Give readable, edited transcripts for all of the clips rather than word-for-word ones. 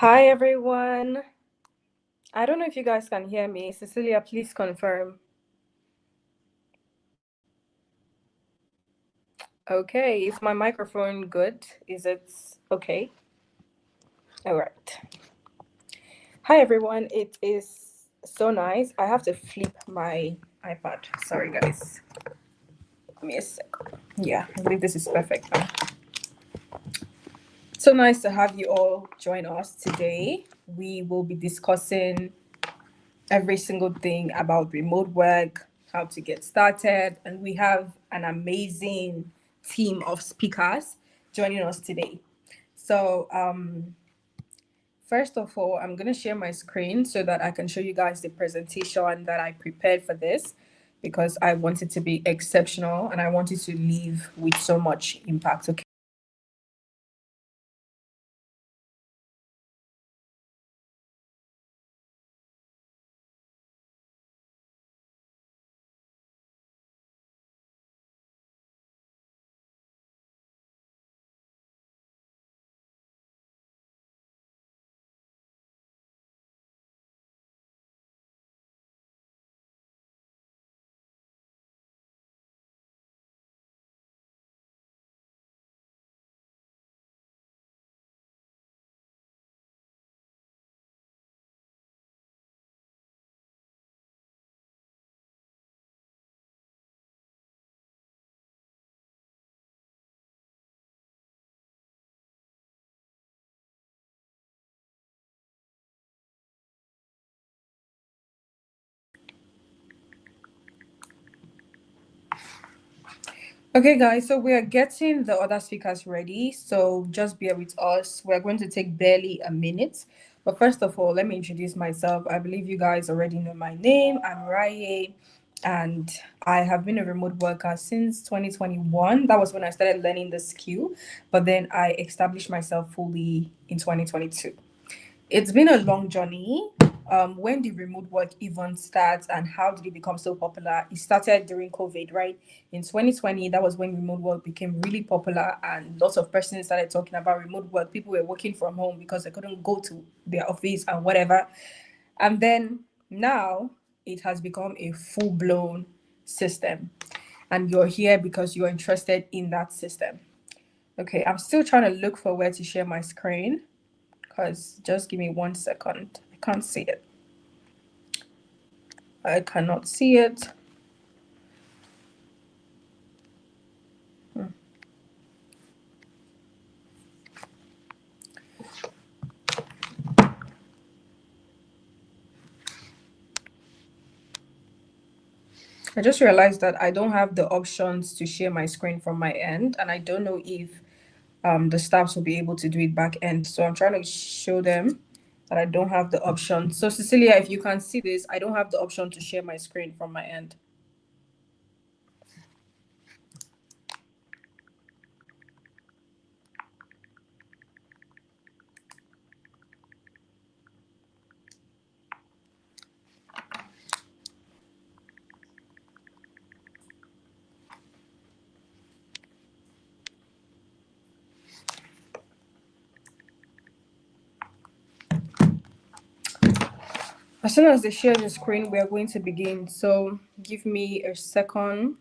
Hi everyone. I don't know if you guys can hear me. Cecilia, please confirm. Okay, is my microphone good? Is it okay? All right. Hi everyone. It is so nice. I have to flip my iPad. Sorry guys. Give me a sec. Yeah, I believe this is perfect now. So nice to have you all join us today. We will be discussing every single thing about remote work, how to get started, and we have an amazing team of speakers joining us today. So, first of all, I'm going to share my screen so that I can show you guys the presentation that I prepared for this because I want it to be exceptional and I want it to leave with so much impact. Okay. Okay, guys, so we are getting the other speakers ready. So just bear with us. We're going to take barely a minute. But first of all, let me introduce myself. I believe you guys already know my name. I'm Raye, and I have been a remote worker since 2021. That was when I started learning the skill, but then I established myself fully in 2022. It's been a long journey. When did remote work even start and how did it become so popular? It started during COVID, right? In 2020, that was when remote work became really popular and lots of persons started talking about remote work. People were working from home because they couldn't go to their office and whatever. And then now it has become a full blown system. And you're here because you're interested in that system. Okay, I'm still trying to look for where to share my screen because just give me 1 second. I can't see it. I cannot see it. I just realized that I don't have the options to share my screen from my end, and I don't know if the staffs will be able to do it back end. So I'm trying to show them that I don't have the option. So Cecilia, if you can see this, I don't have the option to share my screen from my end. As soon as they share the screen, we are going to begin. So give me a second.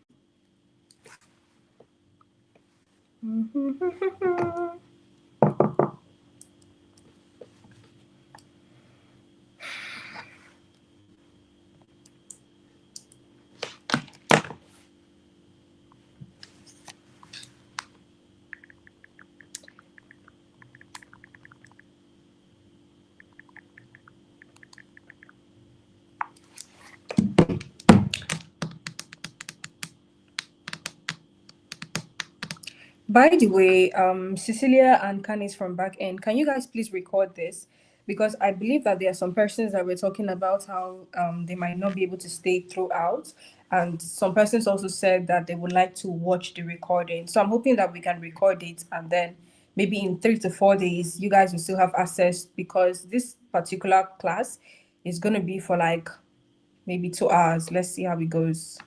By the way, Cecilia and Canis from back end, can you guys please record this? Because I believe that there are some persons that we're talking about how they might not be able to stay throughout. And some persons also said that they would like to watch the recording. So I'm hoping that we can record it and then maybe in 3 to 4 days, you guys will still have access because this particular class is going to be for like maybe 2 hours. Let's see how it goes.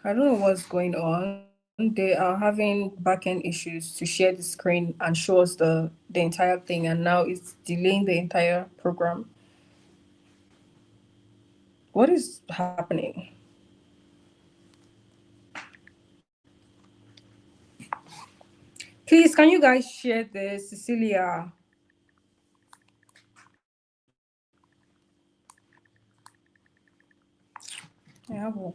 I don't know what's going on. They are having backend issues to share the screen and show us the entire thing, and now it's delaying the entire program. What is happening? Please, can you guys share this, Cecilia? I have work.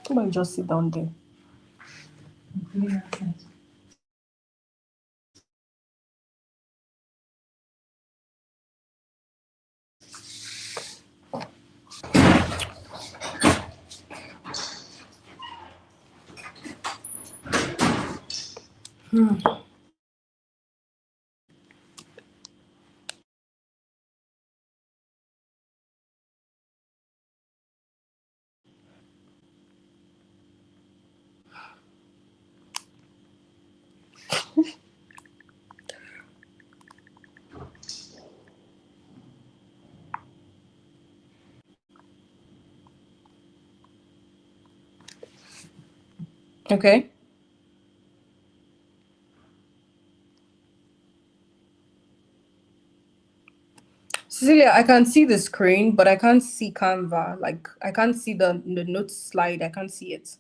Come on, just sit down there. Okay. Cecilia, I can see the screen, but I can't see Canva. Like I can't see the notes slide. I can't see it.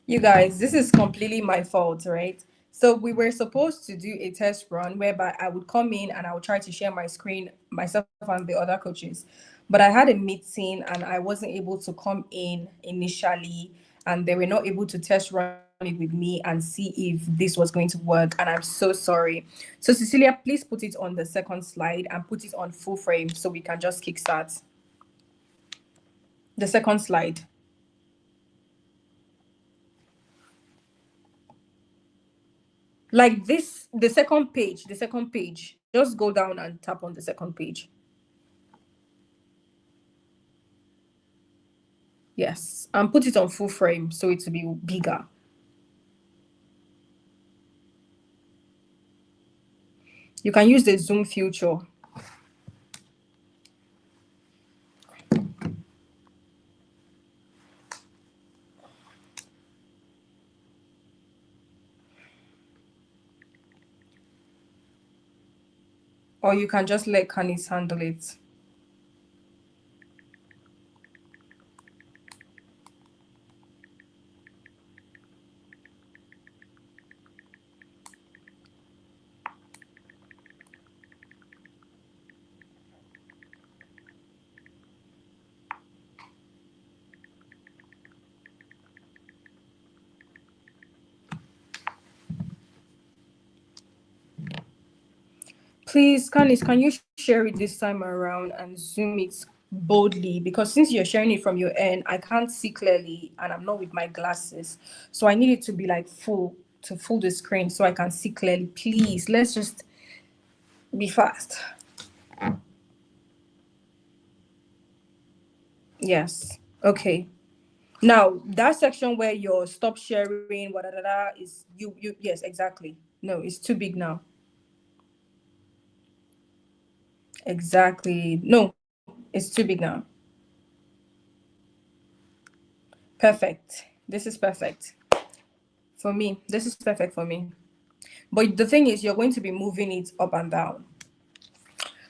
You guys, this is completely my fault, right? So we were supposed to do a test run whereby I would come in and I would try to share my screen, myself and the other coaches. But I had a meeting and I wasn't able to come in initially, and they were not able to test run it with me and see if this was going to work. And I'm so sorry. So Cecilia, please put it on the second slide and put it on full frame so we can just kickstart. The second slide. Like this, the second page. Just go down and tap on the second page. Yes, and put it on full frame so it will be bigger. You can use the zoom feature, or you can just let Canis handle it. Please, Canis, can you share it this time around and zoom it boldly? Because since you're sharing it from your end, I can't see clearly and I'm not with my glasses. So I need it to be like full, to full the screen so I can see clearly. Please, let's just be fast. Yes. Okay. Now that section where your stop sharing, what is you yes, exactly. No, it's too big now. Exactly. No, it's too big now. Perfect. This is perfect. For me, this is perfect for me. But the thing is, you're going to be moving it up and down.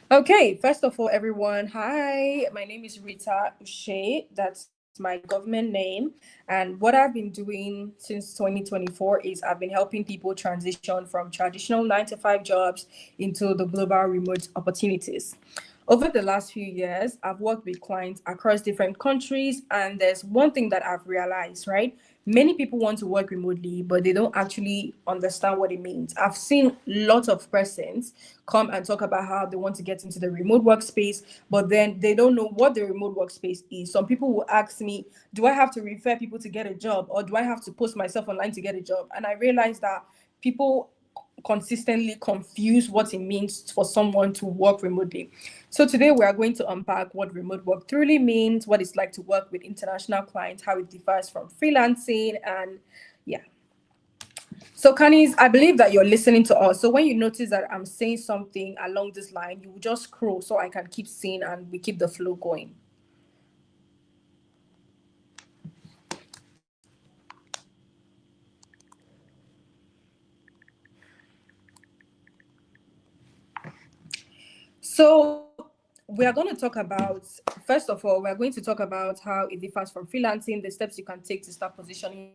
Okay, first of all, everyone, hi. My name is Rita Uche. That's my government name. And what I've been doing since 2024 is I've been helping people transition from traditional 9 to 5 jobs into the global remote opportunities. Over the last few years, I've worked with clients across different countries, and there's one thing that I've realized, right? Many people want to work remotely, but they don't actually understand what it means. I've seen lots of persons come and talk about how they want to get into the remote workspace, but then they don't know what the remote workspace is. Some people will ask me, do I have to refer people to get a job, or do I have to post myself online to get a job? And I realized that people consistently confused what it means for someone to work remotely. So today we are going to unpack what remote work truly means, what it's like to work with international clients, how it differs from freelancing, and yeah. So Canis, I believe that you're listening to us. So when you notice that I'm saying something along this line, you just scroll so I can keep seeing and we keep the flow going. So we are going to talk about, first of all, we're going to talk about how it differs from freelancing, the steps you can take to start positioning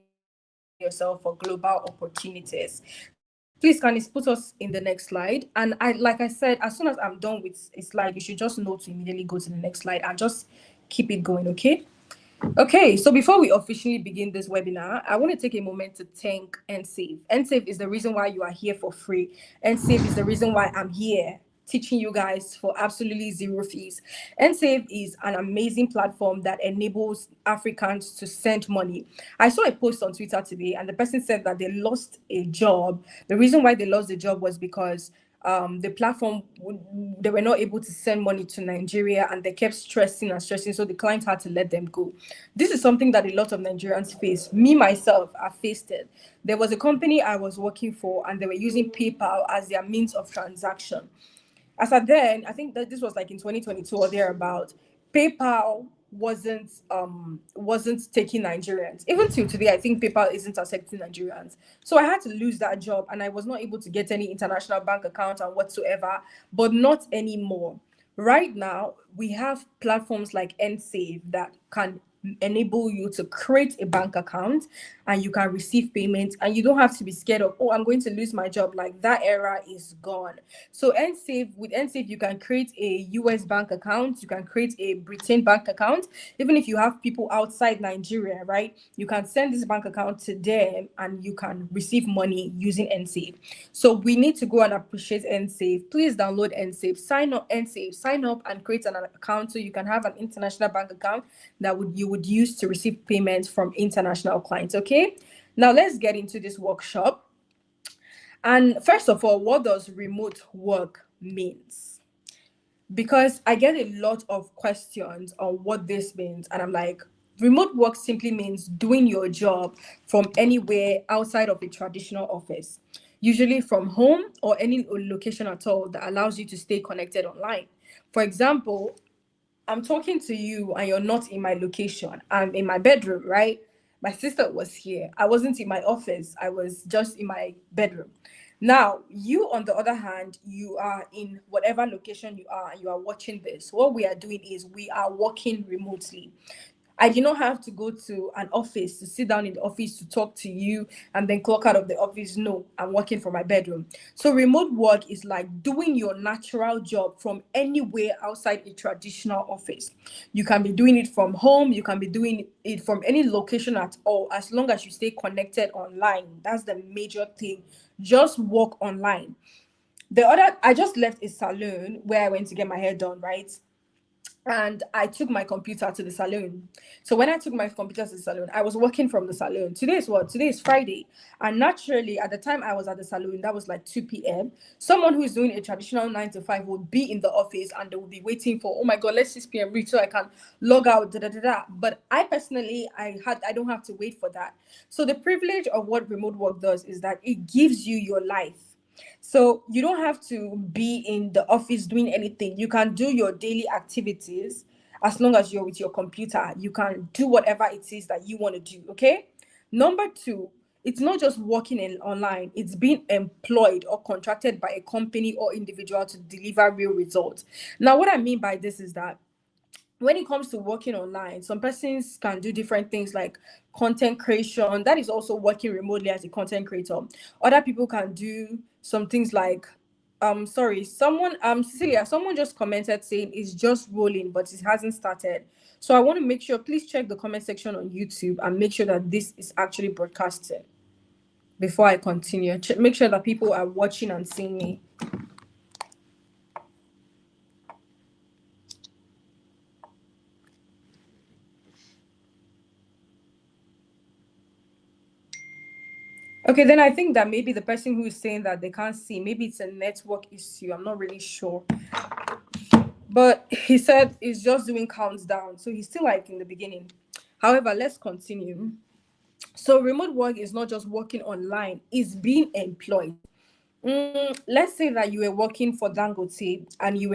yourself for global opportunities. Please, can you put us in the next slide? And I, like I said, as soon as I'm done with a slide, you should just know to immediately go to the next slide and just keep it going, okay? Okay, so before we officially begin this webinar, I want to take a moment to thank NSAVE. NSAVE is the reason why you are here for free. NSAVE is the reason why I'm here teaching you guys for absolutely zero fees. NSAVE is an amazing platform that enables Africans to send money. I saw a post on Twitter today, and the person said that they lost a job. The reason why they lost the job was because the platform they were not able to send money to Nigeria, and they kept stressing and stressing, so the client had to let them go. This is something that a lot of Nigerians face. Me myself, I faced it. There was a company I was working for, and they were using PayPal as their means of transaction. As at then, I think that this was like in 2022 or thereabout, PayPal wasn't taking Nigerians. Even till today, I think PayPal isn't accepting Nigerians. So I had to lose that job, and I was not able to get any international bank account and whatsoever, but not anymore. Right now, we have platforms like NSave that can enable you to create a bank account, and you can receive payments, and you don't have to be scared of, oh, I'm going to lose my job. Like, that era is gone. So NSave, with NSave, you can create a US bank account, you can create a Britain bank account. Even if you have people outside Nigeria, right, you can send this bank account to them and you can receive money using NSave. So we need to go and appreciate NSave. Please download NSave, sign up NSave, sign up and create an account so you can have an international bank account that you would use to receive payments from international clients. Okay, now let's get into this workshop. And first of all, what does remote work means? Because I get a lot of questions on what this means, and I'm like, remote work simply means doing your job from anywhere outside of a traditional office, usually from home or any location at all that allows you to stay connected online. For example, I'm talking to you and you're not in my location. I'm in my bedroom, right? My sister was here. I wasn't in my office. I was just in my bedroom. Now, you, on the other hand, you are in whatever location you are, and you are watching this. What we are doing is we are working remotely. I did not have to go to an office to sit down in the office to talk to you and then clock out of the office. No, I'm working from my bedroom. So remote work is like doing your natural job from anywhere outside a traditional office. You can be doing it from home, you can be doing it from any location at all, as long as you stay connected online. That's the major thing. Just work online. I just left a salon where I went to get my hair done, right? And I took my computer to the salon. So when I took my computer to the salon, I was working from the salon. Today is what? Today is Friday. And naturally, at the time I was at the salon, that was like 2 p.m. Someone who is doing a traditional 9 to 5 would be in the office and they would be waiting for, oh my God, let's 6 p.m. reach so I can log out. Da, da, da, da. But I personally, I don't have to wait for that. So the privilege of what remote work does is that it gives you your life. So you don't have to be in the office doing anything. You can do your daily activities as long as you're with your computer. You can do whatever it is that you want to do. Okay. Number two, it's not just working online, it's being employed or contracted by a company or individual to deliver real results. Now, what I mean by this is that when it comes to working online, some persons can do different things like content creation. That is also working remotely as a content creator. Other people can do some things like sorry, someone Cecilia, someone just commented saying it's just rolling, but it hasn't started. So I want to make sure, please check the comment section on YouTube and make sure that this is actually broadcasted before I continue. Make sure that people are watching and seeing me. Okay, then I think that maybe the person who is saying that they can't see, maybe it's a network issue. I'm not really sure. But he said he's just doing counts down. So he's still like in the beginning. However, let's continue. So remote work is not just working online, it's being employed. Let's say that you were working for Dangote and you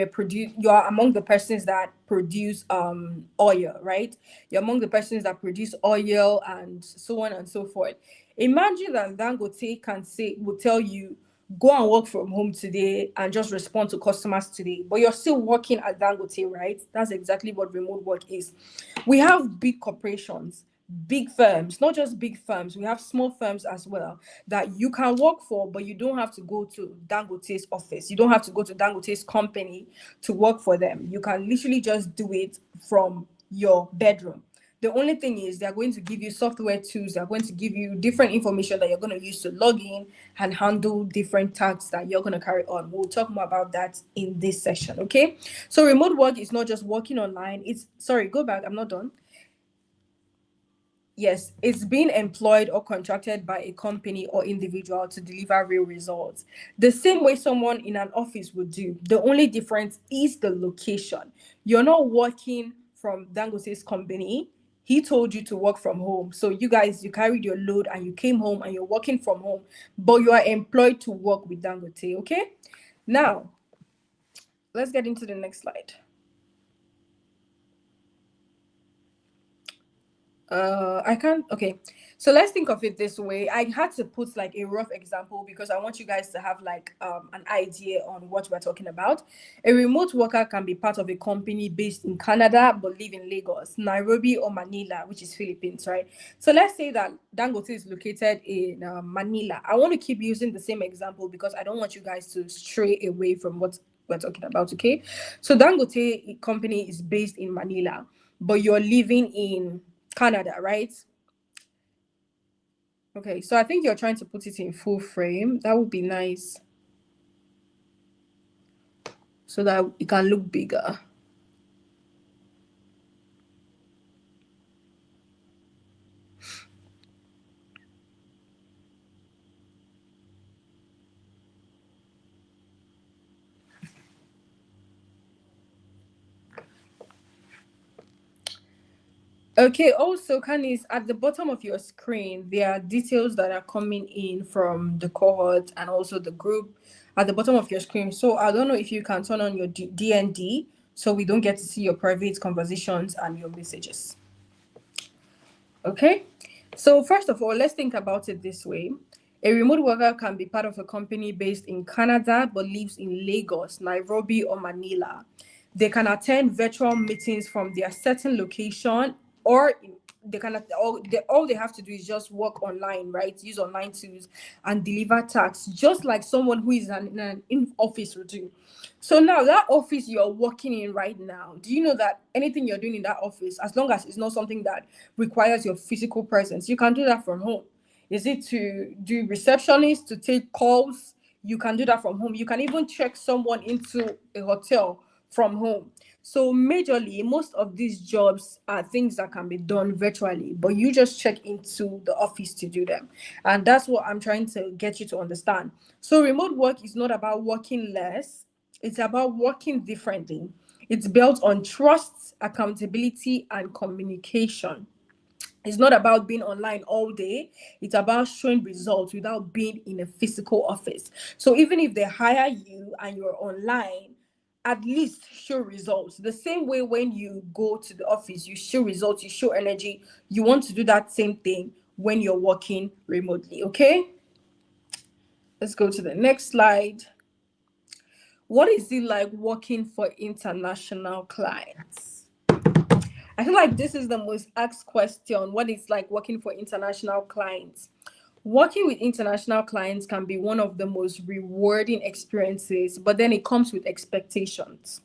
are among the persons that produce oil, right? You're among the persons that produce oil and so on and so forth. Imagine that Dangote will tell you, go and work from home today and just respond to customers today, but you're still working at Dangote, right? That's exactly what remote work is. We have big corporations, big firms, not just big firms, we have small firms as well that you can work for, but you don't have to go to Dangote's office. You don't have to go to Dangote's company to work for them. You can literally just do it from your bedroom. The only thing is they're going to give you software tools, they're going to give you different information that you're going to use to log in and handle different tasks that you're going to carry on. We'll talk more about that in this session, okay? So remote work is not just working online. Go back, I'm not done. Yes, it's being employed or contracted by a company or individual to deliver real results. The same way someone in an office would do. The only difference is the location. You're not working from Dangote's company. He told you to work from home. So you carried your load and you came home and you're working from home, but you are employed to work with Dangote, okay? Now, let's get into the next slide. I can't. Okay, so let's think of it this way. I had to put like a rough example because I want you guys to have like an idea on what we're talking about. A remote worker can be part of a company based in Canada but live in Lagos, Nairobi, or Manila, which is Philippines, right? So let's say that Dangote is located in Manila. I want to keep using the same example because I don't want you guys to stray away from what we're talking about. Okay, so Dangote company is based in Manila, but you're living in Canada, right? Okay, so I think you're trying to put it in full frame. That would be nice so that it can look bigger. Okay, also, Canis, at the bottom of your screen, there are details that are coming in from the cohort and also the group at the bottom of your screen. So I don't know if you can turn on your DND so we don't get to see your private conversations and your messages. Okay, so first of all, let's think about it this way. A remote worker can be part of a company based in Canada but lives in Lagos, Nairobi, or Manila. They can attend virtual meetings from their certain location, or they can all they have to do is just work online, right? Use online tools and deliver tasks, just like someone who is in an in office would do. So now that office you're working in right now, do you know that anything you're doing in that office, as long as it's not something that requires your physical presence, you can do that from home? Is it to do receptionist, to take calls? You can do that from home. You can even check someone into a hotel from home. So majorly, most of these jobs are things that can be done virtually, but you just check into the office to do them. And that's what I'm trying to get you to understand. So remote work is not about working less, it's about working differently. It's built on trust, accountability, and communication. It's not about being online all day. It's about showing results without being in a physical office. So even if they hire you and you're online, at least show results. The same way when you go to the office, you show results, you show energy. You want to do that same thing when you're working remotely, okay? Let's go to the next slide. What is it like working for international clients? I feel like this is the most asked question. What it's like working for international clients. Working with international clients can be one of the most rewarding experiences, but then it comes with expectations.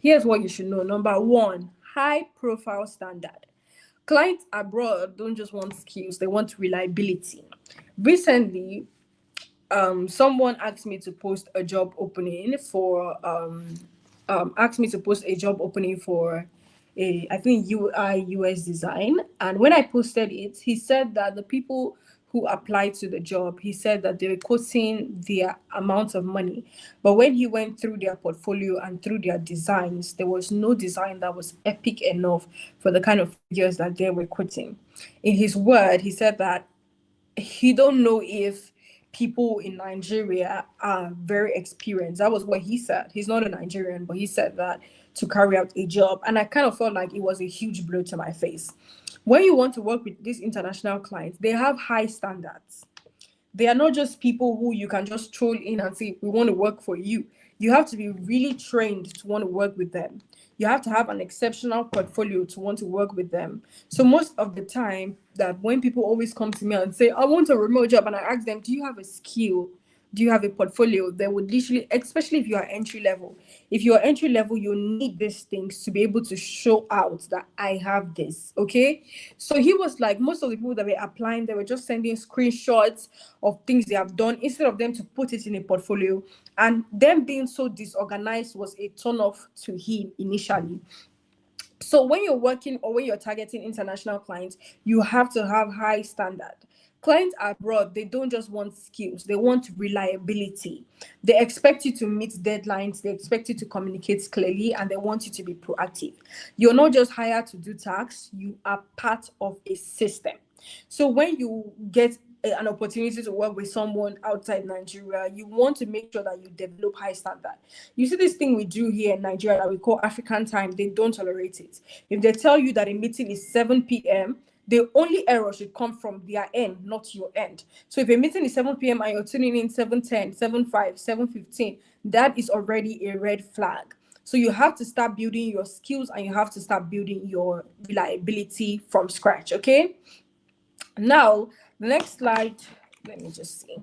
Here's what you should know. Number one, high profile standard. Clients abroad don't just want skills, they want reliability. Recently, someone asked me to post a job opening for asked me to post a job opening for I think UI UX design. And when I posted it, he said that the people who applied to the job, he said that they were quoting their amount of money. But when he went through their portfolio and through their designs, there was no design that was epic enough for the kind of figures that they were quoting. In his word, he said that he don't know if people in Nigeria are very experienced. That was what he said. He's not a Nigerian, but he said that to carry out a job. And I kind of felt like it was a huge blow to my face. When you want to work with these international clients, they have high standards. They are not just people who you can just troll in and say, we want to work for you. You have to be really trained to want to work with them. You have to have an exceptional portfolio to want to work with them. So most of the time that when people always come to me and say, I want a remote job, and I ask them, do you have a skill? Do you have a portfolio? They would literally, especially if you are entry level, if you're entry level, you need these things to be able to show out that I have this. Okay. So he was like, most of the people that were applying, they were just sending screenshots of things they have done instead of them to put it in a portfolio. And them being so disorganized was a turn off to him initially. So when you're working or when you're targeting international clients, you have to have high standard. Clients abroad, they don't just want skills, they want reliability. They expect you to meet deadlines, they expect you to communicate clearly, and they want you to be proactive. You're not just hired to do tasks, you are part of a system. So when you get an opportunity to work with someone outside Nigeria, you want to make sure that you develop high standard. You see this thing we do here in Nigeria that we call African time, they don't tolerate it. If they tell you that a meeting is 7 p.m., the only error should come from their end, not your end. So if a meeting is 7 p.m. and you're tuning in 7:10, 7:05, 7:15, that is already a red flag. So you have to start building your skills and you have to start building your reliability from scratch, okay? Now, the next slide, let me just see.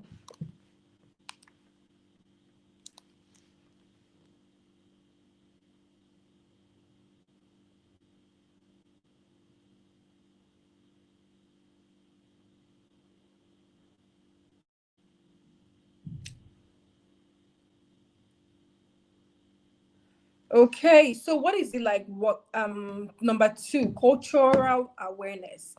Okay, so what is it like? What number two, cultural awareness.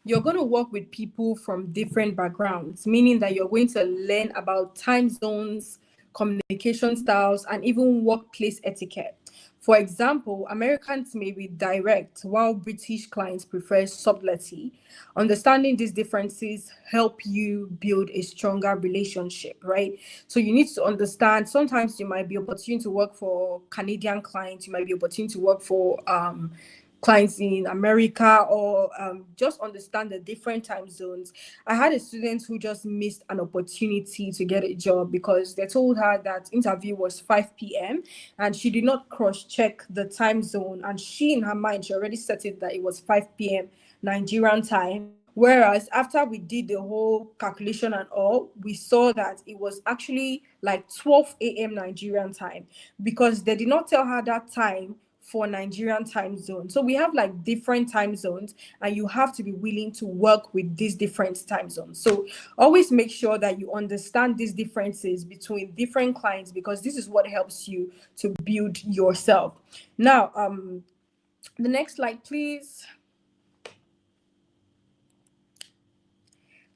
You're going to work with people from different backgrounds, meaning that you're going to learn about time zones, communication styles, and even workplace etiquette. For example, Americans may be direct while British clients prefer subtlety. Understanding these differences help you build a stronger relationship, right? So you need to understand sometimes you might be opportunity to work for Canadian clients, you might be opportunity to work for clients in America, or just understand the different time zones. I had a student who just missed an opportunity to get a job because they told her that interview was 5 p.m. and she did not cross-check the time zone, and she in her mind she already set it that it was 5 p.m. Nigerian time. Whereas after we did the whole calculation and all, we saw that it was actually like 12 a.m. Nigerian time because they did not tell her that time for Nigerian time zone. So we have like different time zones and you have to be willing to work with these different time zones. So always make sure that you understand these differences between different clients because this is what helps you to build yourself. Now, the next slide, please.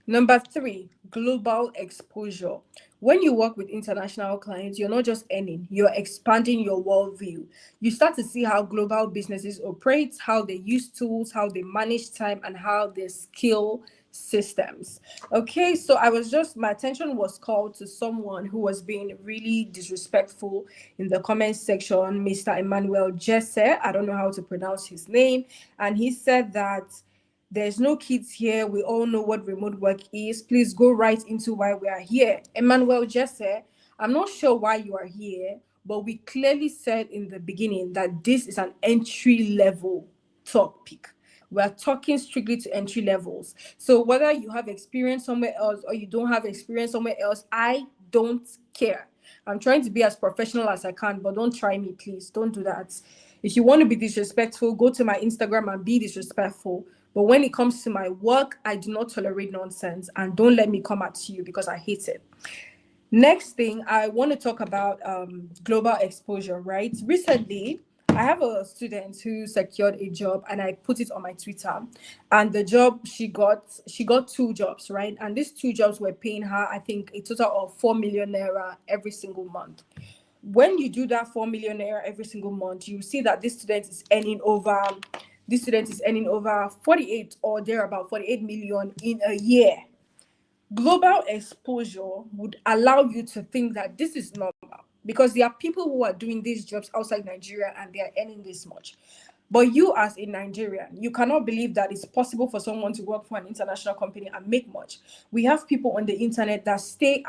Number three, global exposure. When you work with international clients, you're not just earning, you're expanding your worldview. You start to see how global businesses operate, how they use tools, how they manage time, and how they scale systems. Okay, so my attention was called to someone who was being really disrespectful in the comment section, Mr. Emmanuel Jesse. I don't know how to pronounce his name. And he said that there's no kids here. We all know what remote work is. Please go right into why we are here. Emmanuel Jesse, I'm not sure why you are here, but we clearly said in the beginning that this is an entry level topic. We're talking strictly to entry levels. So whether you have experience somewhere else or you don't have experience somewhere else, I don't care. I'm trying to be as professional as I can, but don't try me, please. Don't do that. If you want to be disrespectful, go to my Instagram and be disrespectful. But when it comes to my work, I do not tolerate nonsense, and don't let me come at you because I hate it. Next thing, I want to talk about global exposure, right? Recently, I have a student who secured a job, and I put it on my Twitter. And the job she got two jobs, right? And these two jobs were paying her, I think, a total of 4 million naira every single month. When you do that 4 million naira every single month, you see that this student is earning over 48 or there about 48 million in a year. Global exposure would allow you to think that this is normal, because there are people who are doing these jobs outside Nigeria and they are earning this much. But you, as a Nigerian, you cannot believe that it's possible for someone to work for an international company and make much. We have people on the internet that stay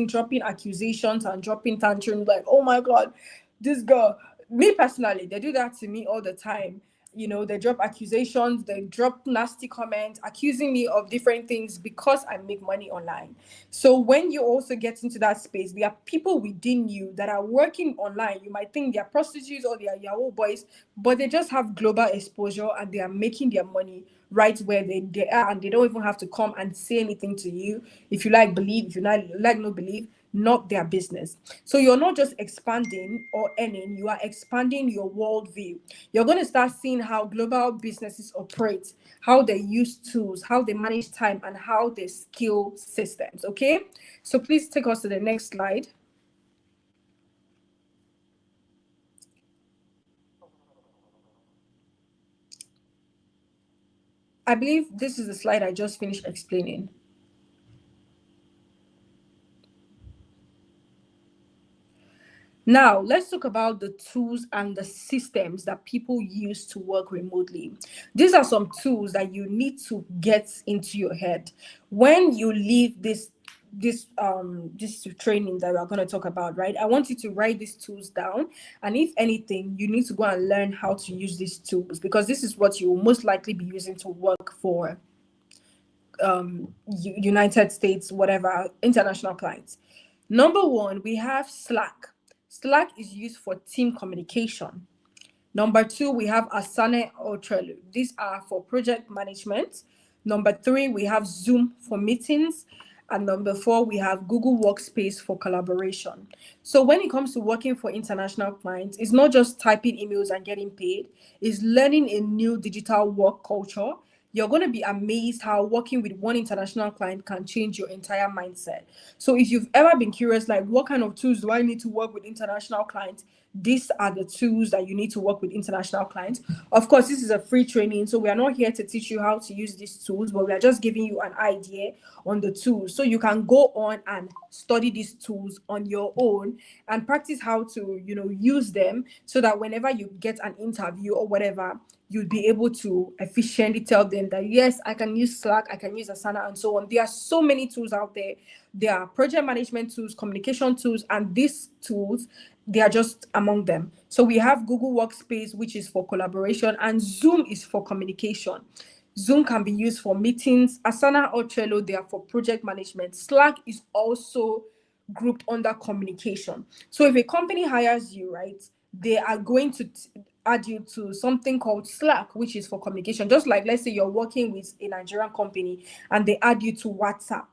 dropping accusations and dropping tantrums like, oh my God, this girl. Me personally, they do that to me all the time. They drop accusations, they drop nasty comments accusing me of different things because I make money online. So when you also get into that space, there are people within you that are working online. You might think they're prostitutes or they're Yahoo boys, but they just have global exposure and they are making their money right where they are, and they don't even have to come and say anything to you. If you like, believe. If you like no believe, not their business. So you're not just expanding or earning, you are expanding your worldview. You're going to start seeing how global businesses operate, how they use tools, how they manage time, and how they skill systems. Okay, so please take us to the next slide. I believe this is the slide I just finished explaining. Now, let's talk about the tools and the systems that people use to work remotely. These are some tools that you need to get into your head when you leave this training that we're going to talk about, right? I want you to write these tools down, and if anything, you need to go and learn how to use these tools, because this is what you will most likely be using to work for United States, whatever, international clients. Number one, we have Slack. Slack is used for team communication. Number two, we have Asana or Trello. These are for project management. Number three, we have Zoom for meetings. And number four, we have Google Workspace for collaboration. So when it comes to working for international clients, it's not just typing emails and getting paid, it's learning a new digital work culture. You're going to be amazed how working with one international client can change your entire mindset. So if you've ever been curious, like, what kind of tools do I need to work with international clients? These are the tools that you need to work with international clients. Of course, this is a free training, so we are not here to teach you how to use these tools, but we are just giving you an idea on the tools, so you can go on and study these tools on your own and practice how to use them, so that whenever you get an interview or whatever, you'll be able to efficiently tell them that, yes, I can use Slack, I can use Asana, and so on. There are so many tools out there. There are project management tools, communication tools, and these tools, they are just among them. So we have Google Workspace, which is for collaboration, and Zoom is for communication. Zoom can be used for meetings. Asana or Trello, they are for project management. Slack is also grouped under communication. So if a company hires you, right, they are going to add you to something called Slack, which is for communication. Just like, let's say you're working with a Nigerian company and they add you to WhatsApp.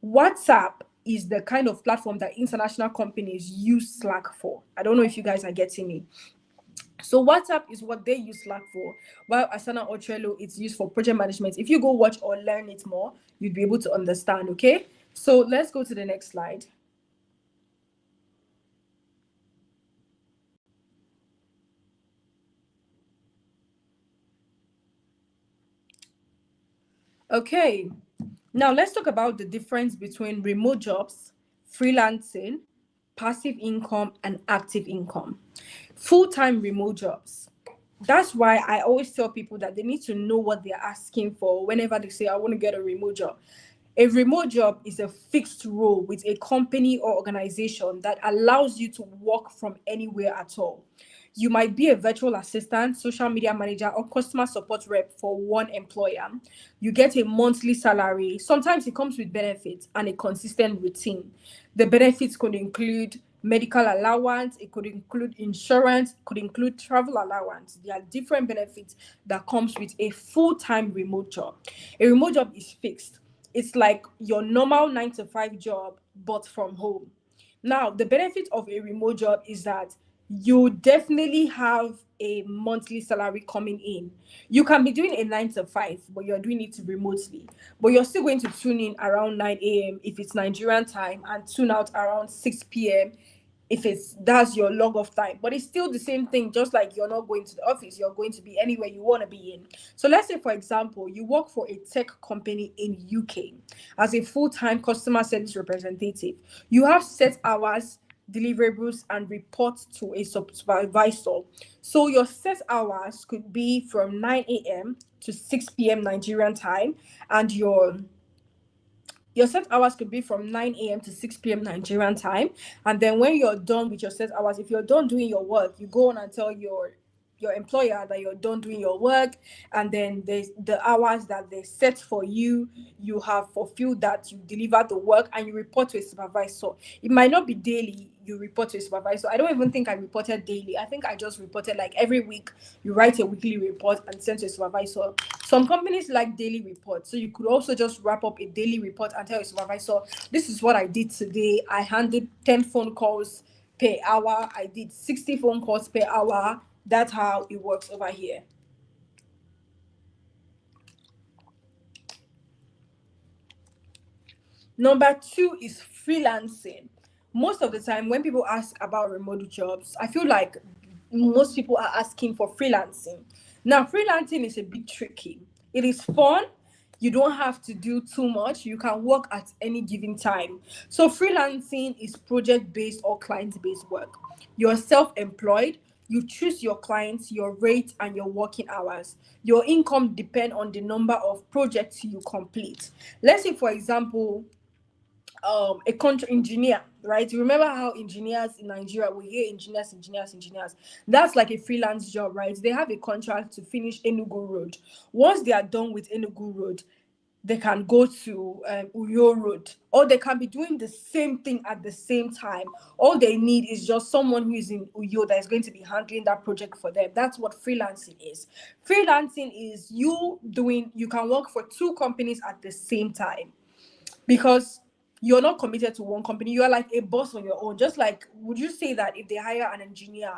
WhatsApp is the kind of platform that international companies use Slack for. I don't know if you guys are getting me. So WhatsApp is what they use Slack for, while Asana or Trello it's used for project management. If you go watch or learn it more, you'd be able to understand, okay? So let's go to the next slide. Okay, now let's talk about the difference between remote jobs, freelancing, passive income, and active income. Full-time remote jobs. That's why I always tell people that they need to know what they're asking for whenever they say, I want to get a remote job. A remote job is a fixed role with a company or organization that allows you to work from anywhere at all. You might be a virtual assistant, social media manager, or customer support rep for one employer. You get a monthly salary. Sometimes it comes with benefits and a consistent routine. The benefits could include medical allowance, it could include insurance, it could include travel allowance. There are different benefits that comes with a full-time remote job. A remote job is fixed. It's like your normal 9 to 5 job, but from home. Now, the benefit of a remote job is that you definitely have a monthly salary coming in. You can be doing a 9 to 5, but you're doing it remotely. But you're still going to tune in around 9 a.m. if it's Nigerian time, and tune out around 6 p.m. if it's that's your log off time. But it's still the same thing, just like you're not going to the office, you're going to be anywhere you want to be in. So let's say, for example, you work for a tech company in UK as a full-time customer service representative. You have set hours, deliverables, and report to a supervisor. So your set hours could be from 9 a.m. to 6 p.m. Nigerian time, and your set hours could be from 9 a.m. to 6 p.m. Nigerian time. And then when you're done with your set hours, if you're done doing your work, you go on and tell your employer that you're done doing your work, and then there's the hours that they set for you, you have fulfilled that, you deliver the work, and you report to a supervisor. It might not be daily you report to a supervisor. I don't even think I reported daily. I think I just reported like every week. You write a weekly report and send to a supervisor. Some companies like daily reports, so you could also just wrap up a daily report and tell a supervisor, this is what I did today. I handled 10 phone calls per hour. I did 60 phone calls per hour. That's how it works over here. Number two is freelancing. Most of the time, when people ask about remote jobs, I feel like most people are asking for freelancing. Now, freelancing is a bit tricky. It is fun. You don't have to do too much. You can work at any given time. So, freelancing is project based or client based work. You're self employed. You choose your clients, your rate, and your working hours. Your income depend on the number of projects you complete. Let's say, for example, a country engineer, right? You remember how engineers in Nigeria, we hear engineers. That's like a freelance job, right? They have a contract to finish Enugu Road. Once they are done with Enugu Road, they can go to Uyo Road, or they can be doing the same thing at the same time. All they need is just someone who is in Uyo that is going to be handling that project for them. That's what freelancing is. Freelancing is you can work for two companies at the same time, because you're not committed to one company. You are like a boss on your own. Just like, would you say that if they hire an engineer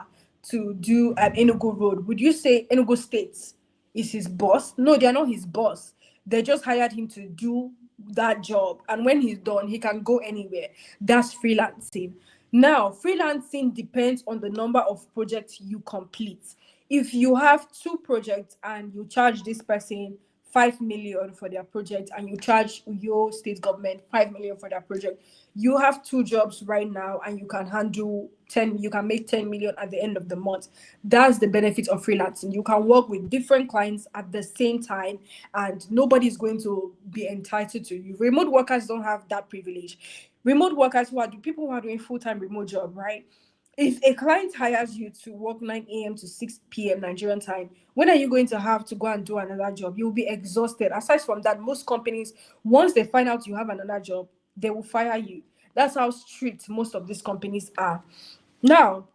to do an Enugu Road, would you say Enugu State is his boss? No, they are not his boss. They just hired him to do that job, and when he's done, he can go anywhere. That's freelancing. Now, freelancing depends on the number of projects you complete. If you have two projects and you charge this person 5 million for their project, and you charge your state government 5 million for their project, you have two jobs right now, and you can handle 10, you can make 10 million at the end of the month. That's the benefit of freelancing. You can work with different clients at the same time, and nobody's going to be entitled to you. Remote workers don't have that privilege. Remote workers, people who are doing full-time remote job, right? If a client hires you to work 9 a.m. to 6 p.m. Nigerian time, when are you going to have to go and do another job? You'll be exhausted. Aside from that, most companies, once they find out you have another job, they will fire you. That's how strict most of these companies are. Now,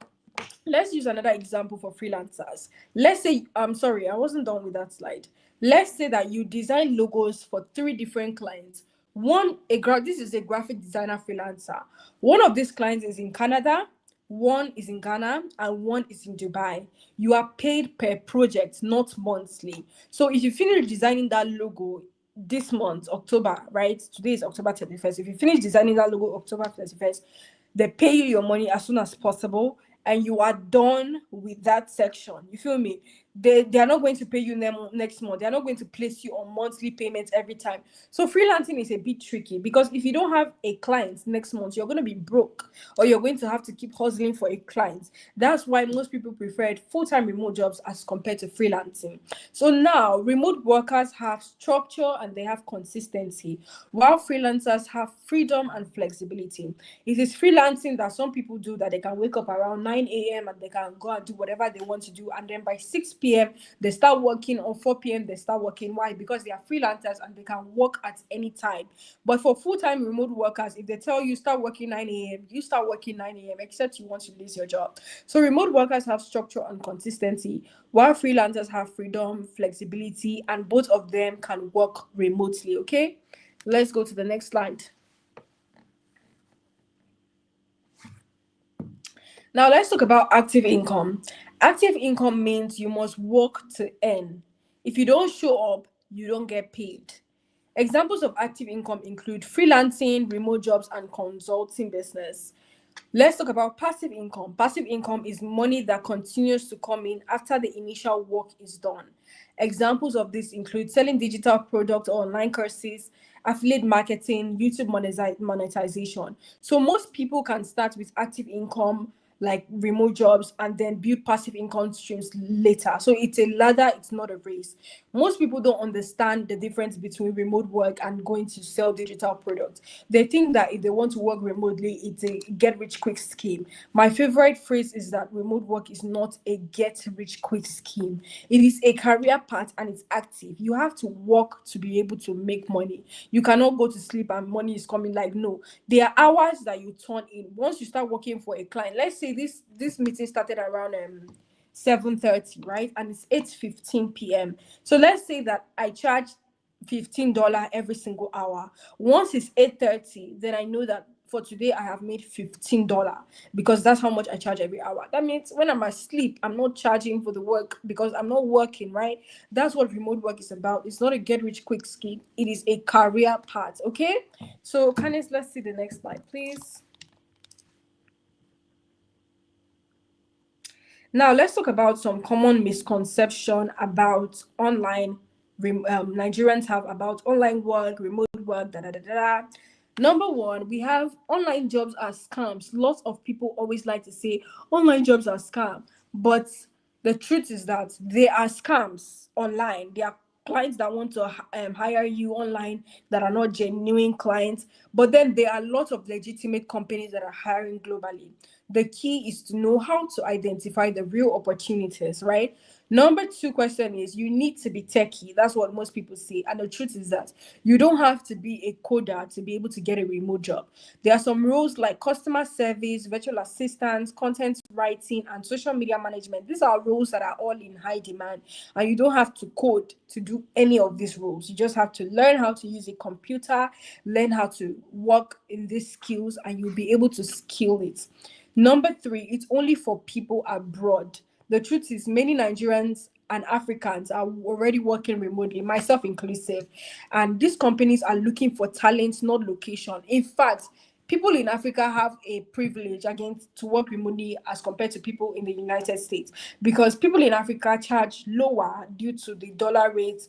let's use another example for freelancers. Let's say, I'm sorry, I wasn't done with that slide. Let's say that you design logos for three different clients. This is a graphic designer freelancer. One of these clients is in Canada, one is in Ghana, and one is in Dubai. You are paid per project, not monthly. So if you finish designing that logo this month, October, right? Today is October 31st. If you finish designing that logo October 31st, they pay you your money as soon as possible, and you are done with that section. You feel me? They are not going to pay you next month. They are not going to place you on monthly payments every time. So freelancing is a bit tricky, because if you don't have a client next month, you're going to be broke, or you're going to have to keep hustling for a client. That's why most people preferred full-time remote jobs as compared to freelancing. So now remote workers have structure and they have consistency, while freelancers have freedom and flexibility. It is freelancing that some people do, that they can wake up around 9 a.m. and they can go and do whatever they want to do, and then by 6 p.m. they start working, or 4 p.m. they start working. Why? Because they are freelancers and they can work at any time. But for full-time remote workers, if they tell you start working 9 a.m., you start working 9 a.m. except you want to lose your job. So remote workers have structure and consistency, while freelancers have freedom, flexibility, and both of them can work remotely. Okay, let's go to the next slide. Now let's talk about active income. Active income means you must work to earn. If you don't show up, you don't get paid. Examples of active income include freelancing, remote jobs, and consulting business. Let's talk about passive income. Passive income is money that continues to come in after the initial work is done. Examples of this include selling digital products or online courses, affiliate marketing, YouTube monetization. So most people can start with active income like remote jobs and then build passive income streams later. So it's a ladder, it's not a race. Most people don't understand the difference between remote work and going to sell digital products. They think that if they want to work remotely, it's a get rich quick scheme. My favorite phrase is that remote work is not a get rich quick scheme. It is a career path and it's active. You have to work to be able to make money. You cannot go to sleep and money is coming. Like, no, there are hours that you turn in. Once you start working for a client, let's say this meeting started around 7:30, right? And it's 8:15 p.m. So let's say that I charge $15 every single hour. Once it's 8:30, then I know that for today I have made $15 because that's how much I charge every hour. That means when I'm asleep, I'm not charging for the work because I'm not working, right? That's what remote work is about. It's not a get rich quick scheme, it is a career path. Okay, so Candice, let's see the next slide, please. Now, let's talk about some common misconception about online. Nigerians have about online work, remote work, da da da da. Number one, we have online jobs as scams. Lots of people always like to say online jobs are scam, but the truth is that they are scams online. They are clients that want to hire you online that are not genuine clients, but then there are lots of legitimate companies that are hiring globally. The key is to know how to identify the real opportunities, right? Number two question is you need to be techie. That's what most people say. And the truth is that you don't have to be a coder to be able to get a remote job. There are some roles like customer service, virtual assistants, content writing, and social media management. These are roles that are all in high demand. And you don't have to code to do any of these roles. You just have to learn how to use a computer, learn how to work in these skills, and you'll be able to skill it. Number three, it's only for people abroad. The truth is, many Nigerians and Africans are already working remotely, myself inclusive. And these companies are looking for talent, not location. In fact, people in Africa have a privilege against to work remotely as compared to people in the United States because people in Africa charge lower due to the dollar rate,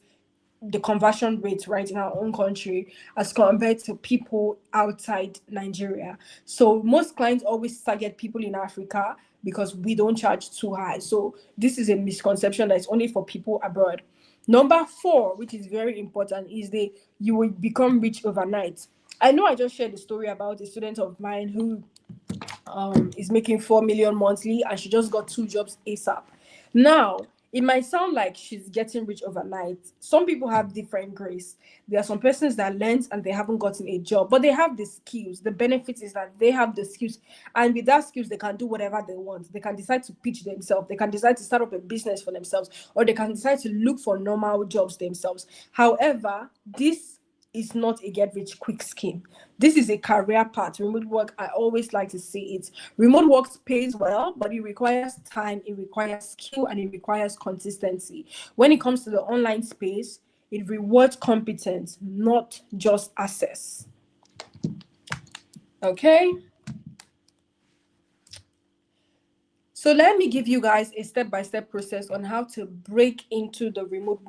the conversion rate right in our own country as compared to people outside Nigeria. So most clients always target people in Africa because we don't charge too high. So this is a misconception that it's only for people abroad. Number four, which is very important, is the you will become rich overnight. I know I just shared the story about a student of mine who is making 4 million monthly and she just got two jobs ASAP. Now, it might sound like she's getting rich overnight. Some people have different grace. There are some persons that learned and they haven't gotten a job, but they have the skills. The benefit is that they have the skills, and with that skills, they can do whatever they want. They can decide to pitch themselves, they can decide to start up a business for themselves, or they can decide to look for normal jobs themselves. However, this is not a get rich quick scheme. This is a career path. Remote work, I always like to say it. Remote work pays well, but it requires time, it requires skill, and it requires consistency. When it comes to the online space, it rewards competence, not just access. Okay. So let me give you guys a step-by-step process on how to break into the remote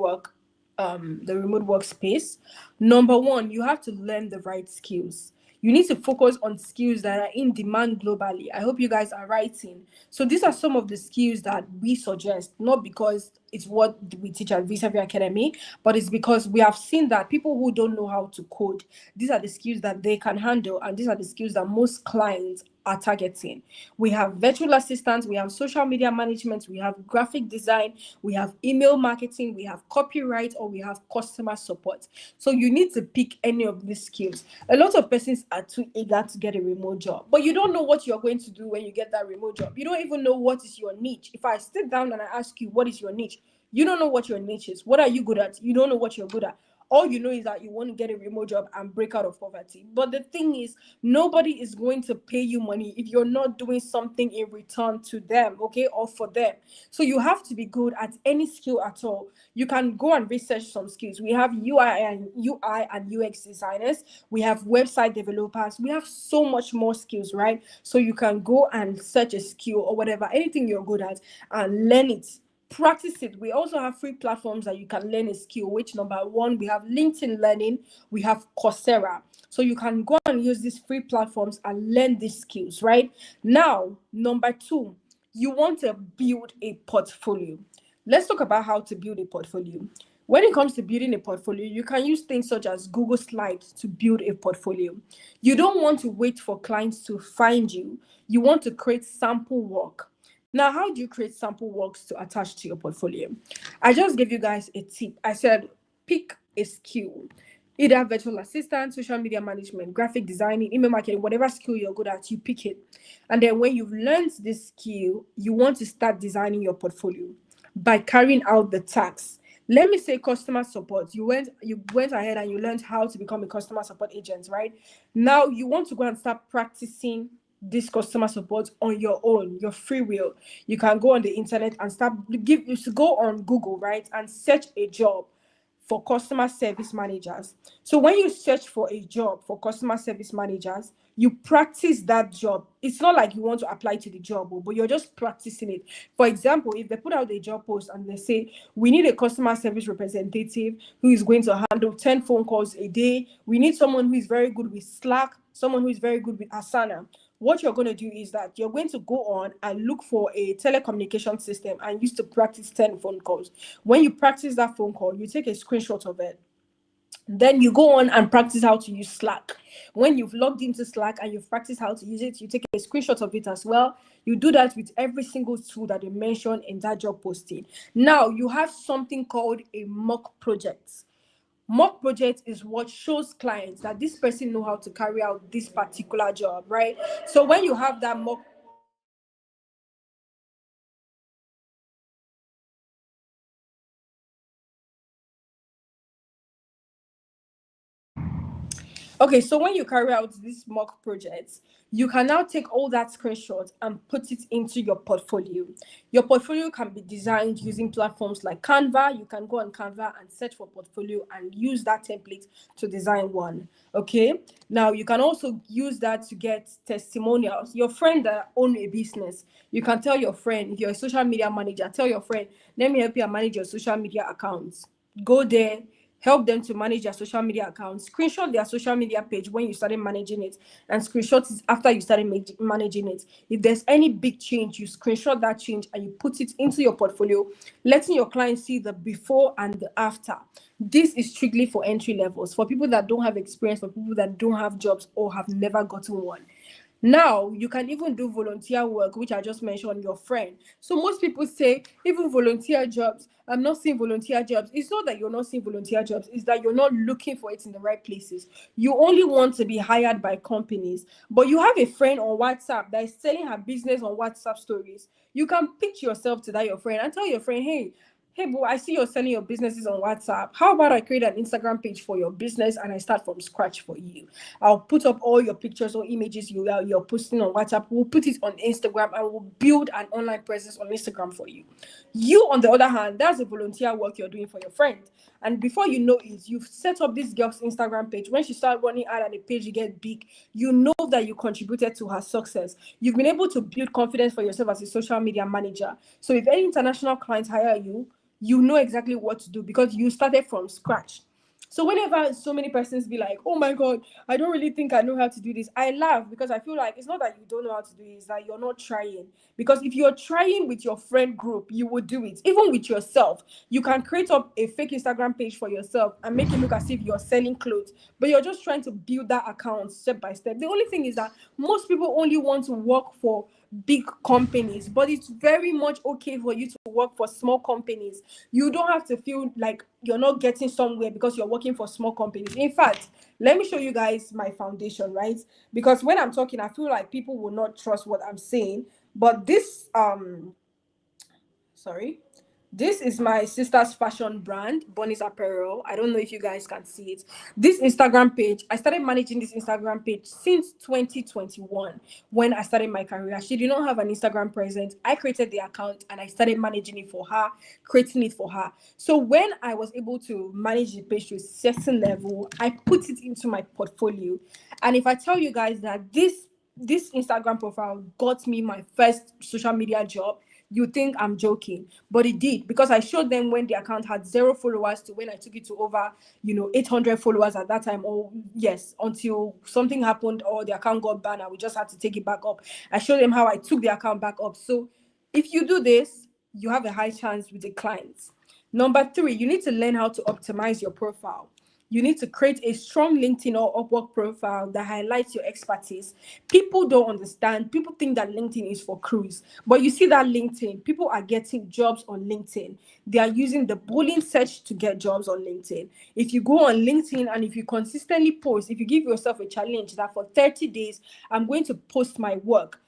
workspace. Number one, you have to learn the right skills. You need to focus on skills that are in demand globally. I hope you guys are writing. So these are some of the skills that we suggest, not because it's what we teach at Visavi Academy, but it's because we have seen that people who don't know how to code, these are the skills that they can handle, and these are the skills that most clients are targeting. We have virtual assistants, we have social media management, we have graphic design, we have email marketing, we have copyright, or we have customer support. So you need to pick any of these skills. A lot of persons are too eager to get a remote job, but you don't know what you're going to do when you get that remote job. You don't even know what is your niche. If I sit down and I ask you what is your niche, you don't know what your niche is. What are you good at? You don't know what you're good at. All you know is that you want to get a remote job and break out of poverty. But the thing is, nobody is going to pay you money if you're not doing something in return to them, okay, or for them. So you have to be good at any skill at all. You can go and research some skills. We have UI and UX designers, we have website developers, we have so much more skills, right? So you can go and search a skill or whatever, anything you're good at, and learn it, practice it. We also have free platforms that you can learn a skill, which number one, we have LinkedIn Learning, we have Coursera. So you can go and use these free platforms and learn these skills, right? Now, number two, you want to build a portfolio. Let's talk about how to build a portfolio. When it comes to building a portfolio, you can use things such as Google Slides to build a portfolio. You don't want to wait for clients to find you. You want to create sample work. Now, how do you create sample works to attach to your portfolio? I just gave you guys a tip. I said, pick a skill, either virtual assistant, social media management, graphic designing, email marketing, whatever skill you're good at, you pick it. And then when you've learned this skill, you want to start designing your portfolio by carrying out the tasks. Let me say customer support. You went ahead and you learned how to become a customer support agent, right? Now you want to go and start practicing this customer support on your own, your free will. You can go on the internet and start give you should go on Google, right, and search a job for customer service managers. So when you search for a job for customer service managers, you practice that job. It's not like you want to apply to the job, but you're just practicing it. For example, if they put out a job post and they say, we need a customer service representative who is going to handle 10 phone calls a day. We need someone who is very good with Slack, someone who is very good with Asana. What you're going to do is that you're going to go on and look for a telecommunication system and use to practice 10 phone calls. When you practice that phone call, you take a screenshot of it. Then you go on and practice how to use Slack. When you've logged into Slack and you've practiced how to use it, you take a screenshot of it as well. You do that with every single tool that they mentioned in that job posting. Now you have something called a mock project. Mock project is what shows clients that this person know how to carry out this particular job, right? So when you have that mock. Okay, so when you carry out these mock projects, you can now take all that screenshot and put it into your portfolio. Your portfolio can be designed using platforms like Canva. You can go on Canva and search for portfolio and use that template to design one. Okay, now you can also use that to get testimonials. Your friend that own a business, you can tell your friend, if you're a social media manager, tell your friend, let me help you manage your social media accounts. Go there, help them to manage their social media accounts, screenshot their social media page when you started managing it, and screenshot it after you started managing it. If there's any big change, you screenshot that change and you put it into your portfolio, letting your clients see the before and the after. This is strictly for entry levels, for people that don't have experience, for people that don't have jobs or have never gotten one. Now, you can even do volunteer work, which I just mentioned, your friend. So most people say, even volunteer jobs, I'm not seeing volunteer jobs. It's not that you're not seeing volunteer jobs, it's that you're not looking for it in the right places. You only want to be hired by companies. But you have a friend on WhatsApp that is selling her business on WhatsApp stories. You can pitch yourself to that your friend and tell your friend, hey, bro, I see you're selling your businesses on WhatsApp. How about I create an Instagram page for your business and I start from scratch for you? I'll put up all your pictures or images you're posting on WhatsApp. We'll put it on Instagram and we'll build an online presence on Instagram for you. You, on the other hand, that's the volunteer work you're doing for your friend. And before you know it, you've set up this girl's Instagram page. When she starts running ad and the page get big, you know that you contributed to her success. You've been able to build confidence for yourself as a social media manager. So if any international clients hire you, you know exactly what to do because you started from scratch. So whenever so many persons be like, oh my God, I don't really think I know how to do this, I laugh because I feel like it's not that you don't know how to do it, it's that you're not trying. Because if you're trying with your friend group, you will do it. Even with yourself, you can create up a fake Instagram page for yourself and make it look as if you're selling clothes, but you're just trying to build that account step by step. The only thing is that most people only want to work for big companies, but it's very much okay for you to work for small companies. You don't have to feel like you're not getting somewhere because you're working for small companies. In fact, let me show you guys my foundation, right? Because when I'm talking, I feel like people will not trust what I'm saying. But this sorry This is my sister's fashion brand, Bonnie's Apparel. I don't know if you guys can see it. This Instagram page, I started managing this Instagram page since 2021 when I started my career. She did not have an Instagram presence. I created the account and I started managing it for her, creating it for her. So when I was able to manage the page to a certain level, I put it into my portfolio. And if I tell you guys that this Instagram profile got me my first social media job, you think I'm joking, but it did, because I showed them when the account had 0 followers to when I took it to over 800 followers at that time. Or yes, until something happened or the account got banned and we just had to take it back up. I showed them how I took the account back up. So if you do this, you have a high chance with the clients. Number three, you need to learn how to optimize your profile. You need to create a strong LinkedIn or Upwork profile that highlights your expertise. People don't understand. People think that LinkedIn is for crews. But you see that LinkedIn, people are getting jobs on LinkedIn. They are using the Boolean search to get jobs on LinkedIn. If you go on LinkedIn and if you consistently post, if you give yourself a challenge that for 30 days, I'm going to post my work,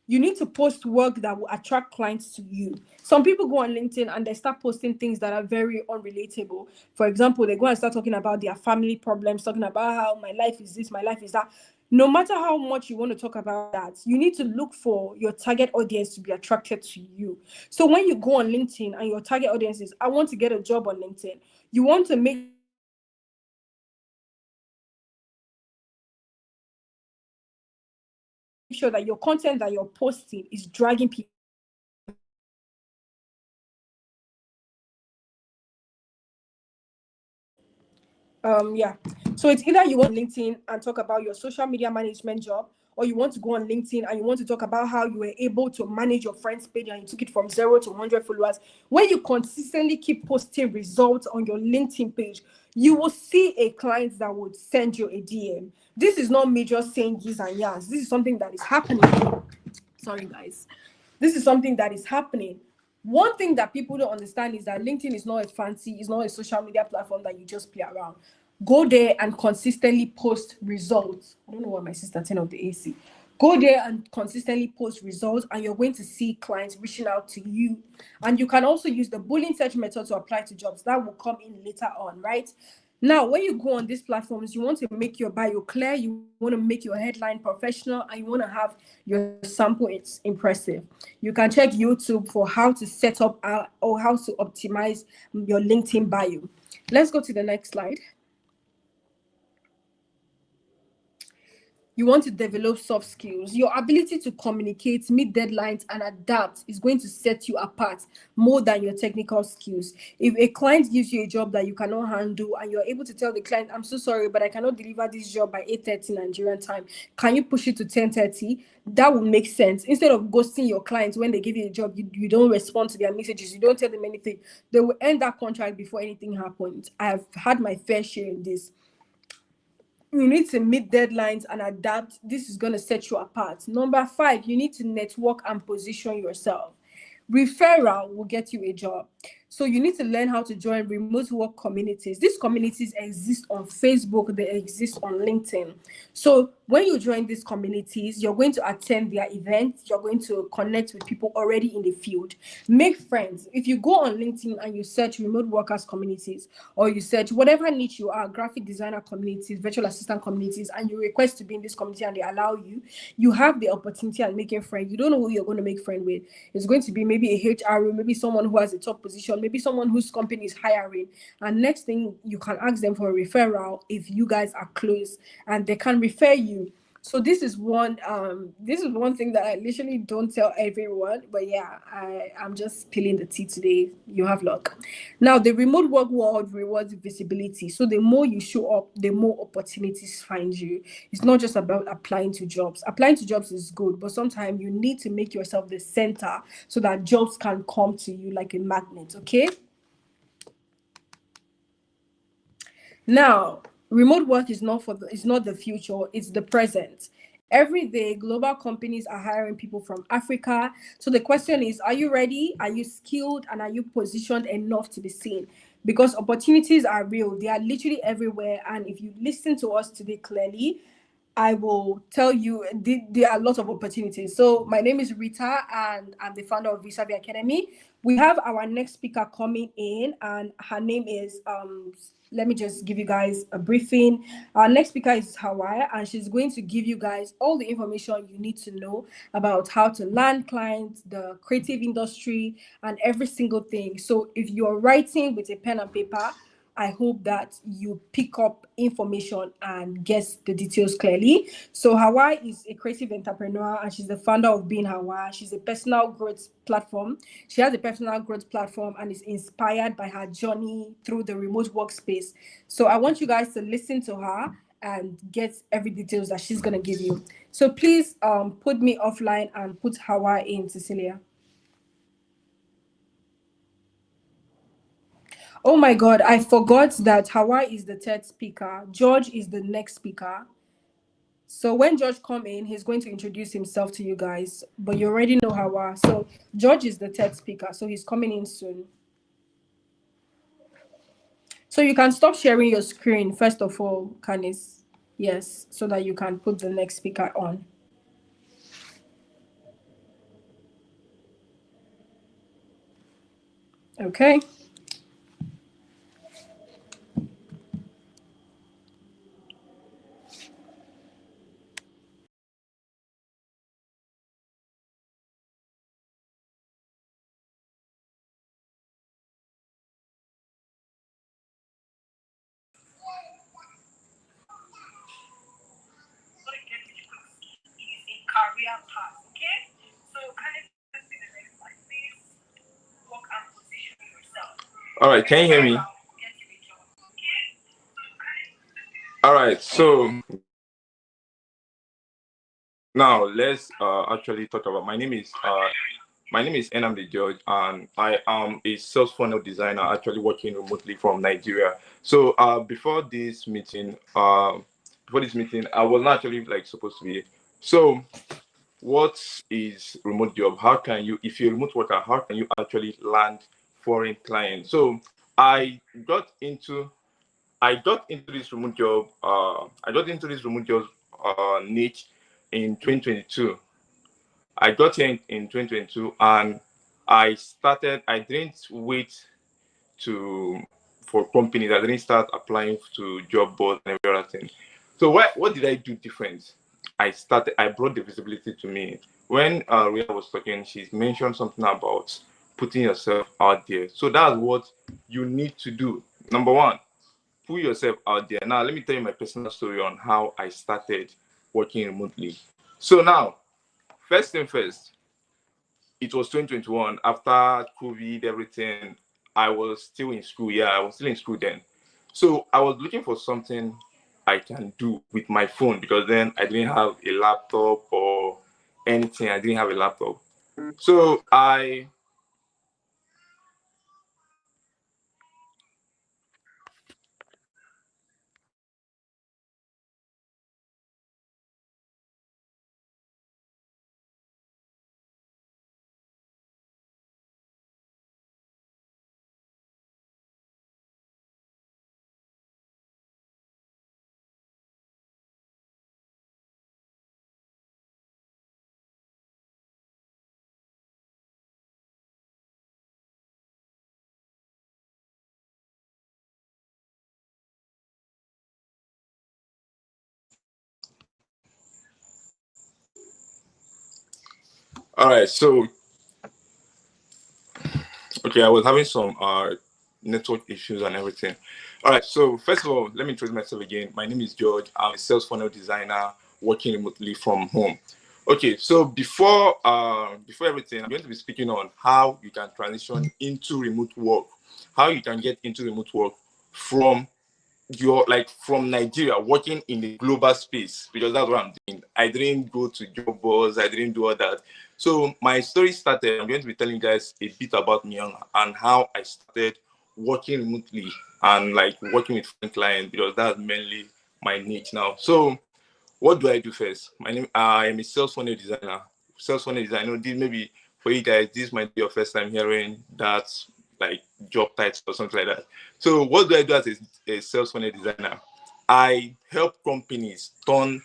you need to post work that will attract clients to you. Some people go on LinkedIn and they start posting things that are very unrelatable. For example, they go and start talking about their family problems, talking about how my life is this, my life is that. No matter how much you want to talk about that, you need to look for your target audience to be attracted to you. So when you go on LinkedIn and your target audience is, I want to get a job on LinkedIn, you want to make sure that your content that you're posting is dragging people to you. You want to make sure that your content that you're posting is dragging people to you. So it's either you want to go on LinkedIn and talk about your social media management job, or you want to go on LinkedIn and talk about how you were able to manage your friends page and you took it from 0 to 100 followers. When you consistently keep posting results on your LinkedIn page, you will see a client that would send you a DM. This is not me just saying yes and yes. This is something that is happening. Sorry, guys. This is something that is happening. One thing that people don't understand is that LinkedIn is not a fancy, it's not a social media platform that you just play around. Go there and consistently post results. I don't know why my sister turned off the AC. Go there and consistently post results, and you're going to see clients reaching out to you. And you can also use the Boolean search method to apply to jobs. That will come in later on, right? Now, when you go on these platforms, you want to make your bio clear, you want to make your headline professional, and you want to have your sample it's impressive. You can check YouTube for how to set up or how to optimize your LinkedIn bio. Let's go to the next slide. You want to develop soft skills. Your ability to communicate, meet deadlines, and adapt is going to set you apart more than your technical skills. If a client gives you a job that you cannot handle and you're able to tell the client, I'm so sorry, but I cannot deliver this job by 8:30 Nigerian time, can you push it to 10:30? That would make sense. Instead of ghosting your clients when they give you a job, you don't respond to their messages, you don't tell them anything. They will end that contract before anything happens. I have had my fair share in this. You need to meet deadlines and adapt. This is going to set you apart. Number five, you need to network and position yourself. Referral will get you a job. So you need to learn how to join remote work communities. These communities exist on Facebook, they exist on LinkedIn. So when you join these communities, you're going to attend their events, you're going to connect with people already in the field, make friends. If you go on LinkedIn and you search remote workers communities, or you search whatever niche you are, graphic designer communities, virtual assistant communities, and you request to be in this community and they allow you, you have the opportunity at making friends. You don't know who you're going to make friends with. It's going to be maybe a HR, maybe someone who has a top position, maybe someone whose company is hiring. And next thing, you can ask them for a referral if you guys are close and they can refer you. So this is one thing that I literally don't tell everyone, but yeah, I'm just spilling the tea today. You have luck. Now, the remote work world rewards visibility. So the more you show up, the more opportunities find you. It's not just about applying to jobs. Applying to jobs is good, but sometimes you need to make yourself the center so that jobs can come to you like a magnet. Okay. Now, remote work is not the future, it's the present. Every day, global companies are hiring people from Africa. So the question is, are you ready? Are you skilled? And are you positioned enough to be seen? Because opportunities are real. They are literally everywhere. And if you listen to us today clearly, I will tell you there are a lot of opportunities. So my name is Rita and I'm the founder of Visa Academy. We have our next speaker coming in and her name is let me just give you guys a briefing. Our next speaker is Hawaii and she's going to give you guys all the information you need to know about how to land clients, the creative industry, and every single thing. So if you're writing with a pen and paper, I hope that you pick up information and guess the details clearly. So Hawaii is a creative entrepreneur and she's the founder of Being Hawaii. She's a personal growth platform. She has a personal growth platform and is inspired by her journey through the remote workspace. So I want you guys to listen to her and get every details that she's gonna give you. So please put me offline and put Hawaii in, Cecilia. Oh my God, I forgot that Hawaii is the third speaker. George is the next speaker. So when George come in, he's going to introduce himself to you guys. But you already know Hawaii. So George is the third speaker. So he's coming in soon. So you can stop sharing your screen first of all, Canis. Yes, so that you can put the next speaker on. Okay. Career path. Okay. So can you see the next slide, please? Work and position yourself. All right, can you hear me? All right, so now let's actually talk about. My name is Enamdi George, and I am a sales funnel designer, actually working remotely from Nigeria. So before this meeting, I was not actually like supposed to be. So what is remote job? How can you, if you're a remote worker, how can you actually land foreign clients? So I got into I got into this remote job. Niche in 2022. I got here in 2022, and I started. I didn't wait to for companies. I didn't start applying to job boards and every other thing. So what did I do different? I brought the visibility to me. When Ria was talking, she mentioned something about putting yourself out there. So that's what you need to do. Number one, put yourself out there. Now, let me tell you my personal story on how I started working remotely. So now, first thing first, it was 2021. After COVID, everything, I was still in school. Yeah, I was still in school then. So I was looking for something I can do with my phone because then I didn't have a laptop or anything. I didn't have a laptop. So all right. So okay, I was having some network issues and everything. All right, so first of all, let me introduce myself again. My name is George. I'm a sales funnel designer working remotely from home. Okay, so before everything, I'm going to be speaking on how you can transition into remote work, how you can get into remote work from you're like from Nigeria working in the global space because that's what I'm doing. I didn't go to job boards, I didn't do all that. So my story started, I'm going to be telling you guys a bit about me and how I started working remotely and like working with foreign clients because that's mainly my niche now. So what do I do first? My name I am a sales funnel designer. Sales funnel designer. This maybe for you guys, this might be your first time hearing that like job title or something like that. So what do I do as a sales funnel designer? I help companies turn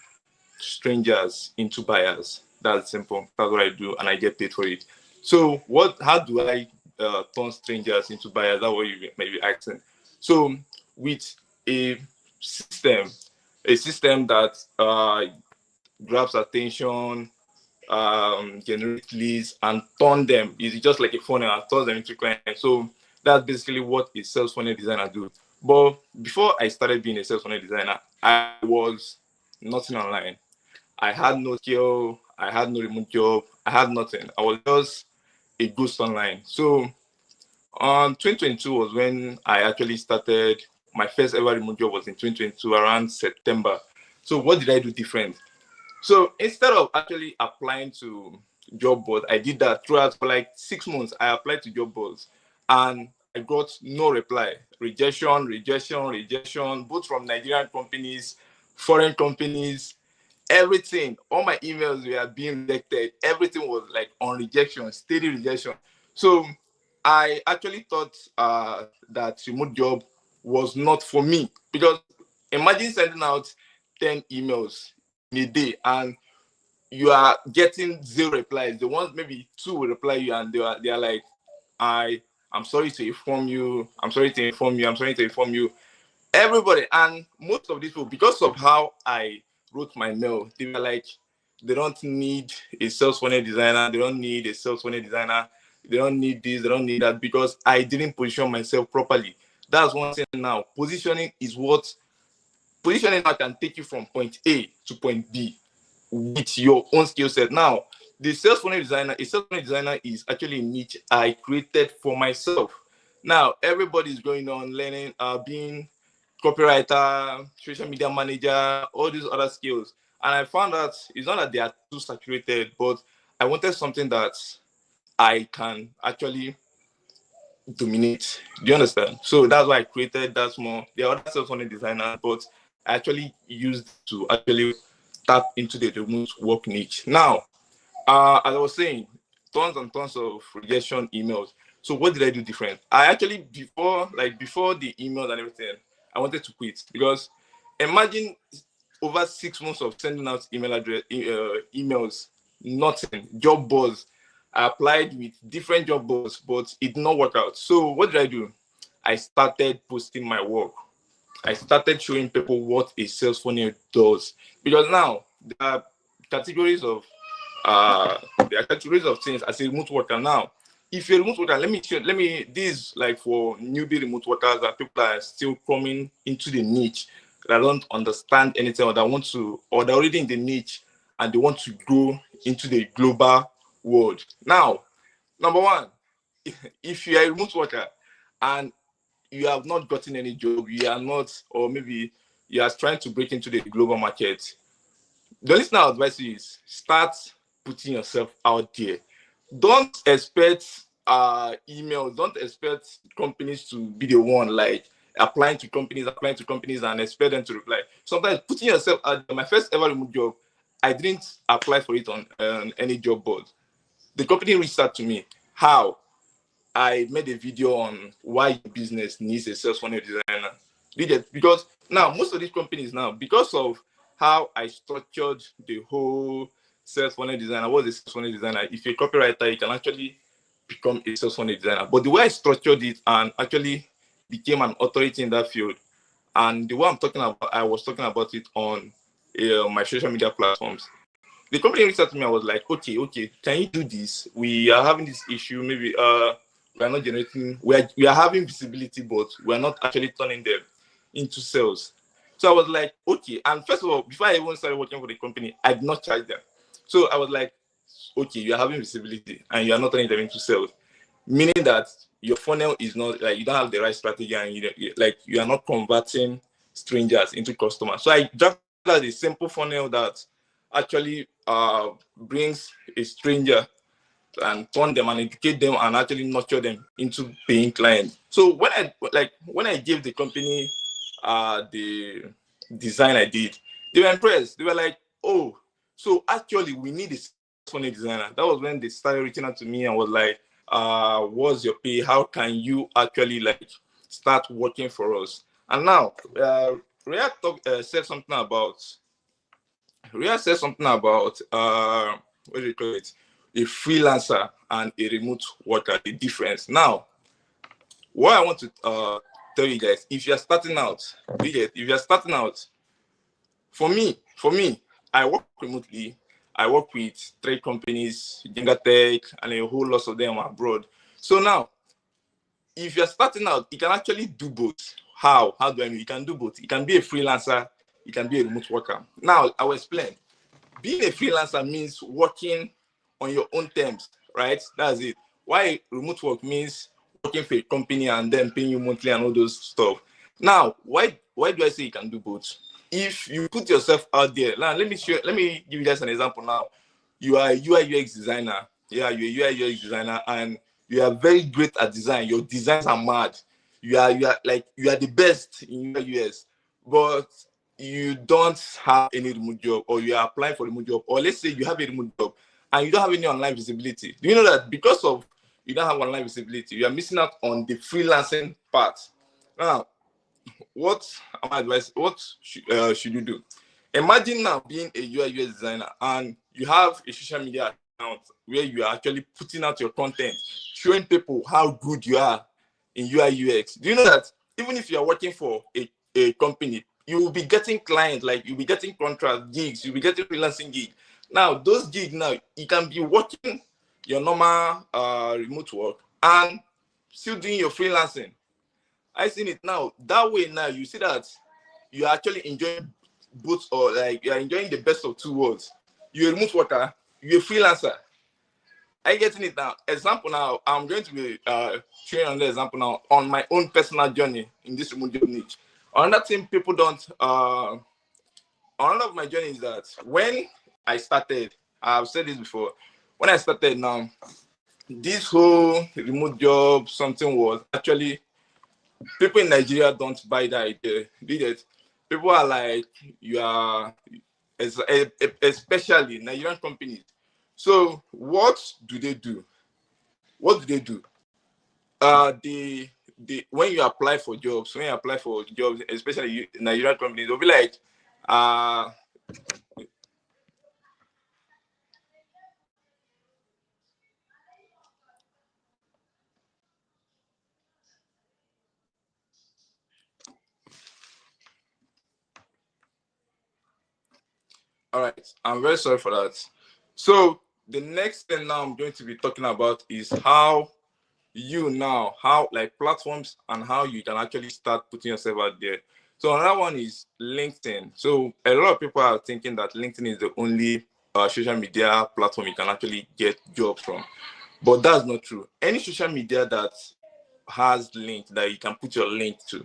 strangers into buyers. That's simple. That's what I do, and I get paid for it. So, how do I turn strangers into buyers? That's what you may be asking. So, with a system, a system that grabs attention, generate leads, and turn them. It's just like a funnel and turn them into clients. So that's basically what a sales funnel designer do. But before I started being a sales funnel designer, I was nothing online. I had no skill. I had no remote job. I had nothing. I was just a ghost online. So 2022 was when I actually started. My first ever remote job was in 2022 around September. So what did I do different? So instead of actually applying to job boards, I did that throughout for like 6 months. I applied to job boards and I got no reply. Rejection, both from Nigerian companies, foreign companies, everything. All my emails were being rejected. Everything was like on rejection, steady rejection. So I actually thought that remote job was not for me because imagine sending out 10 emails in a day and you are getting zero replies. The ones maybe two will reply you and they are like, I'm sorry to inform you. I'm sorry to inform you. I'm sorry to inform you. Everybody and most of these people, because of how I wrote my mail, they were like, they don't need a sales funnel designer. They don't need a sales funnel designer. They don't need this. They don't need that because I didn't position myself properly. That's one thing now. Positioning now can take you from point A to point B with your own skill set. Now, the a sales funnel designer is actually a niche I created for myself. Now, everybody's going on learning, being copywriter, social media manager, all these other skills. And I found out it's not that they are too saturated, but I wanted something that I can actually dominate. Do you understand? So that's why I created that more. There are other sales funnel designers, but I actually used to actually tap into the remote work niche. Now, as I was saying, tons and tons of rejection emails. So what did I do different? I actually before the emails and everything, I wanted to quit because imagine over 6 months of sending out emails, nothing, job boards. I applied with different job boards, but it did not work out. So what did I do? I started posting my work. I started showing people what a sales funnel does because now there are categories of things as a remote worker. Now, if you're a remote worker, this like for newbie remote workers that people are still coming into the niche that don't understand anything or that want to, or they're already in the niche and they want to go into the global world. Now, number one, if you are a remote worker and you have not gotten any job, you are not, or maybe you are trying to break into the global market, the only thing I advise you is start putting yourself out there. Don't expect emails. Don't expect companies to be the one like applying to companies and expect them to reply. Sometimes putting yourself out there. My first ever remote job, I didn't apply for it on any job board. The company reached out to me. How? I made a video on why your business needs a sales funnel designer. Because now most of these companies now, because of how I structured the whole sales funnel designer, what is a sales funnel designer? If you're a copywriter, you can actually become a sales funnel designer. But the way I structured it and actually became an authority in that field, and the way I was talking about it on my social media platforms. The company reached out to me. I was like, okay, can you do this? We are having this issue. Maybe we are not generating. We are having visibility, but we are not actually turning them into sales. So I was like, okay. And first of all, before I even started working for the company, I did not charge them. So I was like, okay, you are having visibility and you are not turning them into sales, meaning that your funnel is not like you don't have the right strategy and you are not converting strangers into customers. So I drafted a simple funnel that actually brings a stranger and turn them and educate them and actually nurture them into paying clients. So when I gave the company the design I did, they were impressed. They were like, oh, so actually we need a funnel designer. That was when they started reaching out to me and was like, what's your pay? How can you actually like start working for us? And now Rhea said something about Ria said something about what do you call it? A freelancer and a remote worker, the difference. Now, what I want to tell you guys, if you're starting out, if you're starting out, for me, I work remotely. I work with 3 companies, Jenga Tech, and a whole lot of them abroad. So now, if you're starting out, you can actually do both. How? How do I mean? You can do both. You can be a freelancer, you can be a remote worker. Now, I will explain. Being a freelancer means working on your own terms, right? That's it. Why remote work means working for a company and then paying you monthly and all those stuff. Now, why do I say you can do both? If you put yourself out there, now let me give you guys an example now. You are a UI UX designer. Yeah, you're a UI UX designer and you are very great at design. Your designs are mad. You are the best in UI UX. But you don't have any remote job, or you are applying for a remote job, or let's say you have a remote job and you don't have any online visibility. Do you know that because of you don't have online visibility, you are missing out on the freelancing part? Now, what am I advice? What should you do? Imagine now being a UI UX designer and you have a social media account where you are actually putting out your content, showing people how good you are in UI UX. Do you know that even if you are working for a company, you will be getting clients, like you'll be getting contract gigs, you'll be getting freelancing gigs. Now, those gigs now, you can be working your normal remote work and still doing your freelancing. I seen it now. That way now you see that you are actually enjoying both, or like you are enjoying the best of two worlds. You're a remote worker, you're a freelancer. Are you getting it now? Example now, I'm going to be showing another example now on my own personal journey in this remote job niche. Another thing people don't another of my journey is that when I started, I've said this before, when I started now, this whole remote job something was actually people in Nigeria don't buy that idea. Did it? People are like, you are, especially Nigerian companies. So what do they do? What do they do? The when you apply for jobs, especially Nigerian companies, they'll be like, uh, all right, I'm very sorry for that. So the next thing now I'm going to be talking about is how like platforms and how you can actually start putting yourself out there. So another one is LinkedIn. So a lot of people are thinking that LinkedIn is the only social media platform you can actually get jobs from, but that's not true. Any social media that has link that you can put your link to,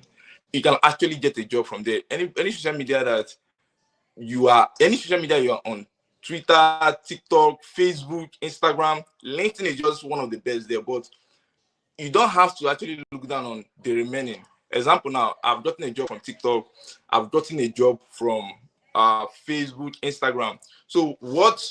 you can actually get a job from there. Any social media that any social media you are on, Twitter, TikTok, Facebook, Instagram, LinkedIn is just one of the best there. But you don't have to actually look down on the remaining. Example now, I've gotten a job from TikTok, I've gotten a job from Facebook, Instagram. So what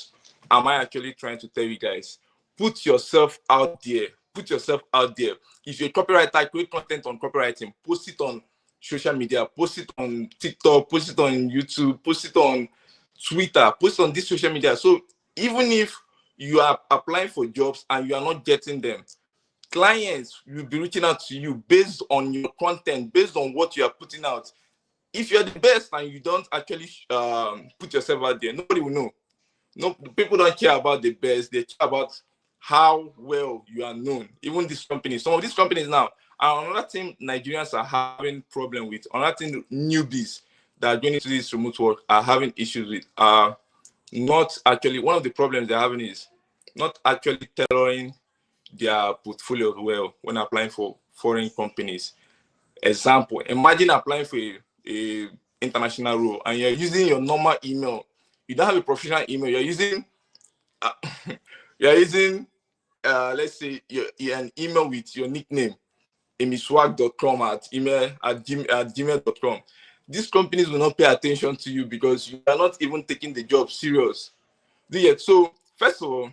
am I actually trying to tell you guys? Put yourself out there. Put yourself out there. If you're a copywriter, create content on copywriting, post it on social media, post it on TikTok, post it on YouTube, post it on Twitter, post it on this social media. So even if you are applying for jobs and you are not getting them, clients will be reaching out to you based on your content, based on what you are putting out. If you're the best and you don't actually put yourself out there, nobody will know. No, people don't care about the best. They care about how well you are known. Even these companies, some of these companies now, and another thing Nigerians are having problem with, another thing newbies that are going into this remote work are having issues with, not actually, one of the problems they're having is not actually tailoring their portfolio well when applying for foreign companies. Example, imagine applying for a international role and you're using your normal email. You don't have a professional email. You're using uh, you're using let's say an email with your nickname, emiswag.com at gmail.com. These companies will not pay attention to you because you are not even taking the job serious. Yeah, so first of all,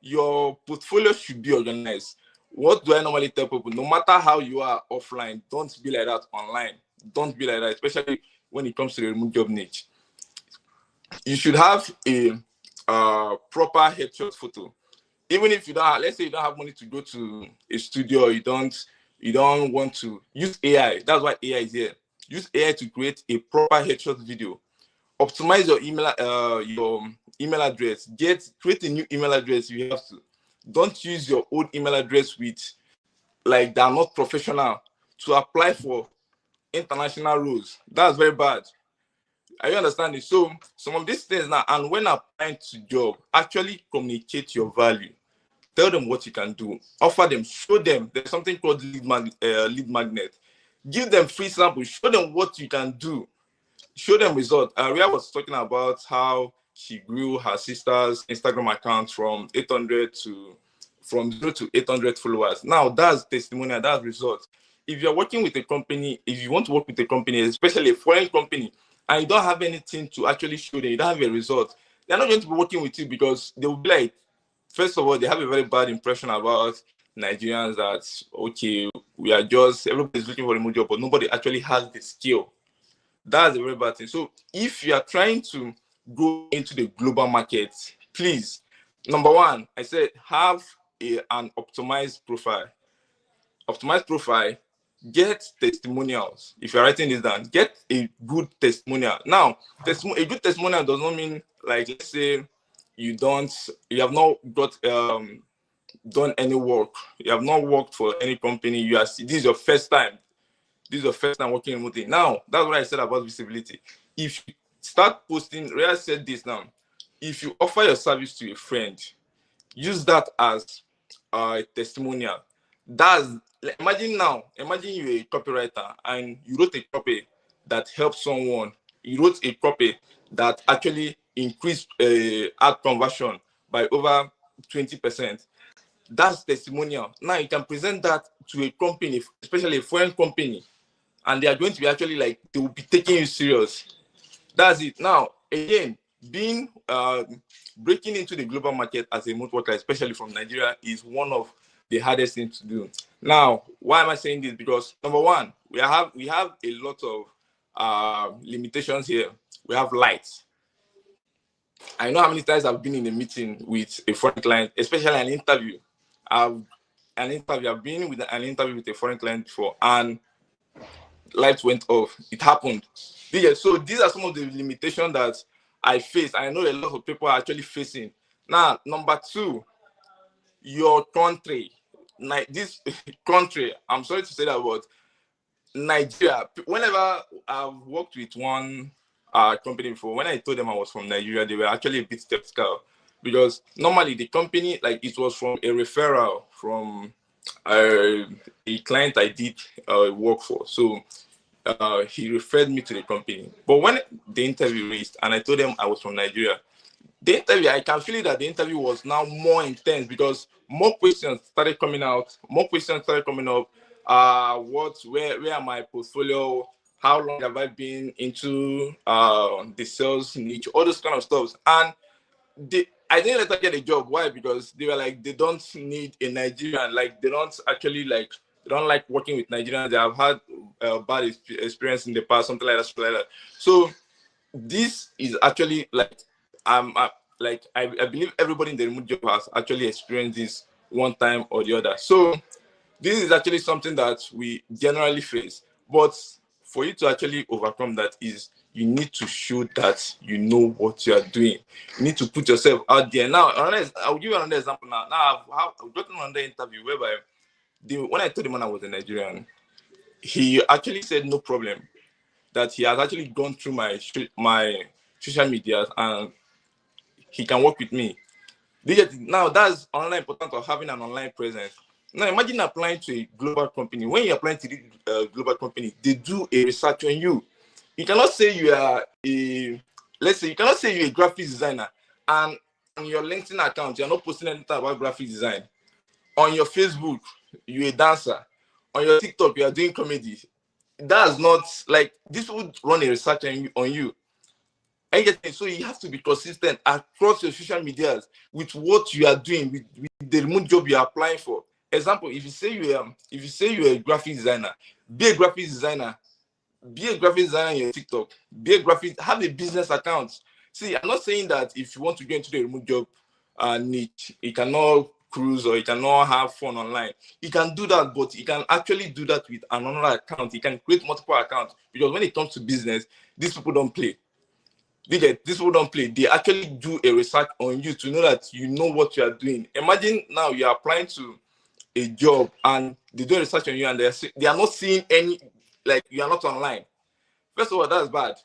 your portfolio should be organized. What do I normally tell people? No matter how you are offline, don't be like that online. Don't be like that, especially when it comes to the remote job niche. you should have a proper headshot photo. Even if you don't have, let's say you don't have money to go to a studio, or you don't want to use AI. That's why AI is here. Use AI to create a proper headshot video. Optimize your email address. Create a new email address if you have to. Don't use your old email address with, like, they are not professional, to apply for international roles. That's very bad. Are you understanding? So some of these things now, and when applying to job, actually communicate your value. Tell them what you can do. Offer them. Show them. There's something called lead magnet. Give them free samples. Show them what you can do. Show them results. Ria was talking about how she grew her sister's Instagram account from 0 to 800 followers. Now that's testimonial. That's results. If you're working with a company, if you want to work with a company, especially a foreign company, and you don't have anything to actually show them, you don't have a result, they're not going to be working with you, because they will be like, first of all, they have a very bad impression about Nigerians, that okay, we are just, everybody's looking for a new job, but nobody actually has the skill. That's a very bad thing. So if you are trying to go into the global market, please, number one, I said, have an optimized profile. Optimized profile, get testimonials. If you're writing this down, get a good testimonial. Now, a good testimonial does not mean, like, let's say you have not got done any work, you have not worked for any company, this is your first time. This is your first time working remotely. Now, that's what I said about visibility. If you start posting, Rhea said this now, if you offer your service to a friend, use that as a testimonial. That's, like, imagine you're a copywriter and you wrote a copy that helps someone. You wrote a copy that actually increased ad conversion by over 20%. That's testimonial. Now you can present that to a company, especially a foreign company, and they are going to be actually, like, they will be taking you serious. That's it. Now, again, breaking into the global market as a remote worker, especially from Nigeria, is one of the hardest things to do. Now, why am I saying this? Because number one, we have a lot of limitations here. We have lights. I know how many times I've been in a meeting with a foreign client, especially an interview. I've been with an interview with a foreign client before, and lights went off. It happened. Yeah, so these are some of the limitations that I face. I know a lot of people are actually facing. Now, number two, your country. This country, I'm sorry to say that, but Nigeria, whenever I've worked with one company before, when I told them I was from Nigeria, they were actually a bit skeptical, because normally the company, like, it was from a referral from a client I did work for. So he referred me to the company. But when the interview reached and I told them I was from Nigeria, the interview, I can feel that the interview was now more intense, because more questions started coming out, more questions started coming up. Where are my portfolio? How long have I been into the sales niche? All those kind of stuff. And I didn't let her get a job. Why? Because they were like, they don't need a Nigerian. Like, they don't actually like, they don't like working with Nigerians. They have had bad experience in the past, something like that, something like that. So this is actually like, I believe everybody in the remote job has actually experienced this one time or the other. So this is actually something that we generally face. But for you to actually overcome that, is you need to show that you know what you are doing. You need to put yourself out there. Now, I'll give you another example now. Now, I've gotten another interview whereby when I told him when I was a Nigerian, he actually said no problem, that he has actually gone through my social media and he can work with me. Now, that's online important of having an online presence. Now, imagine applying to a global company. When you're applying to a global company, they do a research on you. You cannot say you are let's say, you cannot say you're a graphic designer and on your LinkedIn account, you're not posting anything about graphic design. On your Facebook, you're a dancer. On your TikTok, you are doing comedy. That's not, like, this would run a research on you. So you have to be consistent across your social medias with what you are doing, with the remote job you are applying for. Example, if you say you're a graphic designer, be a graphic designer. Be a graphic designer on your TikTok. Have a business account. See, I'm not saying that if you want to get into the remote job niche, you cannot cruise or you cannot have fun online. You can do that, but you can actually do that with another account. You can create multiple accounts, because when it comes to business, these people don't play. These people don't play. They actually do a research on you to know that you know what you are doing. Imagine now you are applying to a job and they do research on you and they are not seeing any, like, you are not online. First of all, that's bad.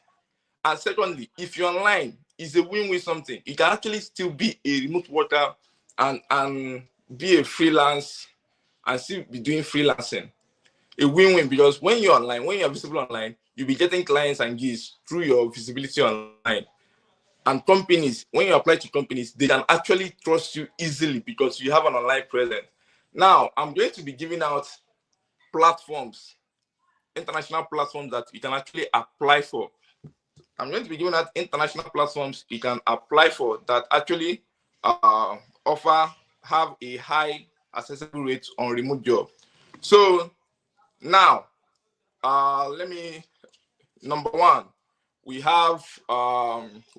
And secondly, if you're online, it's a win-win something. You can actually still be a remote worker and be a freelance and still be doing freelancing. A win-win, because when you're online, when you're visible online, you'll be getting clients and gigs through your visibility online. And companies, when you apply to companies, they can actually trust you easily because you have an online presence. Now, I'm going to be giving out platforms, international platforms that you can actually apply for. I'm going to be giving out international platforms you can apply for that actually have a high accessible rate on remote job. So now, number one, we have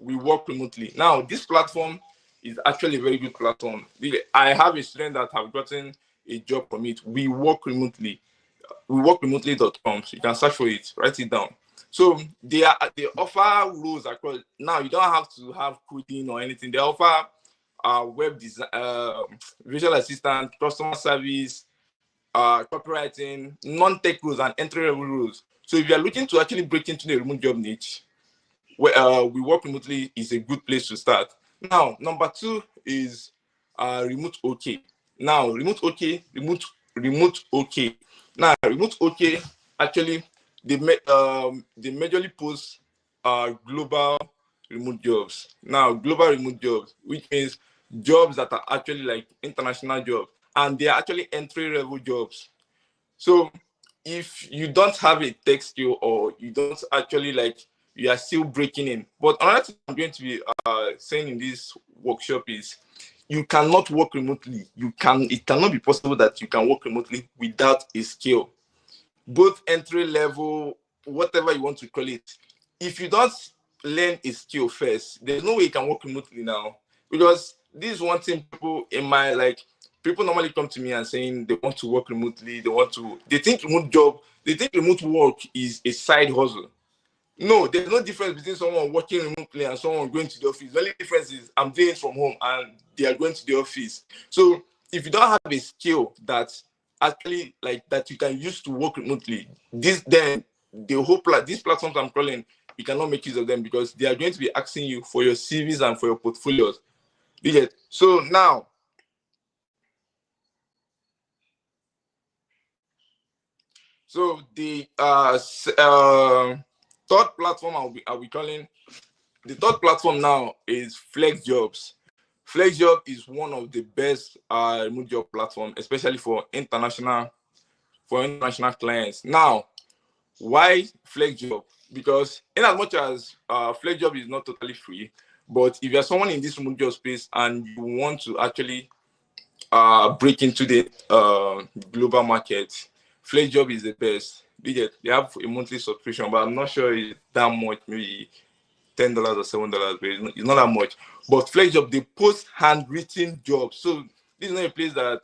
we work remotely. Now, this platform is actually a very good platform. I have a student that have gotten a job from it. We work remotely. We work remotely.com. So you can search for it, write it down. So they offer roles across. Now you don't have to have coding or anything. They offer web design, visual assistant, customer service, copywriting, non-tech roles, and entry-level roles. So if you are looking to actually break into the remote job niche, where we work remotely is a good place to start. Now, number two is remote OK. Now, remote OK. Now, remote OK actually they majorly post global remote jobs. Now, global remote jobs, which means jobs that are actually like international jobs, and they are actually entry-level jobs. So if you don't have a tech skill, or you don't actually like, you are still breaking in. But another thing I'm going to be saying in this workshop is you cannot work remotely. It cannot be possible that you can work remotely without a skill. Both entry level, whatever you want to call it. If you don't learn a skill first, there's no way you can work remotely now. Because this is one thing people normally come to me and saying they want to work remotely, they think remote work is a side hustle. No, there's no difference between someone working remotely and someone going to the office. The only difference is I'm doing it from home and they are going to the office. So if you don't have a skill that actually like that you can use to work remotely, these platforms I'm calling, you cannot make use of them because they are going to be asking you for your CVs and for your portfolios. You get? So now, so the third platform I'll be calling, the third platform now is FlexJobs. FlexJob is one of the best remote job platform, especially for international clients. Now, why FlexJob? Because in as much as FlexJob is not totally free, but if you're someone in this remote job space and you want to actually break into the global market, FlexJob is the best. They have a monthly subscription, but I'm not sure it's that much, maybe $10 or $7, but it's not that much. But FlexJob, they post handwritten jobs. So this is not a place that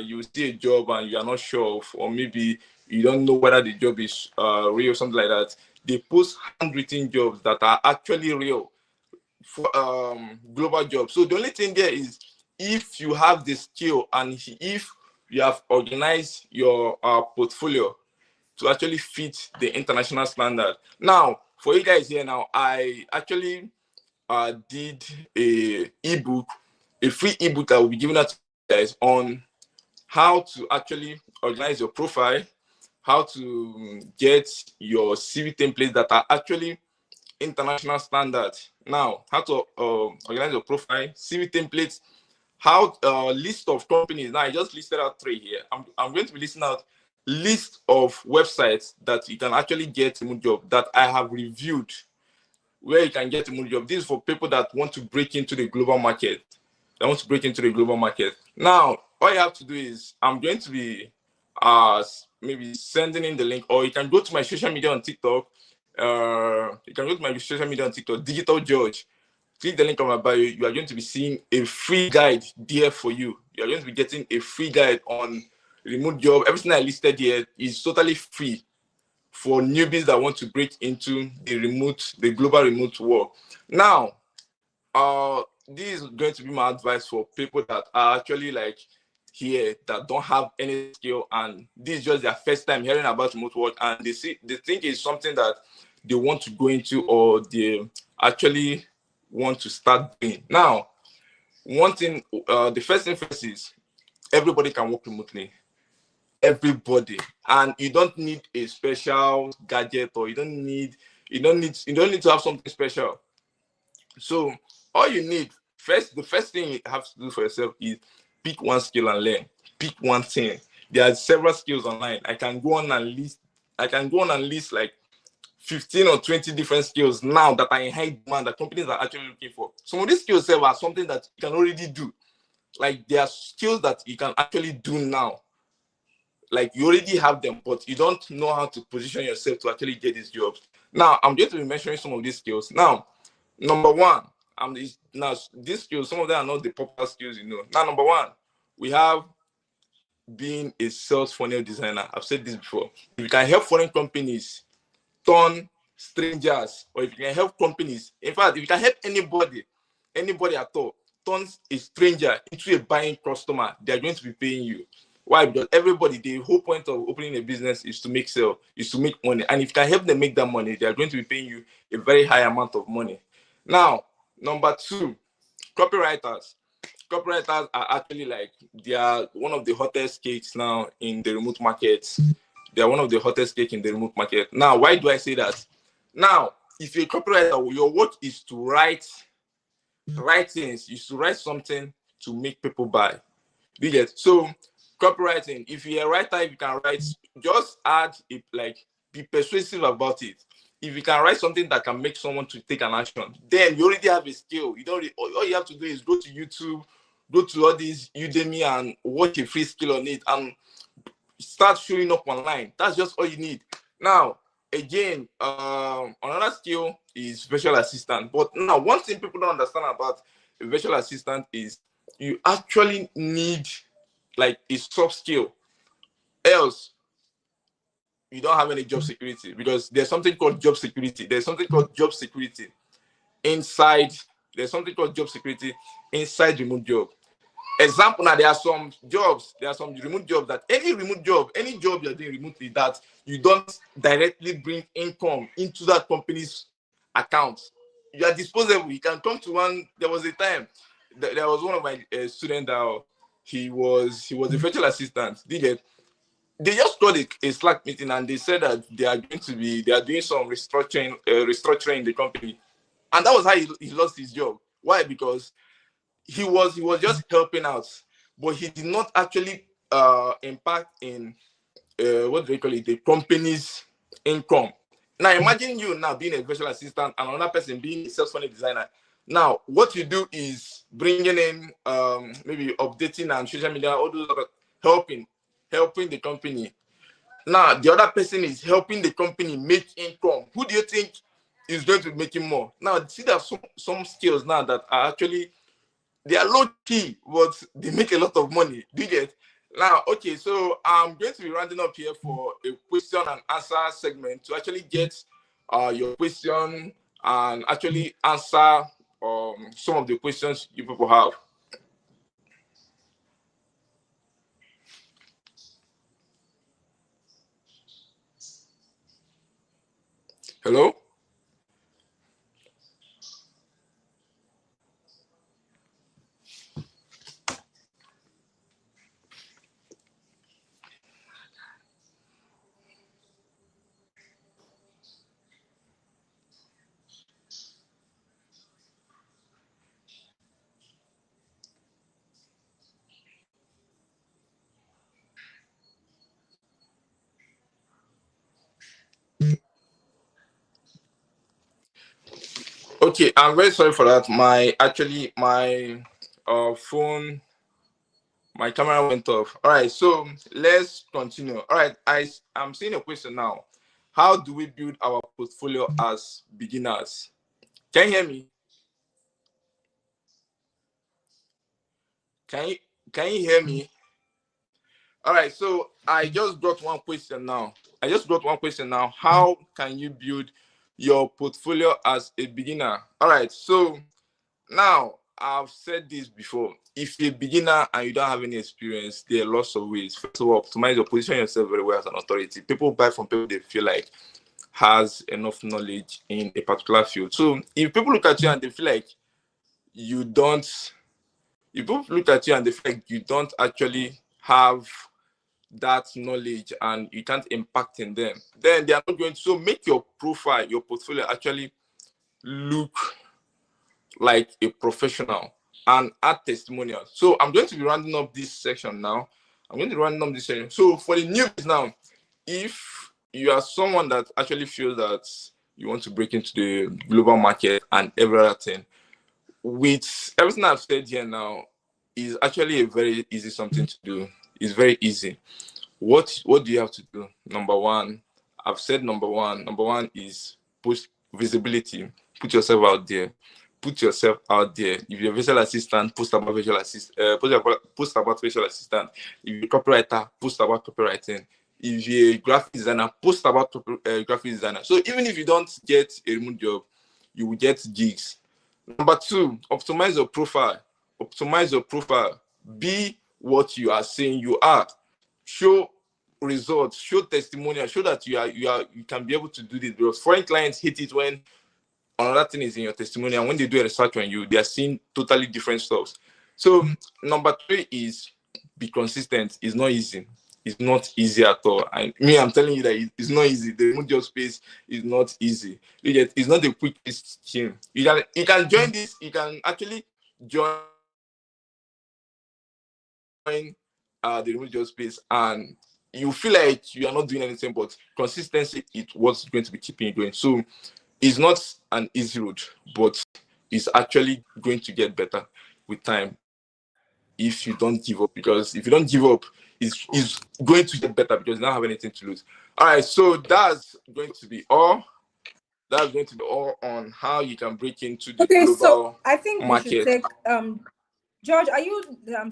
you see a job and you are not sure of, or maybe you don't know whether the job is real or something like that. They post handwritten jobs that are actually real for global jobs. So the only thing there is if you have the skill and if you have organized your portfolio to actually fit the international standard. Now, for you guys here now, I actually did a free ebook that will be given out to you guys on how to actually organize your profile, how to get your CV templates that are actually international standards. Now, how to organize your profile, CV templates, how list of companies. Now, I just listed out 3 here. I'm going to be listing out list of websites that you can actually get a remote job that I have reviewed, where you can get a remote job. This is for people that want to break into the global market. Now, all you have to do is I'm going to be maybe sending in the link, or you can go to my social media on TikTok. You can go to my social media on TikTok, Digital George. Click the link on my bio. You are going to be seeing a free guide there for you. You are going to be getting a free guide on remote job. Everything I listed here is totally free for newbies that want to break into the global remote world. Now, this is going to be my advice for people that are actually like here that don't have any skill, and this is just their first time hearing about remote work, and they think it's something that they want to go into, or they actually want to start doing. Now, one thing, the first thing first is everybody can work remotely. Everybody, and you don't need a special gadget, or you don't need to have something special. So all you need the first thing you have to do for yourself is pick one skill and learn. Pick one thing. There are several skills online. I can go on and list like 15 or 20 different skills now that are in high demand that companies are actually looking for. Some of these skills are something that you can already do. Like, there are skills that you can actually do now. Like, you already have them, but you don't know how to position yourself to actually get these jobs. Now, I'm going to be mentioning some of these skills. Now, number one, now these skills, some of them are not the popular skills, you know. Now, number one, we have being a sales funnel designer. I've said this before. If you can help foreign companies turn strangers, or if you can help companies, in fact, if you can help anybody at all, turn a stranger into a buying customer, they're going to be paying you. Why? Because everybody, the whole point of opening a business is to make sale, is to make money. And if you can help them make that money, they are going to be paying you a very high amount of money. Now, number two, copywriters. Copywriters are actually like, they are one of the hottest cakes now in the remote market. They are one of the hottest cake in the remote market. Now, why do I say that? Now, if you're a copywriter, your work is to write things, is to write something to make people buy. You get? So, copywriting, if you're a writer, if you can write, just add it, like, be persuasive about it. If you can write something that can make someone to take an action, then you already have a skill. You don't all you have to do is go to YouTube, go to all these Udemy and watch a free skill on it and start showing up online. That's just all you need. Now, again, another skill is virtual assistant. But now, one thing people don't understand about a virtual assistant is you actually need like a soft skill. Else, you don't have any job security, because there's something called job security. There's something called job security inside. There's something called job security inside remote job. Example, now there are some remote jobs that any job you're doing remotely that you don't directly bring income into that company's account. You are disposable. You can come to one. There was a time there was one of my students that he was a virtual assistant. They just called a Slack meeting and they said that they are doing some restructuring in the company, and that was how he lost his job. Why? Because he was just helping out, but he did not actually impact in what do they call it, the company's income. Now imagine you now being a virtual assistant and another person being a sales funnel designer. Now what you do is bringing in maybe updating and social media, all those other, helping the company. Now the other person is helping the company make income. Who do you think is going to be making more? Now see, there are some skills now that are actually, they are low key, but they make a lot of money. Do you get? Now, okay, so I'm going to be rounding up here for a question and answer segment to actually get your question and actually answer some of the questions you people have. Hello? Okay, I'm very sorry for that. My phone, my camera went off. All right, so let's continue. All right, I'm seeing a question now. how do we build our portfolio as beginners? Can you hear me? Can you can you hear me? All right, so I just got one question now. How can you build your portfolio as a beginner? All right, so now I've said this before. If you're a beginner and you don't have any experience, there are lots of ways. First of all, optimize your position yourself very well as an authority. People buy from people they feel like has enough knowledge in a particular field. So if people look at you and they feel like you don't, if people look at you and they feel like you don't actually have that knowledge and you can't impact in them, then they are not going to. So make your profile, your portfolio actually look like a professional and add testimonials. So I'm going to be rounding up this section now. So for the newbies now, if you are someone that actually feels that you want to break into the global market and every other thing, with everything I've said here now, is actually a very easy something to do. It's very easy. What do you have to do? Number one, I've said number one. Number one is post visibility. Put yourself out there. If you're a virtual assistant, post about virtual assistant. Post about virtual assistant. If you're a copywriter, post about copywriting. If you're a graphic designer, post about graphic designer. So even if you don't get a remote job, you will get gigs. Number two, optimize your profile. Be what you are saying you are. Show results, show testimonial, show that you can be able to do this, because foreign clients hate it when another thing is in your testimonial, and when they do a research on you, they are seeing totally different stuff. So number three is be consistent. It's not easy. It's not easy at all. I'm telling you that it's not easy. The remote job space is not easy. It's not the quickest thing. You can join this. You can actually join the remote job space, and you feel like you are not doing anything, but consistency is what's going to be keeping you going. So it's not an easy road, but it's actually going to get better with time if you don't give up. Because if you don't give up, it's going to get better because you don't have anything to lose. All right, so that's going to be all. That's going to be all on how you can break into the Okay, so global I think we should market. take George, are you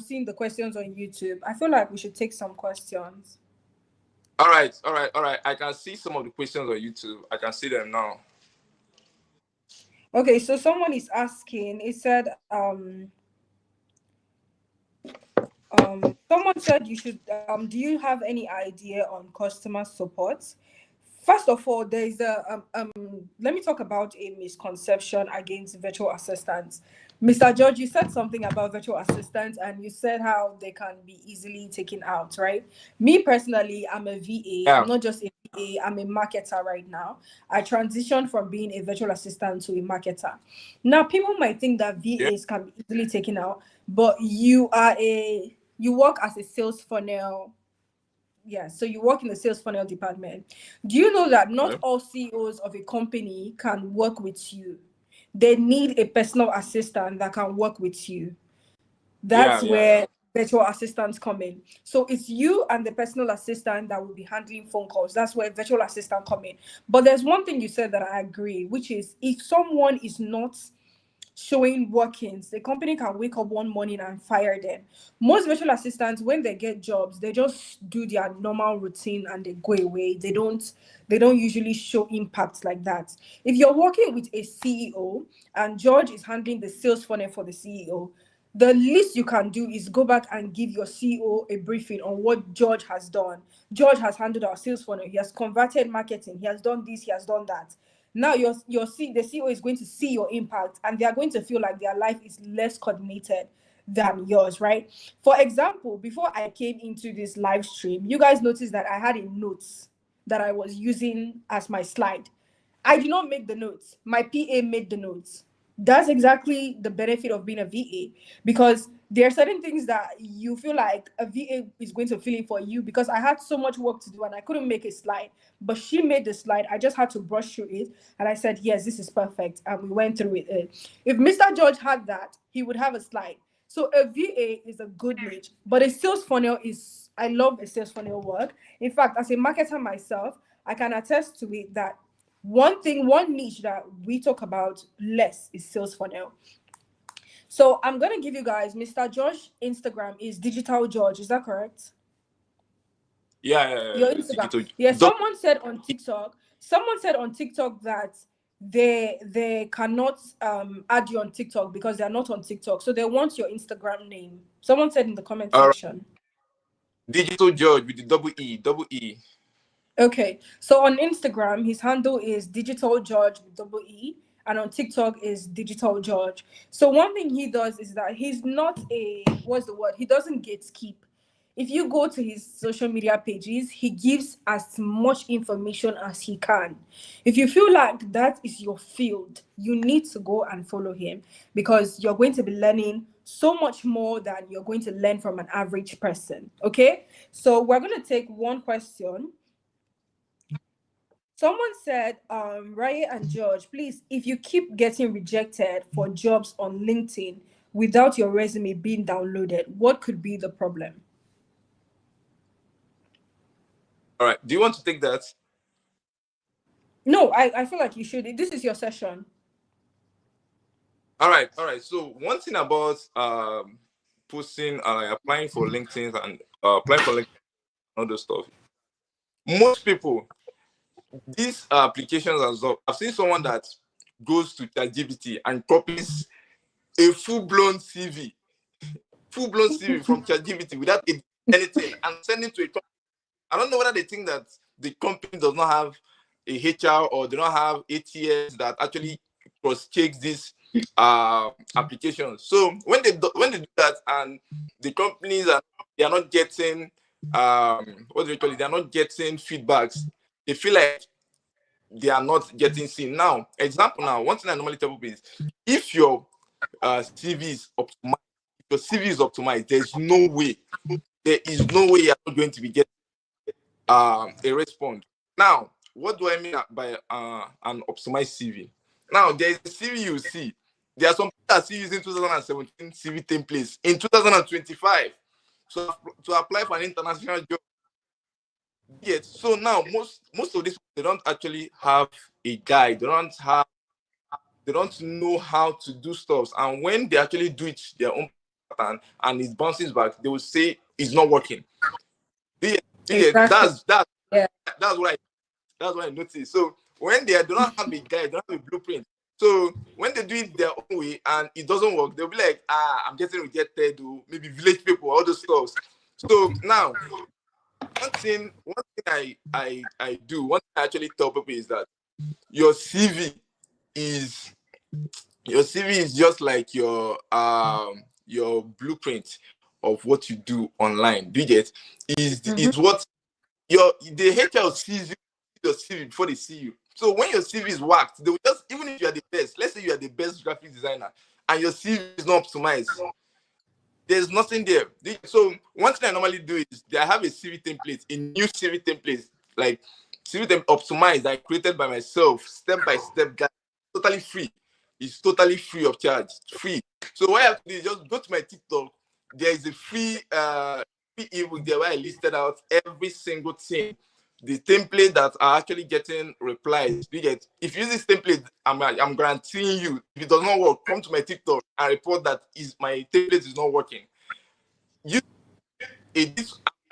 seeing the questions on YouTube? I feel like we should take some questions. All right. I can see some of the questions on YouTube. I can see them now. Okay, so someone is asking, it said someone said you should do you have any idea on customer support? First of all, there is a let me talk about a misconception against virtual assistants. Mr. George, you said something about virtual assistants and you said how they can be easily taken out, right? Me personally, I'm a VA. I'm Yeah. not just a VA, I'm a marketer right now. I transitioned from being a virtual assistant to a marketer. Now, people might think that Yeah. VAs can be easily taken out, but you work as a sales funnel. Yeah, so you work in the sales funnel department. Do you know that not Yeah. all CEOs of a company can work with you? They need a personal assistant that can work with you. Yeah. That's Yeah. where virtual assistants come in. So it's you and the personal assistant that will be handling phone calls. That's where virtual assistant come in. But there's one thing you said that I agree, which is if someone is not showing workings, the company can wake up one morning and fire them. Most virtual assistants, when they get jobs, they just do their normal routine and they go away. They don't usually show impact like that. If you're working with a CEO and George is handling the sales funnel for the CEO, the least you can do is go back and give your CEO a briefing on what George has done. George has handled our sales funnel. He has converted marketing. He has done this. He has done that. Now the CEO is going to see your impact, and they are going to feel like their life is less coordinated than yours, right? For example, before I came into this live stream, you guys noticed that I had a notes that I was using as my slide. I did not make the notes. My PA made the notes. That's exactly the benefit of being a VA, because there are certain things that you feel like a VA is going to fill in for you, because I had so much work to do and I couldn't make a slide, but she made the slide. I just had to brush through it and I said, yes, this is perfect. And we went through it. If Mr. George had that, he would have a slide. So a VA is a good niche, but a sales funnel is, I love a sales funnel work. In fact, as a marketer myself, I can attest to it that one niche that we talk about less is sales funnel. So I'm gonna give you guys Mr. George Instagram is Digital George. Is that correct? Your Instagram. Digital. Yeah, someone said on TikTok that they cannot add you on TikTok because they're not on TikTok. So they want your Instagram name. Someone said in the comment All right. section. Digital George with the double E, double E. Okay, so on Instagram, his handle is Digital George with double E, and on TikTok is Digital George. So one thing he does is that he's not a what's the word? He doesn't gatekeep. If you go to his social media pages, he gives as much information as he can. If you feel like that is your field, you need to go and follow him because you're going to be learning so much more than you're going to learn from an average person. Okay, so we're going to take one question. Someone said, Ryan and George, please, if you keep getting rejected for jobs on LinkedIn without your resume being downloaded, what could be the problem? All right. Do you want to take that? No, I feel like you should. This is your session. All right. All right. So one thing about posting, applying for LinkedIn and applying for LinkedIn and other stuff. Most people, these applications and stuff. I've seen someone that goes to ChatGPT and copies a full-blown CV from ChatGPT without anything and sending to a company. I don't know whether they think that the company does not have a HR or they don't have ATS that actually cross-checks these applications. So when they do that and the companies they are not getting what do you call it? They are not getting feedbacks. They feel like they are not getting seen. Now, example now, one thing I normally tell people is if your CV is optimized, there is no way you're not going to be getting a response. Now, what do I mean by an optimized CV? Now, there is a CV you see. There are some people that see using 2017 CV templates in 2025. So to apply for an international job. Yes. So now most of these they don't actually have a guide. They don't know how to do stuff. And when they actually do it their own pattern and it bounces back, they will say it's not working. Yeah, Exactly. Yeah. that's what I that's what I noticed. So when they do not have a guide, they don't have a blueprint. So when they do it their own way and it doesn't work, they'll be like, I'm getting rejected, or maybe village people, all those stuff. So now one thing I actually tell people is that your CV is just like your blueprint of what you do online. Do you get? Is what the HR sees you your CV before they see you. So when your CV is whacked, they will just, even if you are the best, let's say you are the best graphic designer and your CV is not optimized, there's nothing there. So one thing I normally do is I have a CV template, a new CV template, like CV template optimized, I created by myself, step by step guide, totally free. It's totally free of charge, free. So what I have to do is just go to my TikTok. There is a free ebook there where I listed out every single thing, the template that are actually getting replies. You get, if you use this template, I'm guaranteeing you, if it does not work, come to my TikTok and report that my template is not working.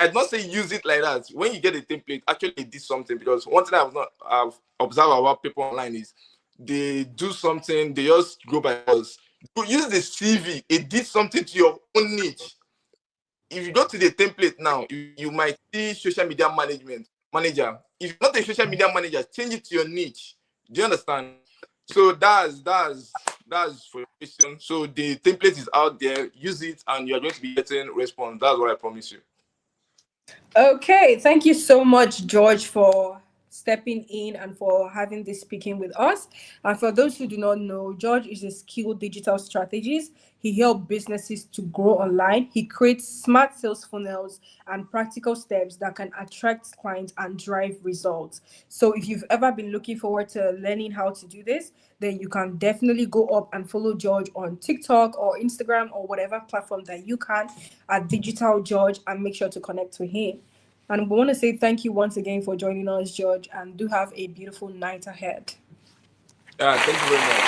I'd not say use it like that. When you get a template, actually it did something, because one thing I've observed about people online is they do something, they just go by us. Use the CV, it did something to your own niche. If you go to the template now, you might see social media manager. If you're not a social media manager, change it to your niche. Do you understand? So that's for your question. So the template is out there. Use it, and you're going to be getting response. That's what I promise you. Okay, thank you so much, George, for stepping in and for having this speaking with us. And for those who do not know, George is a skilled digital strategist. He helps businesses to grow online. He creates smart sales funnels and practical steps that can attract clients and drive results. So if you've ever been looking forward to learning how to do this, then you can definitely go up and follow George on TikTok or Instagram or whatever platform that you can at Digital George, and make sure to connect with him. And we want to say thank you once again for joining us, George, and do have a beautiful night ahead. Yeah, thank you very much.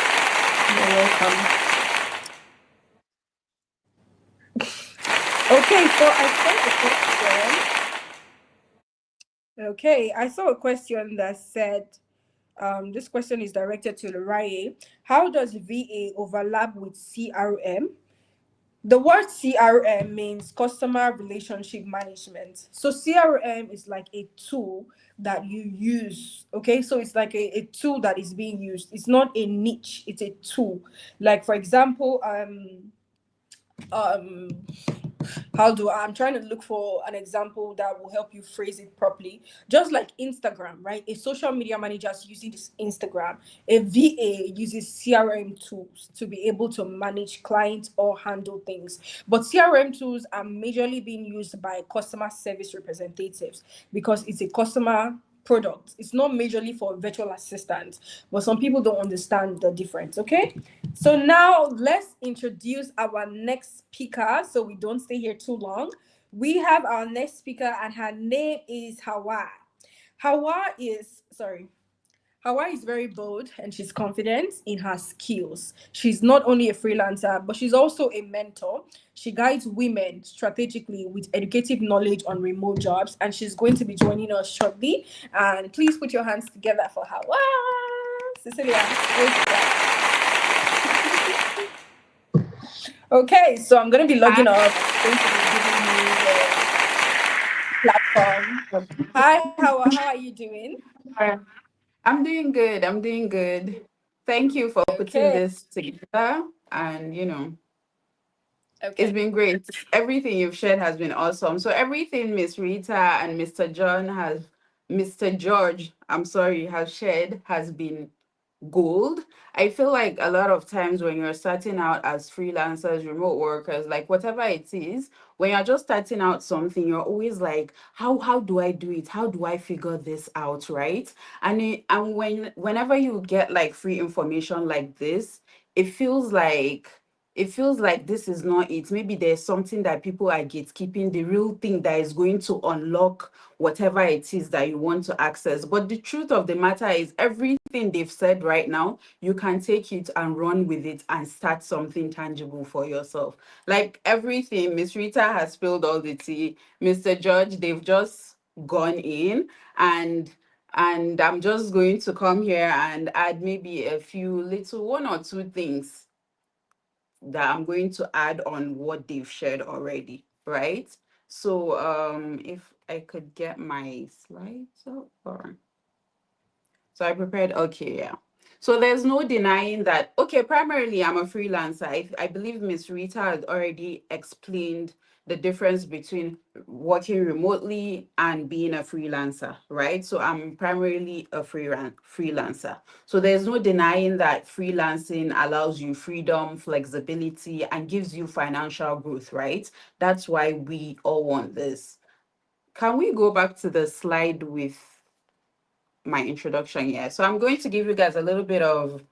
You're welcome. Okay, so I saw a question. Okay, I saw a question that said, this question is directed to Laraye. How does VA overlap with CRM? The word CRM means customer relationship management. So CRM is like a tool that you use. Okay, so it's like a tool that is being used. It's not a niche, it's a tool. Like for example, um how do I'm trying to look for an example that will help you phrase it properly. Just like Instagram, right? A social media manager is using this Instagram. A VA uses CRM tools to be able to manage clients or handle things. But CRM tools are majorly being used by customer service representatives because it's a customer product. It's not majorly for virtual assistants, but some people don't understand the difference. Okay, so now let's introduce our next speaker so we don't stay here too long. We have our next speaker, and her name is Hawa. Hawa is, sorry, Hawa is very bold and she's confident in her skills. She's not only a freelancer, but she's also a mentor. She guides women strategically with educative knowledge on remote jobs, and she's going to be joining us shortly. And please put your hands together for Hawa. Cecilia, where's the clap? Okay, so I'm going to be Hi, logging off. I'm going to be giving you the platform. Hi, Hawa. How are you doing? I'm doing good. I'm doing good. Thank you for putting Okay. this together. And, it's Okay. been great. Everything you've shared has been awesome. So, everything Miss Rita and Mr. George, I'm sorry, has shared has been gold. I feel like a lot of times when you're starting out as freelancers, remote workers, like whatever it is, when you're just starting out something, you're always like, how do I do it? How do I figure this out, right? And whenever you get like free information like this, it feels like this is not it. Maybe there's something that people are gatekeeping, the real thing that is going to unlock whatever it is that you want to access. But the truth of the matter is, everything they've said right now, you can take it and run with it and start something tangible for yourself. Like everything, Miss Rita has spilled all the tea. Mr. George, they've just gone in, and I'm just going to come here and add maybe a few little one or two things that I'm going to add on what they've shared already, right? So if I could get my slides up, or so I prepared, okay, yeah. So there's no denying that, okay, primarily I'm a freelancer. I believe Miss Rita had already explained the difference between working remotely and being a freelancer, right? So I'm primarily a freelancer. So there's no denying that freelancing allows you freedom, flexibility, and gives you financial growth, right? That's why we all want this. Can we go back to the slide with my introduction? Yeah. So I'm going to give you guys a little bit of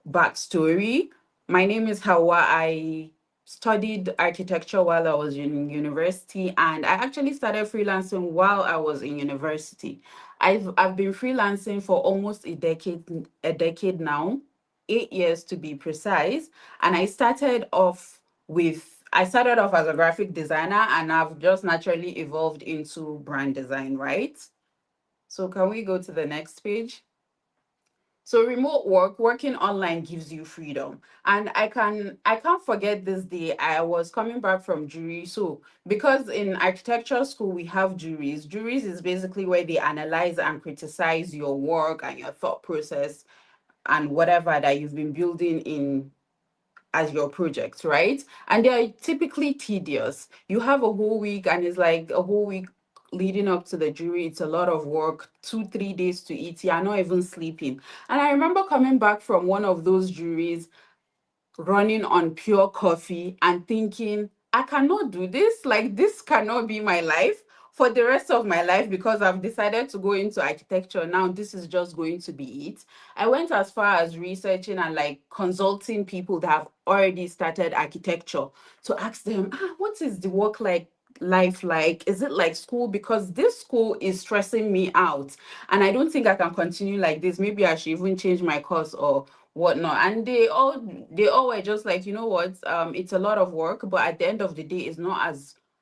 backstory. My name is Hawa. I studied architecture while I was in university, and I actually started freelancing while I was in university. I've been freelancing for almost a decade now, 8 years to be precise. And I started off as a graphic designer, and I've just naturally evolved into brand design, right? So can we go to the next page? So remote work, working online gives you freedom. And I can't forget this day. I was coming back from jury. So because in architecture school we have juries. Juries is basically where they analyze and criticize your work and your thought process and whatever that you've been building in as your project, right? And they are typically tedious. You have a whole week, and it's like a whole week leading up to the jury. It's a lot of work, 2 3 days to eat. You're not even sleeping. And I remember coming back from one of those juries, running on pure coffee and thinking, I cannot do this. Like, this cannot be my life for the rest of my life because I've decided to go into architecture. Now, this is just going to be it. I went as far as researching and like consulting people that have already started architecture to ask them, what is the work like? life like? Is it like school? Because this school is stressing me out, and I don't think I can continue like this. Maybe I should even change my course or whatnot. And they all were just like, you know what, it's a lot of work, but at the end of the day, it's not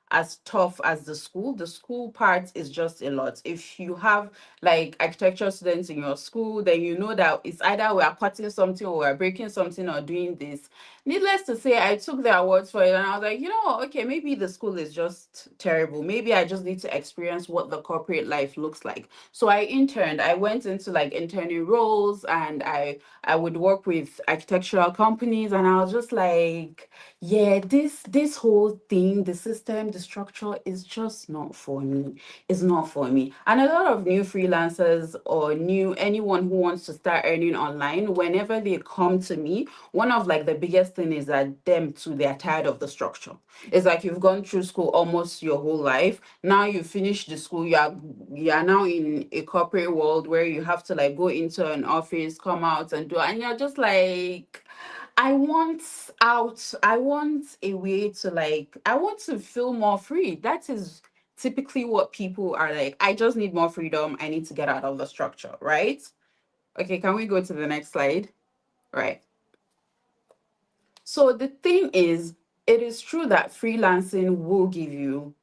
as tough as the school. The school part is just a lot. If you have like architecture students in your school, then you know that it's either we are cutting something or we're breaking something or doing this. Needless to say, I took their words for it and I was like, you know what, okay, maybe the school is just terrible. Maybe I just need to experience what the corporate life looks like. So I interned. I went into like interning roles, and I would work with architectural companies, and I was just like, yeah, this whole thing, the system, the structure is just not for me. It's not for me. And a lot of new freelancers or new anyone who wants to start earning online, whenever they come to me, one of like the biggest thing is that them too, they're tired of the structure. It's like you've gone through school almost your whole life. Now you finish the school, you are now in a corporate world where you have to like go into an office, come out and do, and you're just like, I want out. I want a way to like, I want to feel more free. That is typically what people are like. I just need more freedom. I need to get out of the structure, right? Okay, can we go to the next slide? Right. So the thing is, it is true that freelancing will give you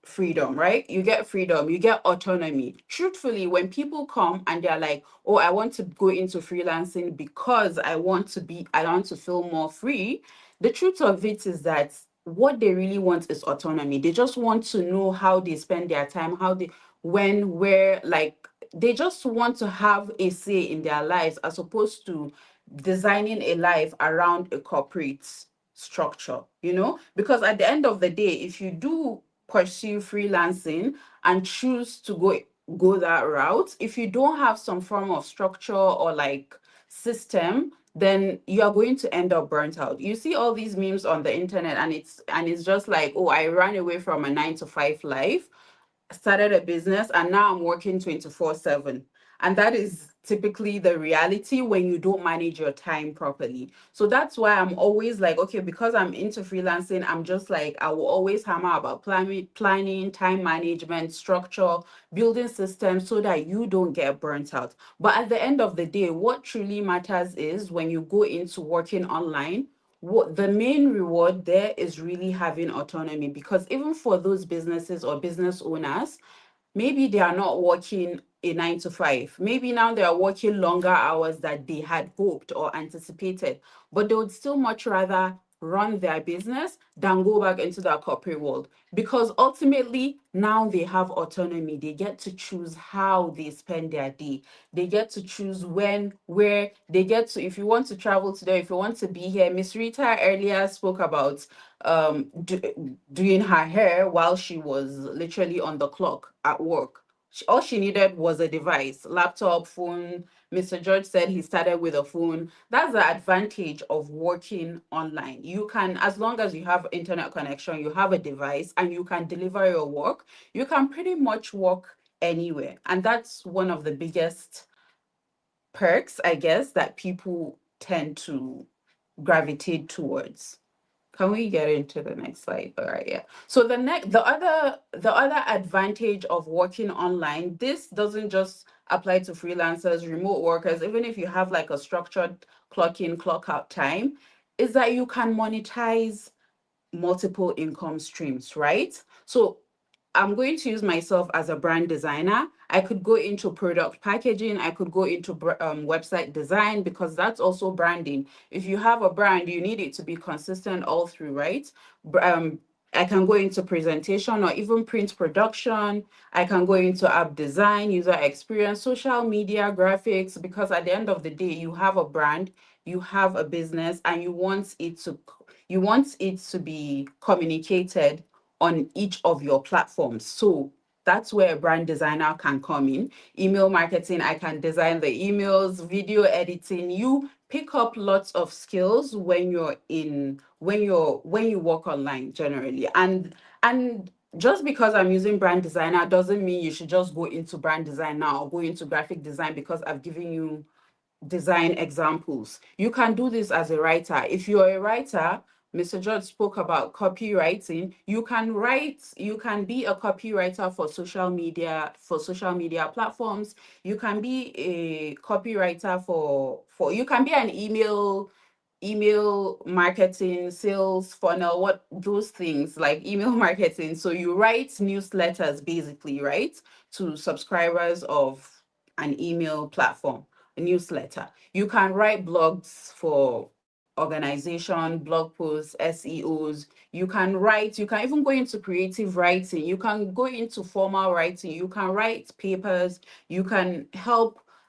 freedom, right? You get freedom, you get autonomy. Truthfully, when people come and they're like, "Oh, I want to go into freelancing because I want to feel more free." The truth of it is that what they really want is autonomy. They just want to know how they spend their time, how they, when, where, like they just want to have a say in their lives as opposed to designing a life around a corporate structure, because at the end of the day, if you do pursue freelancing and choose to go that route, if you don't have some form of structure or like system, then you are going to end up burnt out. You see all these memes on the internet, and it's just like, oh, I ran away from a 9 to 5 life, started a business, and now I'm working 24/7. And that is typically the reality when you don't manage your time properly. So that's why I'm always like, okay, because I'm into freelancing, I'm just like, I will always hammer about planning, time management, structure, building systems so that you don't get burnt out. But at the end of the day, what truly matters is when you go into working online, what the main reward there is really having autonomy, because even for those businesses or business owners, maybe they are not working a 9 to 5. Maybe now they are working longer hours that they had hoped or anticipated, but they would still much rather run their business than go back into that corporate world, because ultimately now they have autonomy. They get to choose how they spend their day. They get to choose when, where they get to. If you want to travel today, if you want to be here, Miss Rita earlier spoke about doing her hair while she was literally on the clock at work. All she needed was a device, laptop, phone. Mr. George said he started with a phone. That's the advantage of working online. You can, as long as you have internet connection, you have a device, and you can deliver your work, you can pretty much work anywhere. And that's one of the biggest perks, I guess, that people tend to gravitate towards. Can we get into the next slide? All right, yeah. So the other advantage of working online, this doesn't just apply to freelancers, remote workers, even if you have like a structured clock in, clock out time, is that you can monetize multiple income streams, right? So I'm going to use myself as a brand designer. I could go into product packaging. I could go into website design, because that's also branding. If you have a brand, you need it to be consistent all through, right? I can go into presentation or even print production. I can go into app design, user experience, social media, graphics, because at the end of the day, you have a brand, you have a business, and you want it to be communicated on each of your platforms. So that's where a brand designer can come in. Email marketing, I can design the emails, video editing. You pick up lots of skills when you work online generally. And just because I'm using brand designer doesn't mean you should just go into brand design now or go into graphic design because I've given you design examples. You can do this as a writer. If you're a writer, Mr. George spoke about copywriting. You can be a copywriter for social media platforms. You can be a copywriter you can be an email marketing, sales funnel, what those things like email marketing. So you write newsletters basically, right? To subscribers of an email platform, a newsletter. You can write blogs for organization, blog posts, SEOs. You can even go into creative writing. You can go into formal writing. You can write papers. You can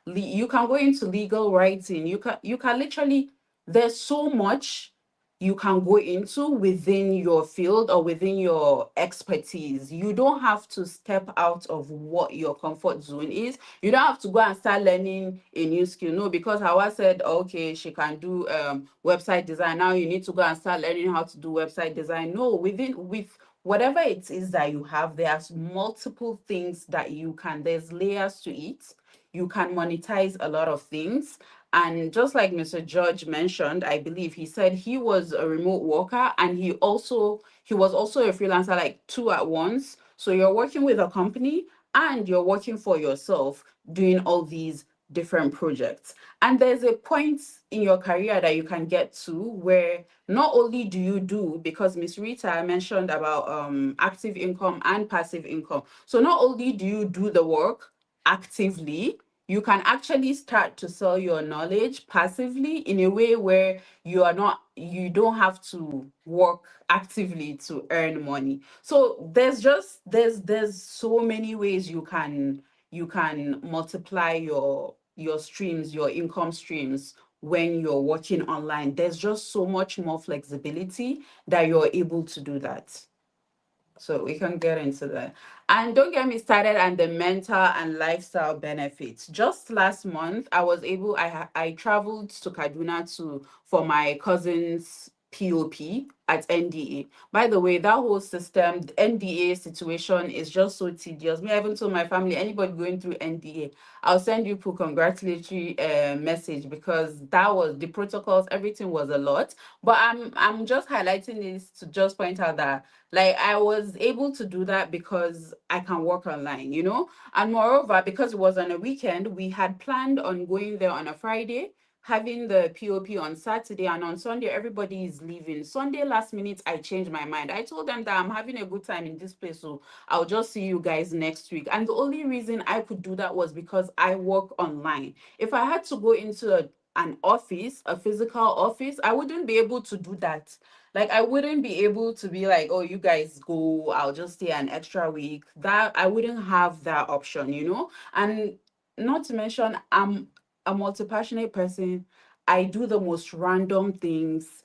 you can go into legal writing. You can literally, there's so much you can go into within your field or within your expertise. You don't have to step out of what your comfort zone is. You don't have to go and start learning a new skill. No, because Hawa said, okay, she can do website design. Now you need to go and start learning how to do website design. No, with whatever it is that you have, there's multiple things that there's layers to it. You can monetize a lot of things. And just like Mr. George mentioned, I believe he said he was a remote worker and he was also a freelancer, like two at once. So you're working with a company and you're working for yourself doing all these different projects. And there's a point in your career that you can get to where not only do you do, because Miss Rita mentioned about active income and passive income. So not only do you do the work actively, you can actually start to sell your knowledge passively in a way where you don't have to work actively to earn money. So there's so many ways you can multiply your streams, your income streams when you're working online. There's just so much more flexibility that you're able to do that. So we can get into that. And don't get me started on the mental and lifestyle benefits. Just last month, I traveled to Kaduna for my cousin's POP at NDA. By the way, that whole system, the NDA situation is just so tedious. Me, I even told my family, anybody going through NDA, I'll send you a congratulatory message, because that was the protocols, everything was a lot. But I'm just highlighting this to just point out that, like, I was able to do that because I can work online, and moreover, because it was on a weekend, we had planned on going there on a Friday, having the POP on Saturday, and on Sunday everybody is leaving. Sunday last minute, I changed my mind. I told them that I'm having a good time in this place, so I'll just see you guys next week. And the only reason I could do that was because I work online. If I had to go into an office, a physical office, I wouldn't be able to do that. Like, I wouldn't be able to be like, oh, you guys go, I'll just stay an extra week. That I wouldn't have that option. And not to mention, I'm a multi-passionate person. I do the most random things.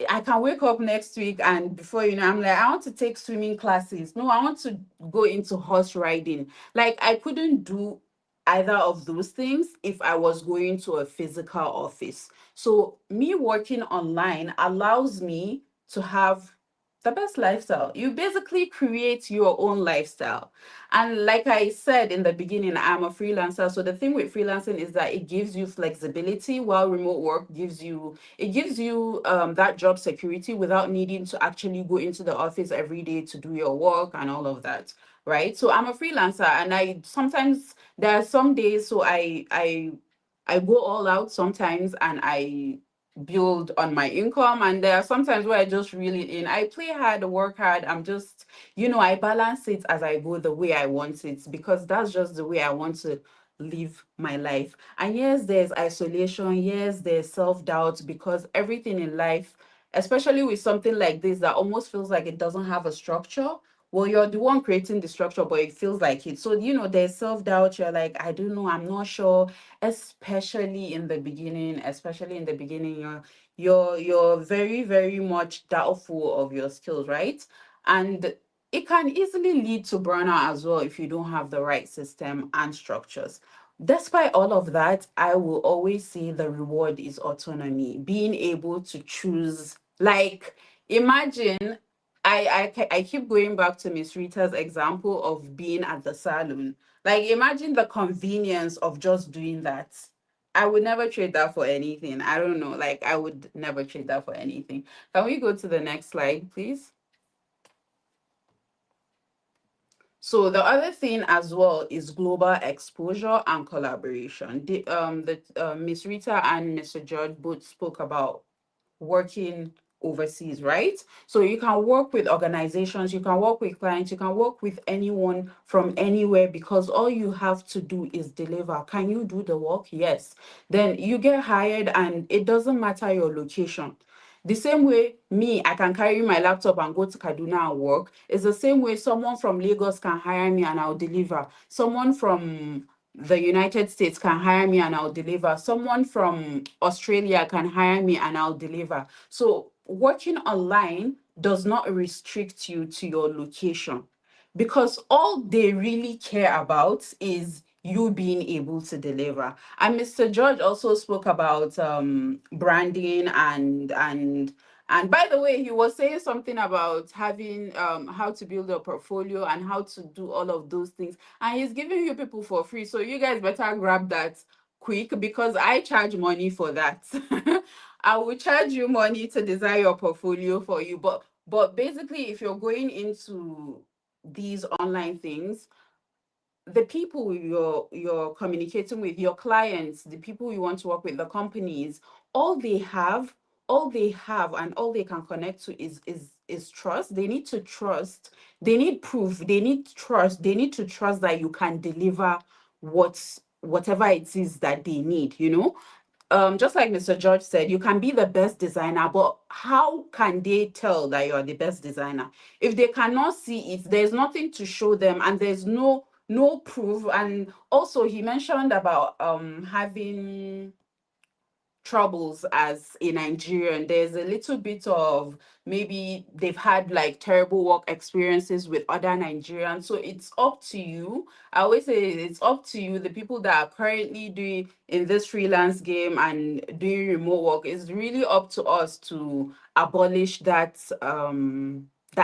I can wake up next week and before you know, I'm like, I want to take swimming classes. No, I want to go into horse riding. Like, I couldn't do either of those things if I was going to a physical office. So me working online allows me to have the best lifestyle. You basically create your own lifestyle. And like I said in the beginning, I'm a freelancer. So the thing with freelancing is that it gives you flexibility, while remote work gives you that job security without needing to actually go into the office every day to do your work and all of that. Right. So I'm a freelancer, and I sometimes there are some days, so I go all out sometimes and I build on my income, and there are sometimes where I just reel it in. I play hard, work hard. I'm just, I balance it as I go the way I want it, because that's just the way I want to live my life. And yes, there's isolation, yes, there's self-doubt, because everything in life, especially with something like this that almost feels like it doesn't have a structure, well, you're the one creating the structure, but it feels like it. So, there's self-doubt. You're like, I don't know, I'm not sure, especially in the beginning, you're very, very much doubtful of your skills, right? And it can easily lead to burnout as well if you don't have the right system and structures. Despite all of that, I will always say the reward is autonomy, being able to choose. Like, imagine, I keep going back to Miss Rita's example of being at the salon. Like, imagine the convenience of just doing that. I would never trade that for anything. I don't know. Like, I would never trade that for anything. Can we go to the next slide, please? So the other thing as well is global exposure and collaboration. Miss Rita and Mr. George both spoke about working overseas, right? So you can work with organizations, you can work with clients, you can work with anyone from anywhere, because all you have to do is deliver. Can you do the work? Yes. Then you get hired, and it doesn't matter your location. The same way me, I can carry my laptop and go to Kaduna and work. It's the same way someone from Lagos can hire me and I'll deliver. Someone from the United States can hire me and I'll deliver. Someone from Australia can hire me and I'll deliver. So working online does not restrict you to your location, because all they really care about is you being able to deliver. And Mr. George also spoke about branding and by the way, he was saying something about having how to build a portfolio and how to do all of those things. And he's giving you people for free. So you guys better grab that quick, because I charge money for that. I will charge you money to design your portfolio for you. But basically, if you're going into these online things, the people you're communicating with, your clients, the people you want to work with, the companies, all they have and all they can connect to is trust. They need to trust, they need proof, they need trust, they need to trust that you can deliver whatever it is that they need, you know. Just like Mr. George said, you can be the best designer, but how can they tell that you're the best designer if they cannot see it? There's nothing to show them, and there's no proof. And also, he mentioned about having troubles as a Nigerian. There's a little bit of, maybe they've had like terrible work experiences with other Nigerians. So it's up to you. I always say it's up to you, the people that are currently doing in this freelance game and doing remote work. It's really up to us to abolish that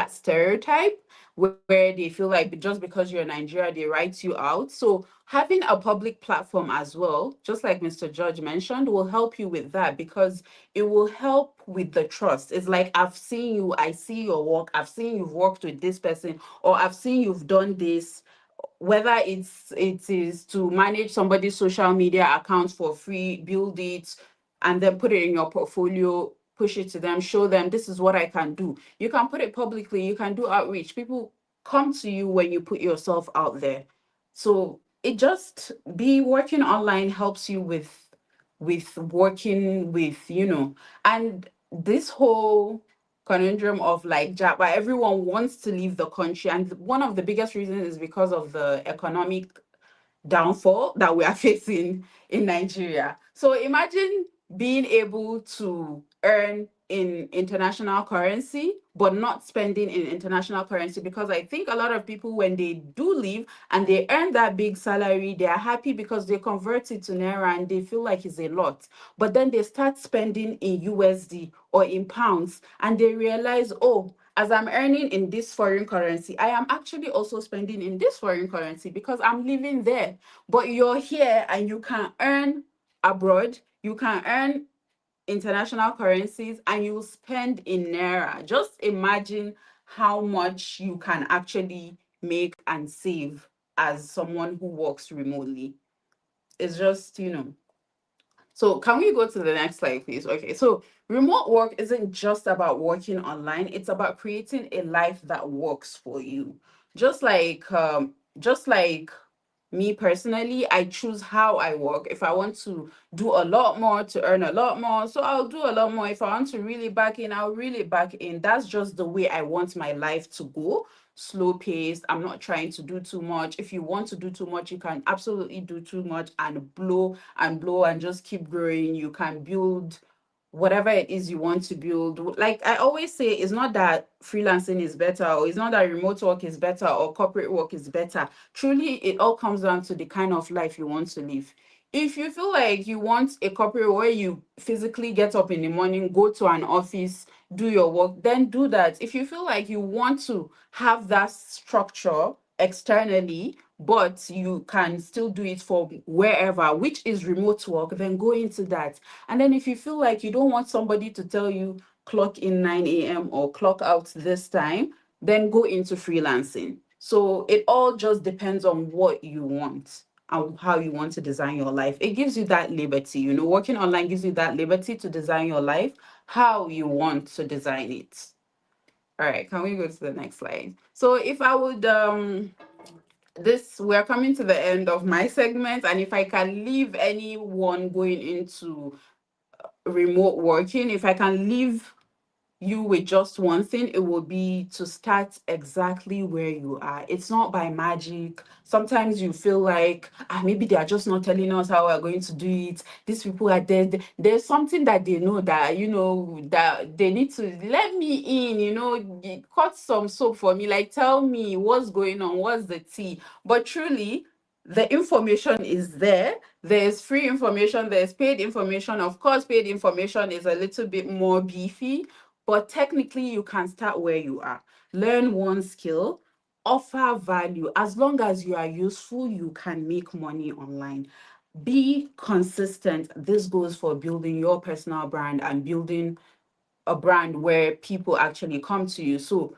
stereotype where they feel like just because you're Nigeria, they write you out. So having a public platform as well, just like Mr. George mentioned, will help you with that, because it will help with the trust. It's like, I've seen you, I see your work, I've seen you've worked with this person, or I've seen you've done this, whether it is to manage somebody's social media account for free, build it and then put it in your portfolio, push it to them, show them this is what I can do. You can put it publicly, you can do outreach. People come to you when you put yourself out there. So it just, be working online helps you with working with, and this whole conundrum of like Japa, everyone wants to leave the country, and one of the biggest reasons is because of the economic downfall that we are facing in Nigeria. So imagine being able to earn in international currency, but not spending in international currency. Because I think a lot of people, when they do leave and they earn that big salary, they are happy because they convert it to Naira and they feel like it's a lot. But then they start spending in USD or in pounds, and they realize, oh, as I'm earning in this foreign currency, I am actually also spending in this foreign currency because I'm living there. But you're here and you can earn abroad, you can earn international currencies, and you spend in Naira. Just imagine how much you can actually make and save as someone who works remotely. It's just, so can we go to the next slide, please? Okay, so remote work isn't just about working online, it's about creating a life that works for you. Just like me personally, I choose how I work. If I want to do a lot more to earn a lot more, so I'll do a lot more. If I want to really back in, I'll really back in. That's just the way I want my life to go. Slow paced. I'm not trying to do too much. If you want to do too much, you can absolutely do too much and blow and just keep growing. You can build whatever it is you want to build. Like I always say, it's not that freelancing is better, or it's not that remote work is better, or corporate work is better. Truly, it all comes down to the kind of life you want to live. If you feel like you want a corporate where you physically get up in the morning, go to an office, do your work, then do that. If you feel like you want to have that structure externally, but you can still do it for wherever, which is remote work, then go into that. And then if you feel like you don't want somebody to tell you clock in 9 a.m. or clock out this time, then go into freelancing. So it all just depends on what you want and how you want to design your life. It gives you that liberty, working online gives you that liberty to design your life how you want to design it. All right, can we go to the next slide? So if I would this we're coming to the end of my segment, and if I can leave anyone going into remote working, if I can leave you with just one thing, it will be to start exactly where you are. It's not by magic. Sometimes you feel like, maybe they are just not telling us how we're going to do it. These people are dead. There's something that they know that, that they need to let me in, cut some soap for me, like tell me what's going on, what's the tea. But truly, the information is there. There's free information, there's paid information. Of course, paid information is a little bit more beefy, but technically, you can start where you are. Learn one skill, offer value. As long as you are useful, you can make money online. Be consistent. This goes for building your personal brand and building a brand where people actually come to you. So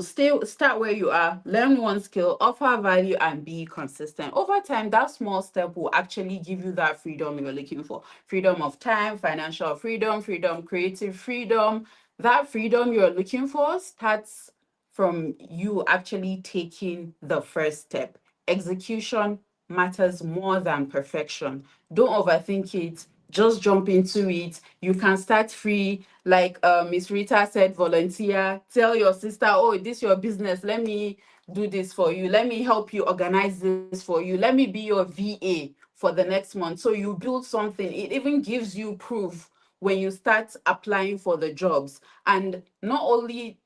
start where you are, learn one skill, offer value, and be consistent. Over time, that small step will actually give you that freedom you're looking for. Freedom of time, financial freedom, creative freedom. That freedom you're looking for starts from you actually taking the first step. Execution matters more than perfection. Don't overthink it. Just jump into it. You can start free. Like Miss Rita said, volunteer. Tell your sister, oh, this your business. Let me do this for you. Let me help you organize this for you. Let me be your VA for the next month. So you build something. It even gives you proof when you start applying for the jobs. And not only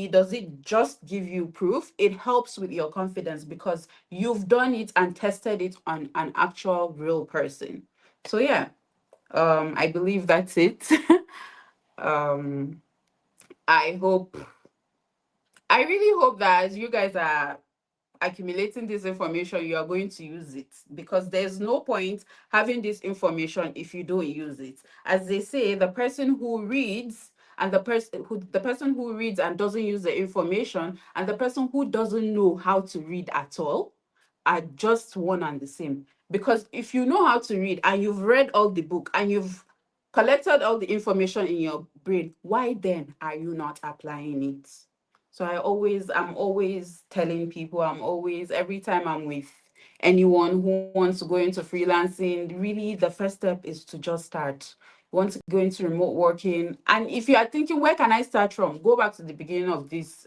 does it just give you proof, it helps with your confidence because you've done it and tested it on an actual real person. So yeah, I believe that's it. um i hope I really hope that as you guys are accumulating this information, you are going to use it, because there's no point having this information if you don't use it. As they say, the person who reads and the person who reads and doesn't use the information, and the person who doesn't know how to read at all, are just one and the same. Because if you know how to read and you've read all the book and you've collected all the information in your brain, why then are you not applying it? So I'm always telling people, every time I'm with anyone who wants to go into freelancing, really the first step is to just start. You want to go into remote working. And if you are thinking, where can I start from? Go back to the beginning of this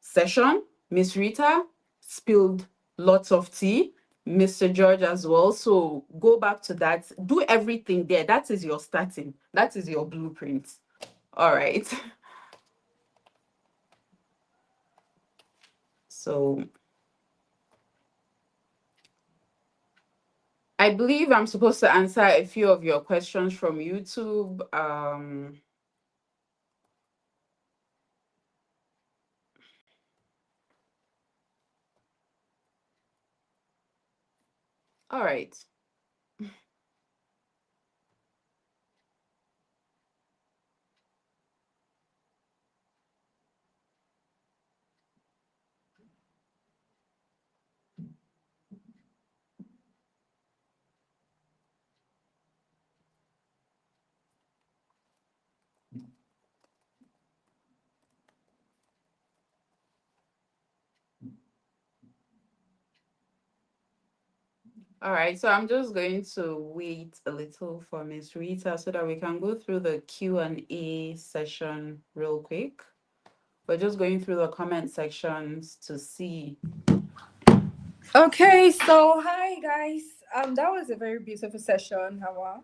session. Miss Rita spilled lots of tea. Mr. George as well. So go back to that. Do everything there. That is your starting. That is your blueprint. All right. So I believe I'm supposed to answer a few of your questions from YouTube. All right. All right. So I'm just going to wait a little for Miss Rita so that we can go through the Q&A session real quick. We're just going through the comment sections to see. Okay, so hi guys. That was a very beautiful session, Hawa.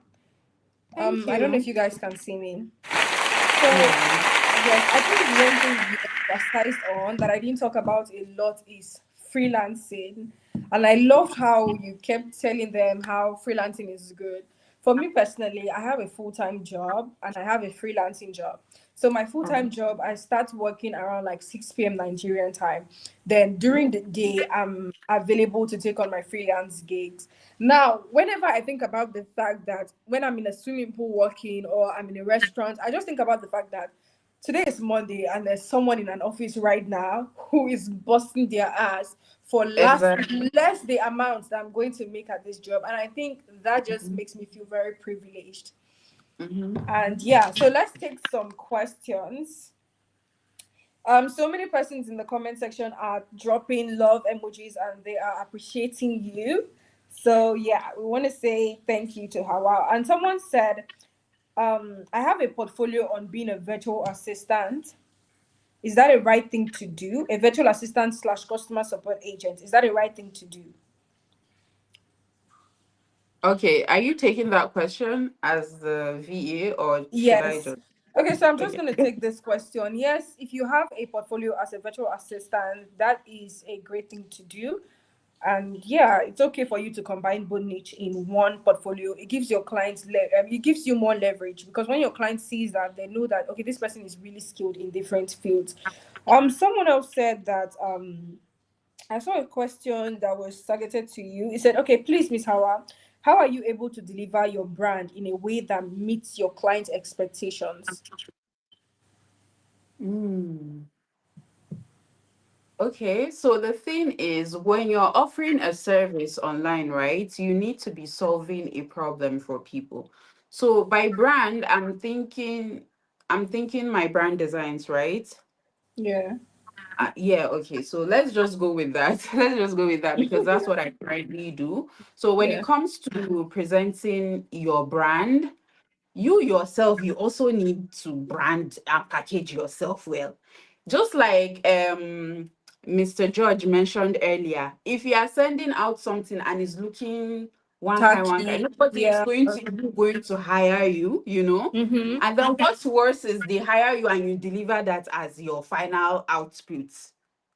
Thank I don't know you. if you guys can see me. So Yeah. yes, I think one thing you emphasized on that I didn't talk about a lot is freelancing. And I loved how you kept telling them how freelancing is good. For me personally, I have a full-time job and I have a freelancing job. So my full-time job, I start working around like 6 p.m. Nigerian time. Then during the day, I'm available to take on my freelance gigs. Now, whenever I think about the fact that when I'm in a swimming pool working or I'm in a restaurant, I just think about the fact that today is Monday and there's someone in an office right now who is busting their ass for Exactly. less the amount that I'm going to make at this job. And I think that just makes me feel very privileged. Mm-hmm. And yeah, so let's take some questions. So many persons in the comment section are dropping love emojis and they are appreciating you. So yeah, we want to say thank you to Hawa. And someone said, I have a portfolio on being a virtual assistant. Is that a right thing to do? A virtual assistant slash customer support agent. Is that a right thing to do? Okay, are you taking that question as the VA or should I Yes. just? Okay, so I'm just Okay. going to take this question. Yes, if you have a portfolio as a virtual assistant, that is a great thing to do. And yeah, it's okay for you to combine both niche in one portfolio. It gives your clients, it gives you more leverage because when your client sees that, they know that, okay, this person is really skilled in different fields. Someone else said that, I saw a question that was targeted to you. It said, okay, please, Miss Hawa, how are you able to deliver your brand in a way that meets your client's expectations? Mm. Okay, so the thing is, when you're offering a service online, right, you need to be solving a problem for people. So by brand, I'm thinking my brand designs, right? Yeah. Yeah, okay. So let's just go with that. Let's just go with that because that's what I currently do. So when it Yeah. comes to presenting your brand, you yourself, you also need to brand and package yourself well. Just like Mr. George mentioned earlier, if you are sending out something and it's looking one kind, Tacky. nobody is Yeah. going to hire you, you know. Mm-hmm. And then what's worse is they hire you and you deliver that as your final output,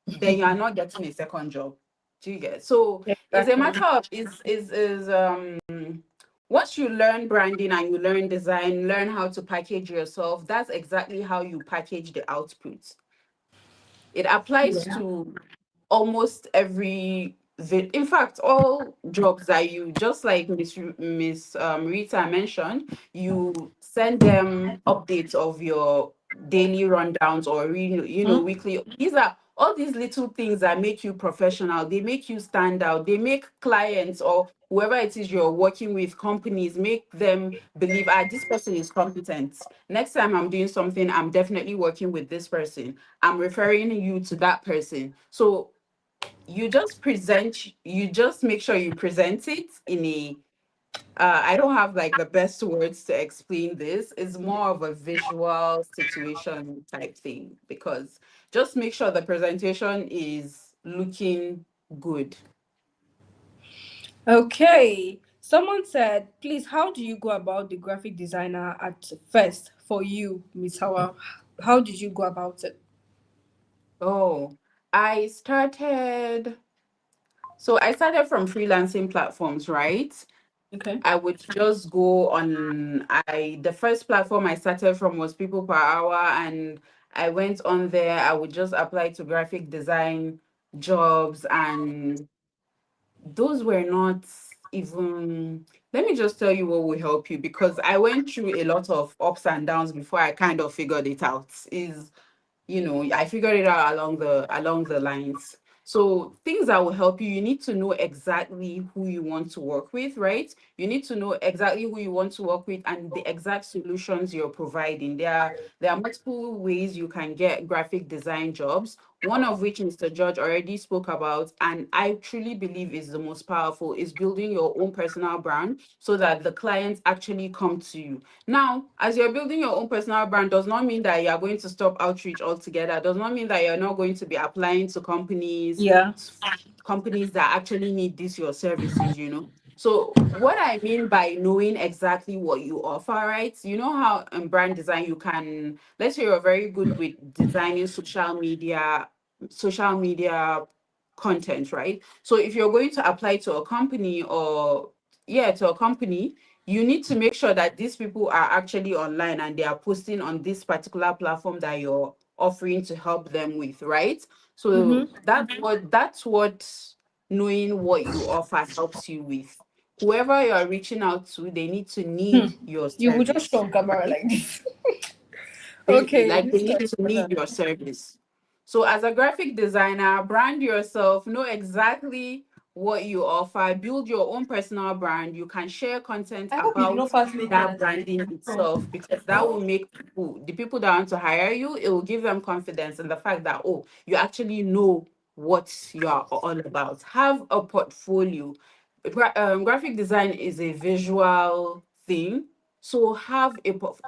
then you are not getting a second job. Do you get? So it's a Exactly. matter of is once you learn branding and you learn design, learn how to package yourself, that's exactly how you package the output. It applies Yeah. to almost every in fact all jobs that you just like Miss Rita mentioned, you send them updates of your daily rundowns or Hmm. weekly. These are all these little things that make you professional, they make you stand out, they make clients or whoever it is you're working with, companies, make them believe, this person is competent. Next time I'm doing something, I'm definitely working with this person, I'm referring you to that person. So you just make sure you present it in a I don't have like the best words to explain this. It's more of a visual situation type thing because just make sure the presentation is looking good. Okay. Someone said, please, how do you go about the graphic designer at first for you, Miss Hawa? How did you go about it? Oh, I started I started from freelancing platforms, right? Okay. I would just go on. The first platform I started from was People Per Hour, and I went on there. I would just apply to graphic design jobs, and those were not even. Let me just tell you what will help you because I went through a lot of ups and downs before I kind of figured it out. Is I figured it out along the lines. So things that will help you, you need to know exactly who you want to work with, right? You need to know exactly who you want to work with and the exact solutions you're providing. There are multiple ways you can get graphic design jobs, one of which Mr. George already spoke about, and I truly believe is the most powerful, is building your own personal brand so that the clients actually come to you. Now, as you're building your own personal brand, does not mean that you are going to stop outreach altogether. Does not mean that you're not going to be applying to Yeah. companies that actually need this your services. So what I mean by knowing exactly what you offer, right? You know how in brand design you can, let's say you're very good with designing social media content, right? So if you're going to apply to a company or yeah, to a company, you need to make sure that these people are actually online and they are posting on this particular platform that you're offering to help them with, right? So Mm-hmm. that's what knowing what you offer helps you with. Whoever you're reaching out to, they need to Hmm. need your You will just show service. on camera Right? like this. Like Okay, they this is need to need important. your service. So as a graphic designer, brand yourself, know exactly what you offer, build your own personal brand. You can share content I hope you did about not pass me that Canada. branding itself, because that will make people, the people that want to hire you, it will give them confidence in the fact that, oh, you actually know what you are all about. Have a portfolio. Graphic design is a visual thing, so have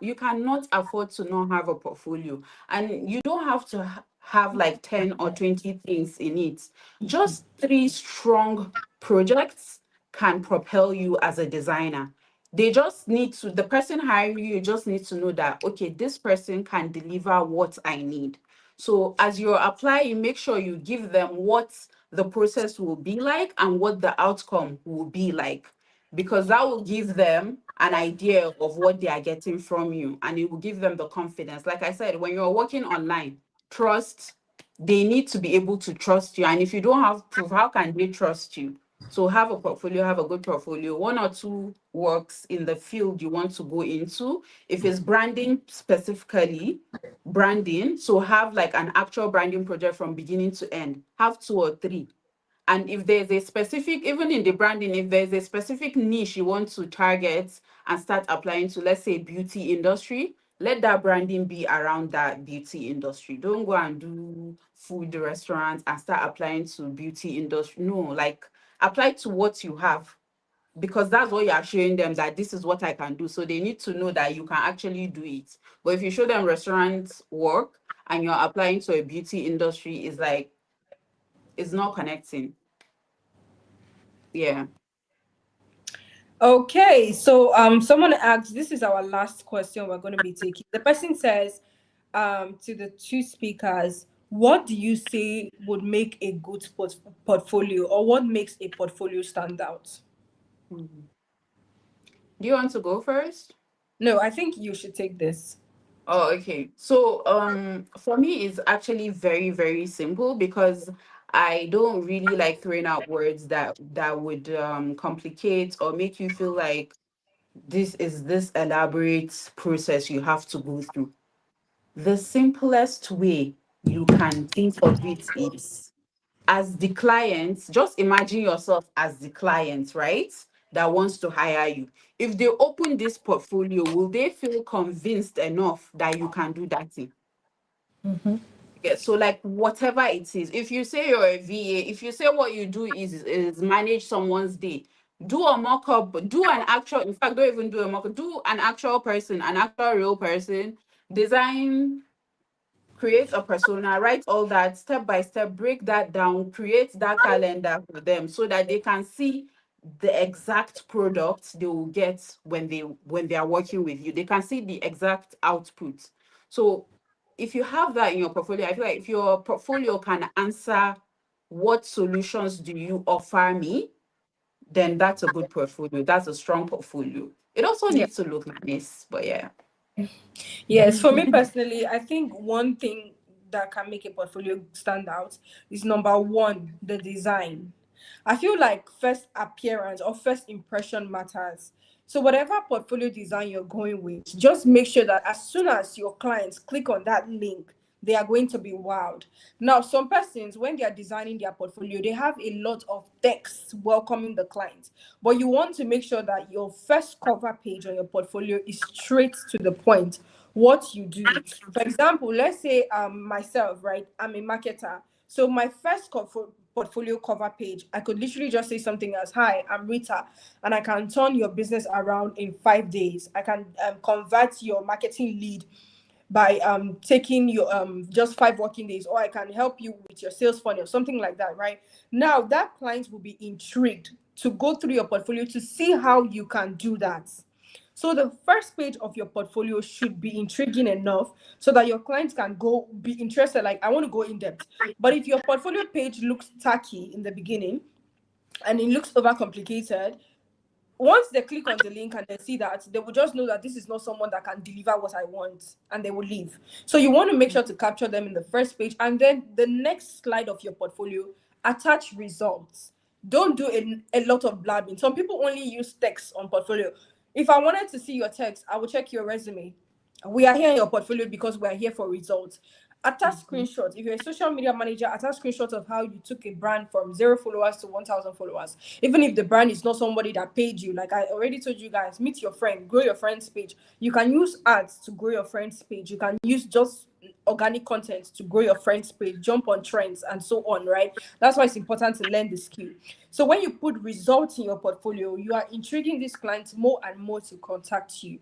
you cannot afford to not have a portfolio, and you don't have to have like 10 or 20 things in it. Just three strong projects can propel you as a designer. They just need to, the person hiring you just needs to know that, okay, this person can deliver what I need. So as you're applying, make sure you give them what the process will be like and what the outcome will be like, because that will give them an idea of what they are getting from you, and it will give them the confidence. Like I said, when you're working online, trust, they need to be able to trust you. And if you don't have proof, how can they trust you? So have a portfolio, have a good portfolio, one or two works in the field you want to go into. If it's branding specifically, branding, so have like an actual branding project from beginning to end. Have two or three. And if there's a specific, even in the branding, if there's a specific niche you want to target and start applying to, let's say beauty industry, let that branding be around that beauty industry. Don't go and do food restaurants and start applying to beauty industry. No, like apply to what you have, because that's what you are showing them, that this is what I can do. So they need to know that you can actually do it. But if you show them restaurant work and you're applying to a beauty industry, it's like it's not connecting. Yeah. Okay, so someone asked, this is our last question we're going to be taking. The person says to the two speakers, what do you say would make a good portfolio, or what makes a portfolio stand out? Mhm. Do you want to go first? No, I think you should take this. Oh, okay. So, for me, it's actually very, very simple, because I don't really like throwing out words that would complicate or make you feel like this is this elaborate process you have to go through. The simplest way you can think of it is, as the client, just imagine yourself as the client, right? That wants to hire you. If they open this portfolio, will they feel convinced enough that you can do that thing? Yeah, so like whatever it is, if you say you're a VA, if you say what you do is manage someone's day, do a mock-up, do an actual, in fact, don't even do a mock-up, do an actual person, an actual real person, design, create a persona, write all that step by step, break that down, create that calendar for them so that they can see the exact product they will get when they are working with you. They can see the exact output. So if you have that in your portfolio, I feel like if your portfolio can answer what solutions do you offer me, then that's a good portfolio. That's a strong portfolio. It also Yeah. needs to look nice, but yeah. Yes, for me personally, I think one thing that can make a portfolio stand out is number one, the design. I feel like first appearance or first impression matters. So whatever portfolio design you're going with, just make sure that as soon as your clients click on that link, they are going to be wowed. Now, some persons, when they are designing their portfolio, they have a lot of text welcoming the client. But you want to make sure that your first cover page on your portfolio is straight to the point. What you do. For example, let's say myself, right? I'm a marketer. So my first portfolio cover page, I could literally just say something as, "Hi, I'm Rita, and I can turn your business around in 5 days. I can convert your marketing lead by taking your just 5 working days, or I can help you with your sales funnel," something like that, right? Now that client will be intrigued to go through your portfolio to see how you can do that. So the first page of your portfolio should be intriguing enough so that your clients can go be interested, like, I want to go in depth. But if your portfolio page looks tacky in the beginning and it looks overcomplicated, once they click on the link and they see that, they will just know that this is not someone that can deliver what I want, and they will leave. So you want to make sure to capture them in the first page, and then the next slide of your portfolio, attach results. Don't do a lot of blabbing. Some people only use text on portfolio. If I wanted to see your text, I will check your resume. We are here in your portfolio because we are here for results. Attach Mhm. screenshots. If you're a social media manager, attach screenshots of how you took a brand from 0 followers to 1,000 followers. Even if the brand is not somebody that paid you, like I already told you guys, meet your friend, grow your friend's page. You can use ads to grow your friend's page. You can use just organic content to grow your friend's page, jump on trends, and so on, right? That's why it's important to learn the skill. So when you put results in your portfolio, you are intriguing these clients more and more to contact you.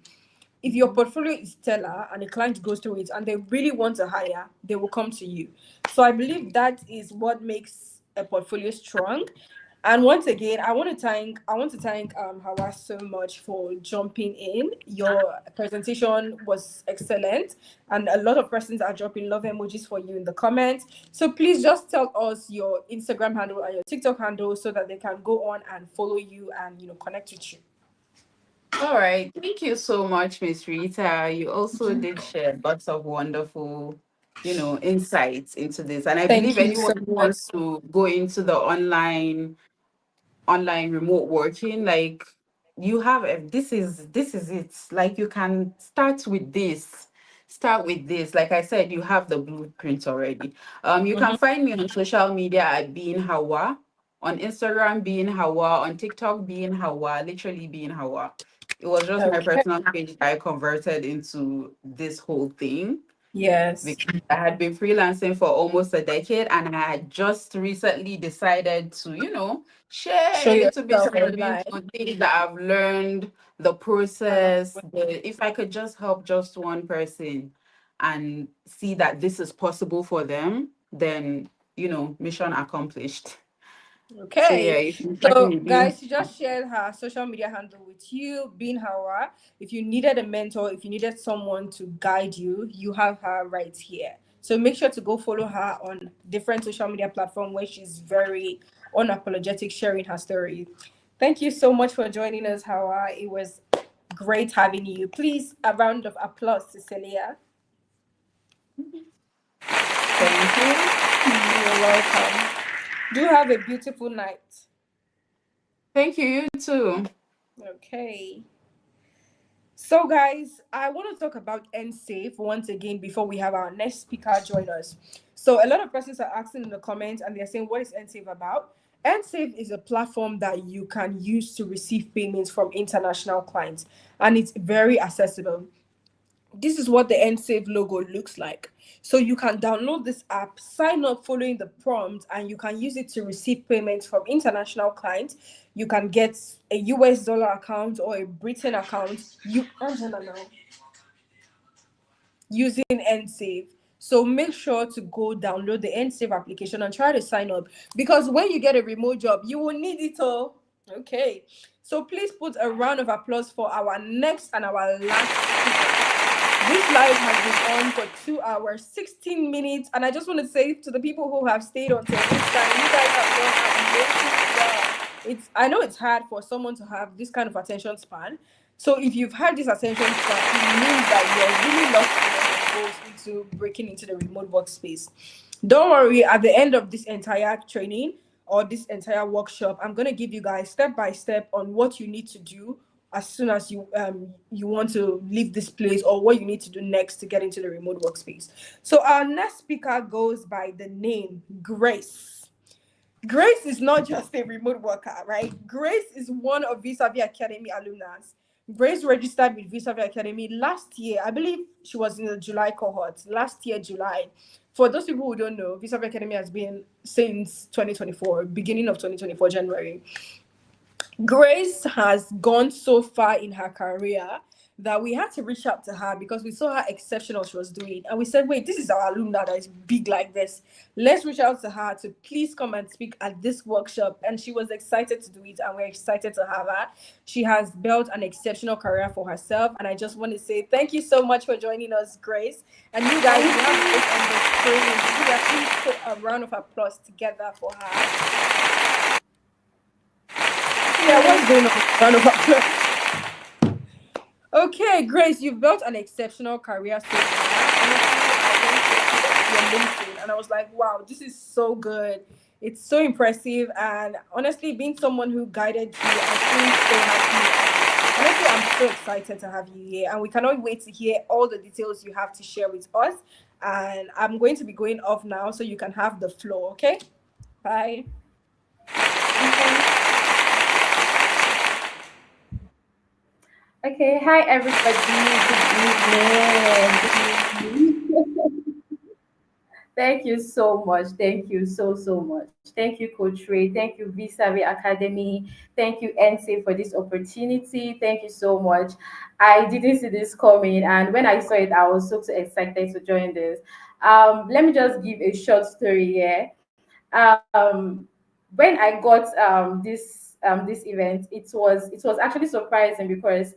If your portfolio is stellar and a client goes through it and they really want to hire, they will come to you. So I believe that is what makes a portfolio strong. And once again, I want to thank Hawa so much for jumping in. Your presentation was excellent, and a lot of persons are dropping love emojis for you in the comments. So please just tell us your Instagram handle and your TikTok handle so that they can go on and follow you and connect with you. All right. Thank you so much, Miss Rita. You also did share lots of wonderful, insights into this. And I believe Thank you anyone so who much. wants to go into the online remote working, like, you have this is it. Like, you can start with this. Like I said, you have the blueprint already. You can Mhm. find me on social media at being Hawa, on Instagram being Hawa, on TikTok being Hawa, literally being Hawa. It was just my Okay. personal page that I converted into this whole thing, Yes. because I had been freelancing for almost a decade, and I had just recently decided to, share Show a little bit yourself of, online. things that I've learned, the Along process, with- if I could just help just one person and see that this is possible for them, then, mission accomplished. So yeah, Okay. you can find So, me being. guys, she just shared her social media handle with you, being Hawa. If you needed a mentor, if you needed someone to guide you, you have her right here. So make sure to go follow her on different social media platforms where she's very unapologetic sharing her story. Thank you so much for joining us, Hawa. It was great having you. Please, a round of applause to Celia. Thank you. You're welcome. Do have a beautiful night. Thank you, you too. Okay. So, guys, I want to talk about NSAFE once again before we have our next speaker join us. So, a lot of persons are asking in the comments and they're saying, what is NSAFE about? NSAFE is a platform that you can use to receive payments from international clients, and it's very accessible. This is what the NSAVE logo looks like. So you can download this app, sign up following the prompt, and you can use it to receive payments from international clients. You can get a US dollar account or a Britain account. You Angela now using NSAVE. So make sure to go download the NSAVE application and try to sign up, because when you get a remote job, you will need it all. Okay. So please put a round of applause for our next and our last speaker. This live has been on for 2 hours, 16 minutes. And I just want to say to the people who have stayed until this time, you guys have done an amazing job. I know it's hard for someone to have this kind of attention span. So if you've had this attention span, it means that you're really locked in on your goals into breaking into the remote workspace. Don't worry, at the end of this entire training or this entire workshop, I'm going to give you guys step by step on what you need to do as soon as you want to leave this place, or what you need to do next to get into the remote workspace. So our next speaker goes by the name Grace. Grace is not just a remote worker, right? Grace is one of Visavi Academy alumnus. Grace registered with Visavi Academy last year. I believe she was in the July cohort. Last year, July. For those people who don't know, Visavi Academy has been since 2024, beginning of 2024, January. Grace has gone so far in her career that we had to reach out to her because we saw how exceptional she was doing. And we said, wait, this is our alumna that is big like this. Let's reach out to her to please come and speak at this workshop. And she was excited to do it, and we're excited to have her. She has built an exceptional career for herself. And I just want to say thank you so much for joining us, Grace. And you guys, Thank we have you. Grace on the screen. Julia, please put a round of applause together for her. Yeah, what's going on? Round of applause. Okay, Grace, you've built an exceptional career so far. Honestly, I went to your LinkedIn and I was like, wow, this is so good. It's so impressive. And honestly, being someone who guided you, I feel so happy. And honestly, I'm so excited to have you here. And we cannot wait to hear all the details you have to share with us. And I'm going to be going off now so you can have the floor, okay? Bye. Okay. Okay. Hi, everybody. Good evening. Good evening. Thank you so much. Thank you so much. Thank you, Coach Ray. Thank you, Visavi Academy. Thank you, NC, for this opportunity. Thank you so much. I didn't see this coming, and when I saw it, I was so excited to join this. Let me just give a short story here. Um, when I got this event, it was actually surprising because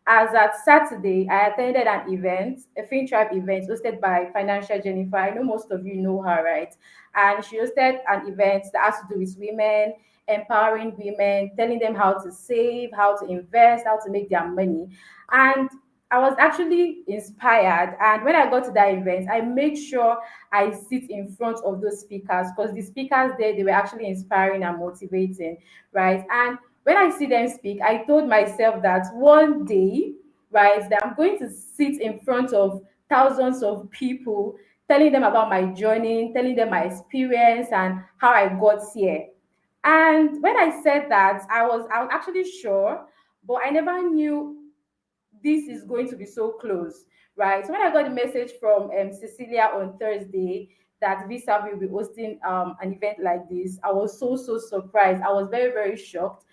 as at Saturday, I attended an event, a FinTribe event hosted by Financial Jennifer. I know most of you know her, right? And she hosted an event that has to do with women, empowering women, telling them how to save, how to invest, how to make their money. And I was actually inspired. And when I got to that event, I made sure I sit in front of those speakers because the speakers there, they were actually inspiring and motivating, right? And when I see them speak, I told myself that one day, right, that I'm going to sit in front of thousands of people, telling them about my journey, telling them my experience and how I got here. And when I said that, I was actually sure, but I never knew this is going to be so close, right? So when I got the message from Cecilia on Thursday that Visa will be hosting an event like this, I was so surprised. I was very shocked,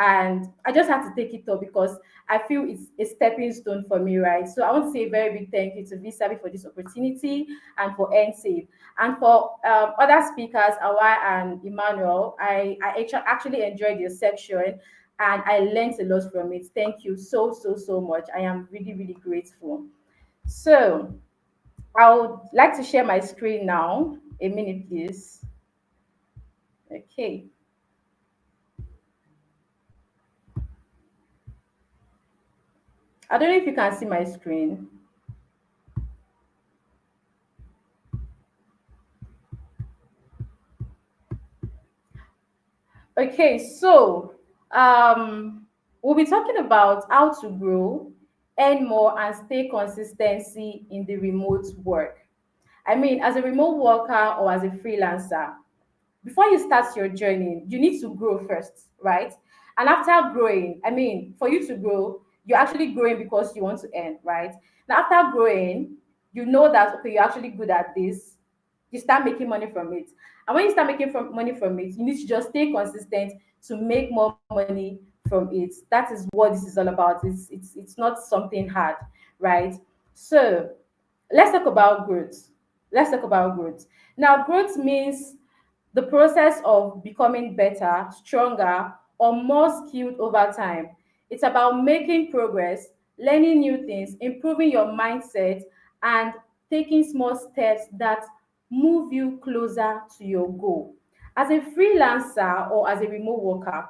and I just had to take it up because I feel it's a stepping stone for me, right? So I want to say a very big thank you to Visa for this opportunity and for NSAVE and for other speakers, Awa and Emmanuel. I actually enjoyed your section and I learned a lot from it. Thank you so much. I am really grateful. So I would like to share my screen now. A minute, please. Okay. I don't know if you can see my screen. Okay, so we'll be talking about how to grow, earn more, and stay consistency in the remote work. I mean, as a remote worker or as a freelancer, before you start your journey, you need to grow first, right? And after growing, I mean, for you to grow, you're actually growing because you want to earn, right? Now, after growing, you know that okay, you're actually good at this. You start making money from it, and when you start making money from it, you need to just stay consistent to make more money from it. That is what this is all about. It's not something hard, right? So let's talk about growth. Let's talk about growth. Now, growth means the process of becoming better, stronger, or more skilled over time. It's about making progress, learning new things, improving your mindset, and taking small steps that move you closer to your goal. As a freelancer or as a remote worker,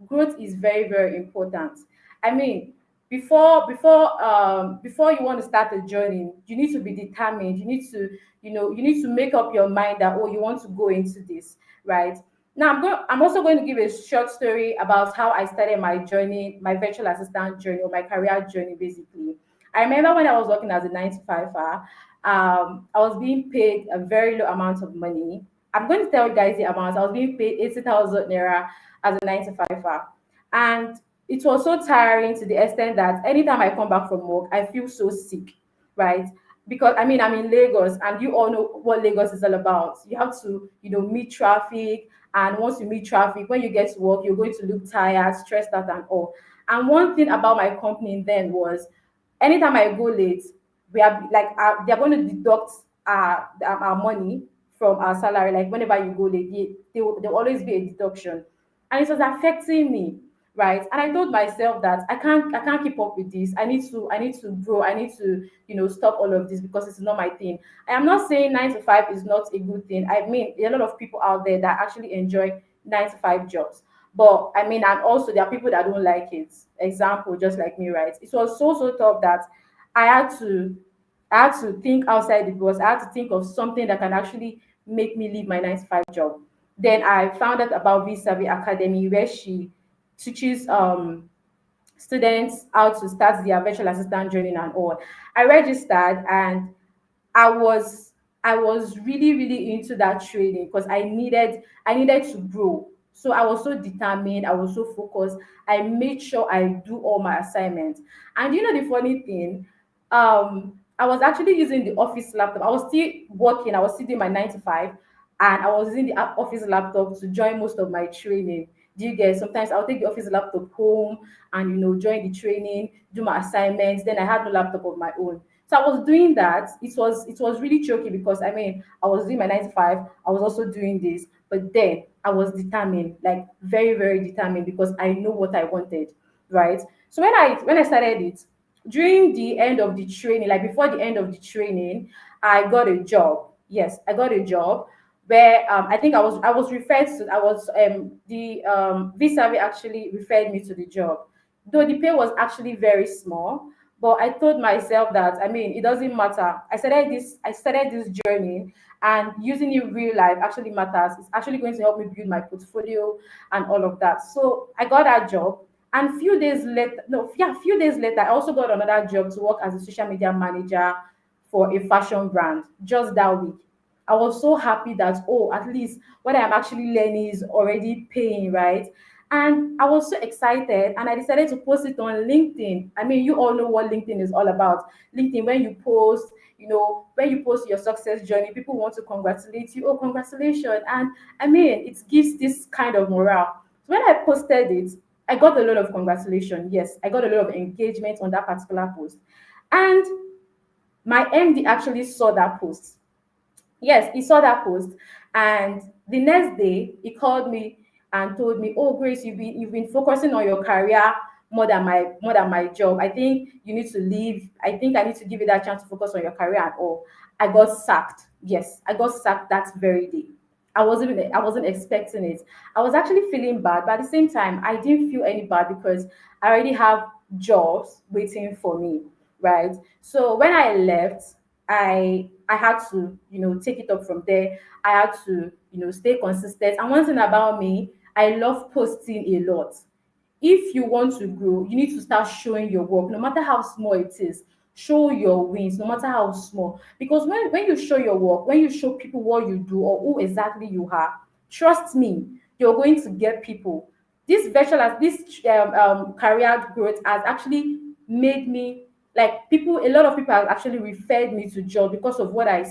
growth is very important. I mean, before you want to start a journey, you need to be determined. You need to make up your mind that oh, you want to go into this, right? Now I'm also going to give a short story about how I started my journey, my virtual assistant journey, or my career journey basically. I remember when I was working as a 9 to 5er, I was being paid a very low amount of money. I'm going to tell you guys the amount. I was being paid 80,000 naira as a 9 to 5er. And it was so tiring to the extent that anytime I come back from work, I feel so sick, right? Because I mean, I'm in Lagos, and you all know what Lagos is all about. You have to, meet traffic. And once you meet traffic, when you get to work, you're going to look tired, stressed out, and all. And one thing about my company then was anytime I go late, we are like they're going to deduct our money from our salary. Like whenever you go late, there will always be a deduction, and it was affecting me, right? And I told myself that I can't keep up with this. I need to grow. I need to stop all of this because it's not my thing. I am not saying 9 to 5 is not a good thing. I mean, there are a lot of people out there that actually enjoy 9 to 5 jobs. But I mean, and also there are people that don't like it. Example, just like me, right? It was so tough that I had to I had to think outside the box. I had to think of something that can actually make me leave my 9 to 5 job. Then I found out about Visavi Academy, where she teaches students how to start their virtual assistant journey and all. I registered, and I was I was really into that training because I needed to grow. So I was so determined, I was so focused. I made sure I do all my assignments. And you know the funny thing, I was actually using the office laptop. I was still working, I was still doing my 9 to 5, and I was using the office laptop to join most of my training. Do you get? Sometimes I'll take the office laptop home and join the training, do my assignments. Then I had no laptop of my own. So I was doing that. It was really tricky because I mean I was doing my 9 to 5. I was also doing this, but then I was determined, like very determined, because I know what I wanted, right? So when I started it, during the end of the training, like before the end of the training, I got a job. Yes, I got a job where I think I was referred to. I was the Visa actually referred me to the job, though the pay was actually very small. But I told myself that I mean it doesn't matter. I started this journey, and using it real life actually matters. It's actually going to help me build my portfolio and all of that. So I got that job, and few days later, no, yeah, few days later, I also got another job to work as a social media manager for a fashion brand just that week. I was so happy that, oh, at least what I'm actually learning is already paying, right? And I was so excited, and I decided to post it on LinkedIn. I mean, you all know what LinkedIn is all about. LinkedIn, when you post, when you post your success journey, people want to congratulate you. Oh, congratulations. And I mean, it gives this kind of morale. So when I posted it, I got a lot of congratulations. Yes, I got a lot of engagement on that particular post. And my MD actually saw that post. Yes, he saw that post, and the next day he called me and told me, "Oh, Grace, you've been focusing on your career more than my job. I think you need to leave. I think I need to give you that chance to focus on your career and all." I got sacked. Yes, I got sacked that very day. I wasn't expecting it. I was actually feeling bad, but at the same time, I didn't feel any bad because I already have jobs waiting for me, right? So when I left, I had to take it up from there. I had to stay consistent. And one thing about me, I love posting a lot. If you want to grow, you need to start showing your work, no matter how small it is. Show your wins, no matter how small. Because when you show your work, when you show people what you do or who exactly you are, trust me, you're going to get people. This career growth has actually made me, like, people, a lot of people have actually referred me to job because of what I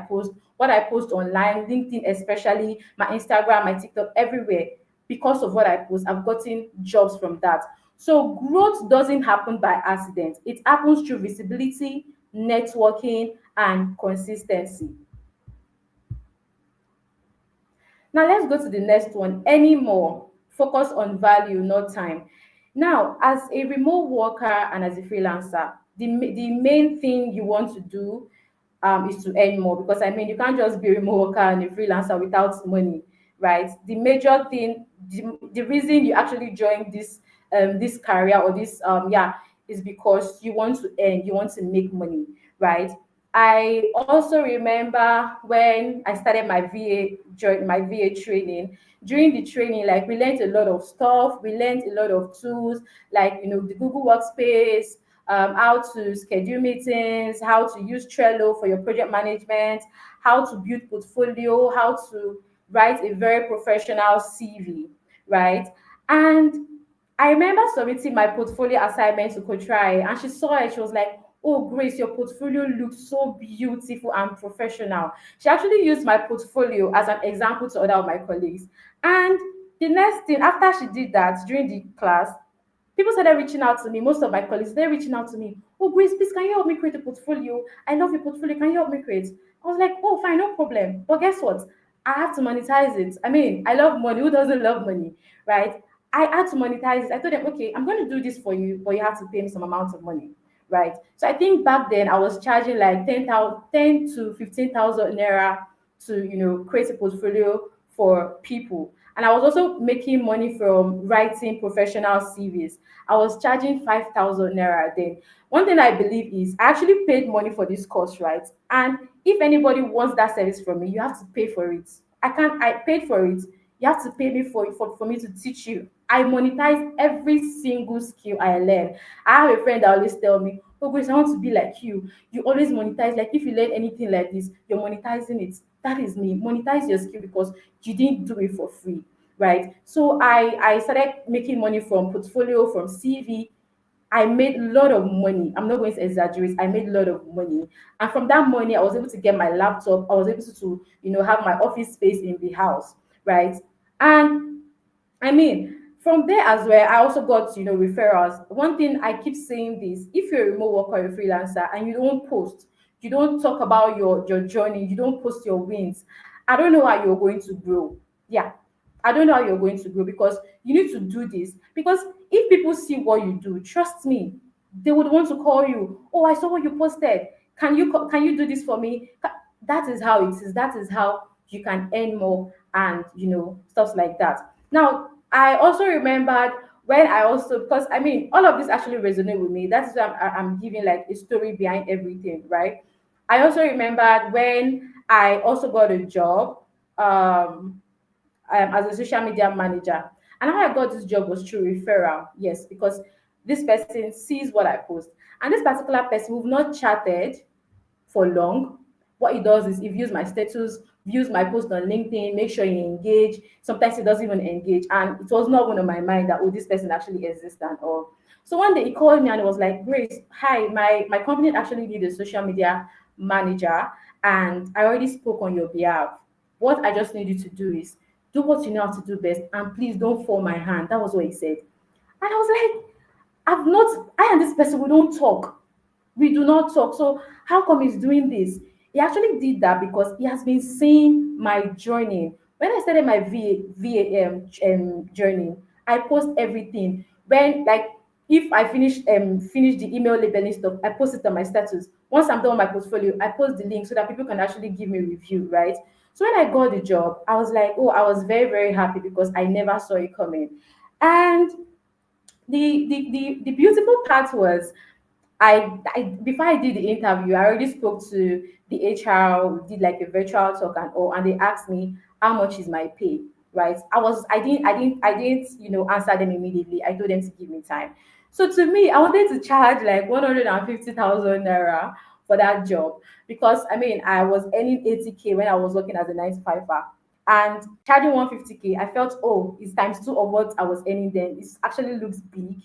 post online, LinkedIn especially, my Instagram, my TikTok, everywhere. Because of what I post, I've gotten jobs from that. So growth doesn't happen by accident. It happens through visibility, networking, and consistency. Now let's go to the next one. Anymore. Focus on value, not time. Now, as a remote worker and as a freelancer, the main thing you want to do is to earn more, because I mean you can't just be a remote worker and a freelancer without money, right? The major thing, the reason you actually join this career or this is because you want to earn, you want to make money, right? I also remember when I started my VA training. During the training, like, we learned a lot of stuff. We learned a lot of tools, like the Google Workspace, how to schedule meetings, how to use Trello for your project management, how to build portfolio, how to write a very professional CV, right? And I remember submitting my portfolio assignment to Kotrai, and she saw it. She was like, "Oh, Grace, your portfolio looks so beautiful and professional." She actually used my portfolio as an example to other of my colleagues. And the next thing, after she did that during the class, people started reaching out to me. Most of my colleagues, they're reaching out to me. "Oh, Grace, please, can you help me create a portfolio? I love your portfolio. Can you help me create?" I was like, "Oh, fine, no problem." But guess what? I have to monetize it. I mean, I love money. Who doesn't love money, right? I had to monetize it. I told them, "Okay, I'm going to do this for you, but you have to pay me some amount of money." Right. So I think back then I was charging like 10 to 15,000 naira to create a portfolio for people. And I was also making money from writing professional CVs. I was charging 5,000 naira then. One thing I believe is I actually paid money for this course, right? And if anybody wants that service from me, you have to pay for it. I paid for it. You have to pay me for me to teach you. I monetize every single skill I learn. I have a friend that always tell me, oh Grace, I want to be like you. You always monetize. Like if you learn anything like this, you're monetizing it. That is me. Monetize your skill because you didn't do it for free. Right. So I started making money from portfolio, from CV. I made a lot of money. I'm not going to exaggerate. I made a lot of money. And from that money, I was able to get my laptop. I was able to, have my office space in the house, right? And I mean, from there as well, I also got, referrals. One thing I keep saying this, if you're a remote worker or a freelancer and you don't post, you don't talk about your journey, you don't post your wins, I don't know how you're going to grow. Yeah. I don't know how you're going to grow because you need to do this. Because if people see what you do, trust me, they would want to call you. Oh, I saw what you posted. Can you do this for me? That is how it is. That is how you can earn more and stuff like that. Now, I also remembered when I also, because I mean all of this actually resonate with me. That's why I'm giving like a story behind everything, right? I also remembered when I also got a job. Um, as a social media manager. And how I got this job was through referral. Yes, because this person sees what I post. And this particular person, we've not chatted for long. What he does is he views my status, views my post on LinkedIn, make sure he engage. Sometimes he doesn't even engage. And it was not one of my mind that, oh, this person actually exists and all. So one day he called me and he was like, Grace, hi, my company actually need a social media manager and I already spoke on your behalf. What I just need you to do is do what you know how to do best and please don't fall my hand. That was what he said. And I was like, I and this person, we don't talk. We do not talk. So how come he's doing this? He actually did that because he has been seeing my journey. When I started my journey, I post everything. When like if I finish the email labeling stuff, I post it on my status. Once I'm done with my portfolio, I post the link so that people can actually give me review, right? So when I got the job, I was like, oh, I was very, very happy because I never saw it coming. And the beautiful part was I before I did the interview, I already spoke to the HR, we did like a virtual talk and all, and they asked me how much is my pay, right? I didn't, answer them immediately. I told them to give me time. So to me, I wanted to charge like 150,000 naira for that job because I mean I was earning 80K when I was working as a 9 to 5 and charging 150K, I felt, oh, it's times two of what I was earning then. It actually looks big.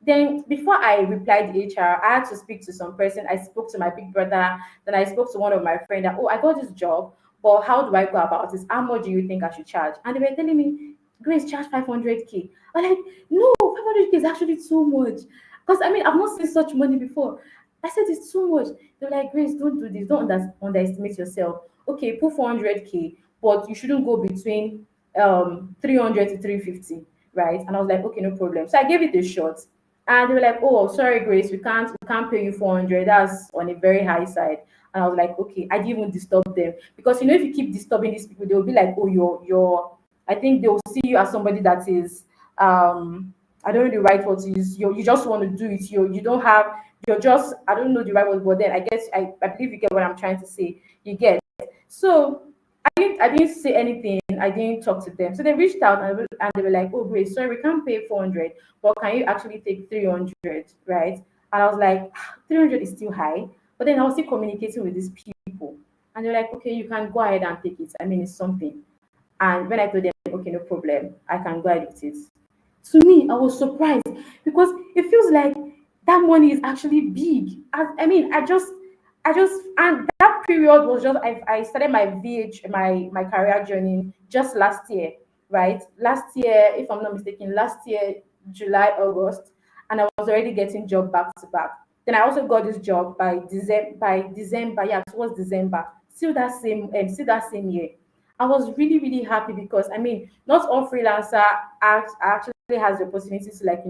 Then before I replied the HR, I had to speak to some person. I spoke to my big brother, then I spoke to one of my friends that, oh, I got this job, but how do I go about this? How much do you think I should charge? And they were telling me, Grace, charge 500K. I'm like, no, 500K is actually too much. Because I mean, I've not seen such money before. I said it's too much. They're like, Grace, don't do this. Don't underestimate yourself. Okay, put 400K, but you shouldn't go between 300 to 350, right? And I was like, okay, no problem. So I gave it a shot. And they were like, "Oh, sorry, Grace, we can't pay you 400. That's on a very high side." And I was like, "Okay." I didn't even disturb them because if you keep disturbing these people, they'll be like, "Oh, you're." I think they'll see you as somebody that is, I don't know the right word to use. You just want to do it. You don't have. You're just. I don't know the right word, but then I guess I believe you get what I'm trying to say. You get. So I didn't say anything. I didn't talk to them. So they reached out and they were like, "Oh, Grace, sorry, we can't pay 400, but can you actually take 300, right?" And I was like, 300 is still high. But then I was still communicating with these people. And they're like, okay, you can go ahead and take it. I mean, it's something. And when I told them, okay, no problem, I can go ahead with it. To me, I was surprised because it feels like that money is actually big. I mean, and that period was just, I started my my career journey just last year, right? Last year, if I'm not mistaken, last year, July, August, and I was already getting job back to back. Then I also got this job by December, yeah, towards December, still that same year. I was really, really happy because I mean, not all freelancer actually has the opportunity to like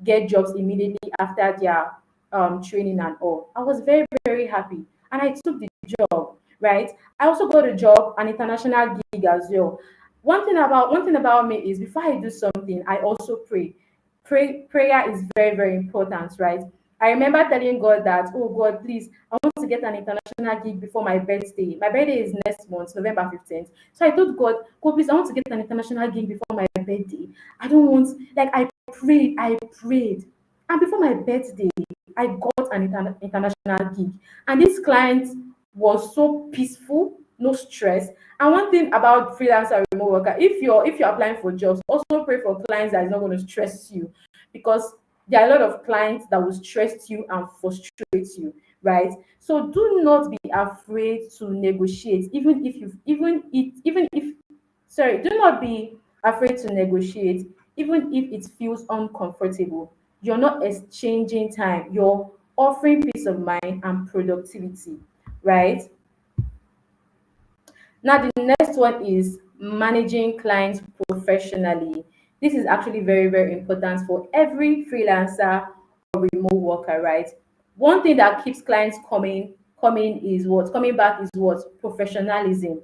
get jobs immediately after their training and all. I was very, very happy, and I took the job. Right. I also got a job, an international gig as well. One thing about me is before I do something, I also pray. Prayer is very, very important, right? I remember telling God that, oh God, please, I want to get an international gig before my birthday. My birthday is next month, November 15th. So I told God, God, please, I want to get an international gig before my birthday. I don't want, like, I prayed. And before my birthday, I got an international gig. And this client was so peaceful, no stress. And one thing about freelancer remote worker, if you're applying for jobs, also pray for clients that is not going to stress you, because there are a lot of clients that will stress you and frustrate you, right? So do not be afraid to negotiate, even if sorry, do not be afraid to negotiate, even if it feels uncomfortable. You're not exchanging time, you're offering peace of mind and productivity, right? Now, the next one is managing clients professionally. This is actually very, very important for every freelancer or remote worker, right? One thing that keeps clients coming is what? Coming back is what? Professionalism.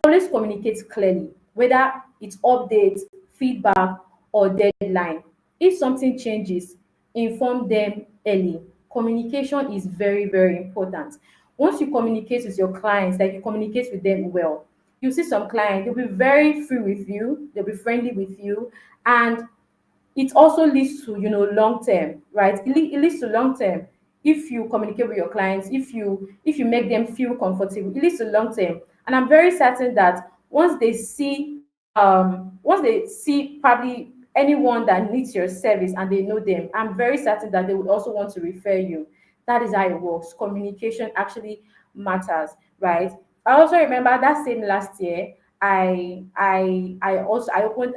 Always communicate clearly, whether it's updates, feedback, or deadline. If something changes, inform them early. Communication is very, very important. Once you communicate with your clients, like you communicate with them well, you see some clients, they'll be very free with you, they'll be friendly with you, and it also leads to long term, right? It leads to long term. If you communicate with your clients, if you make them feel comfortable, it leads to long term. And I'm very certain that once they see probably anyone that needs your service and they know them, I'm very certain that they would also want to refer you. That is how it works. Communication actually matters, right? I also remember that same last year, I opened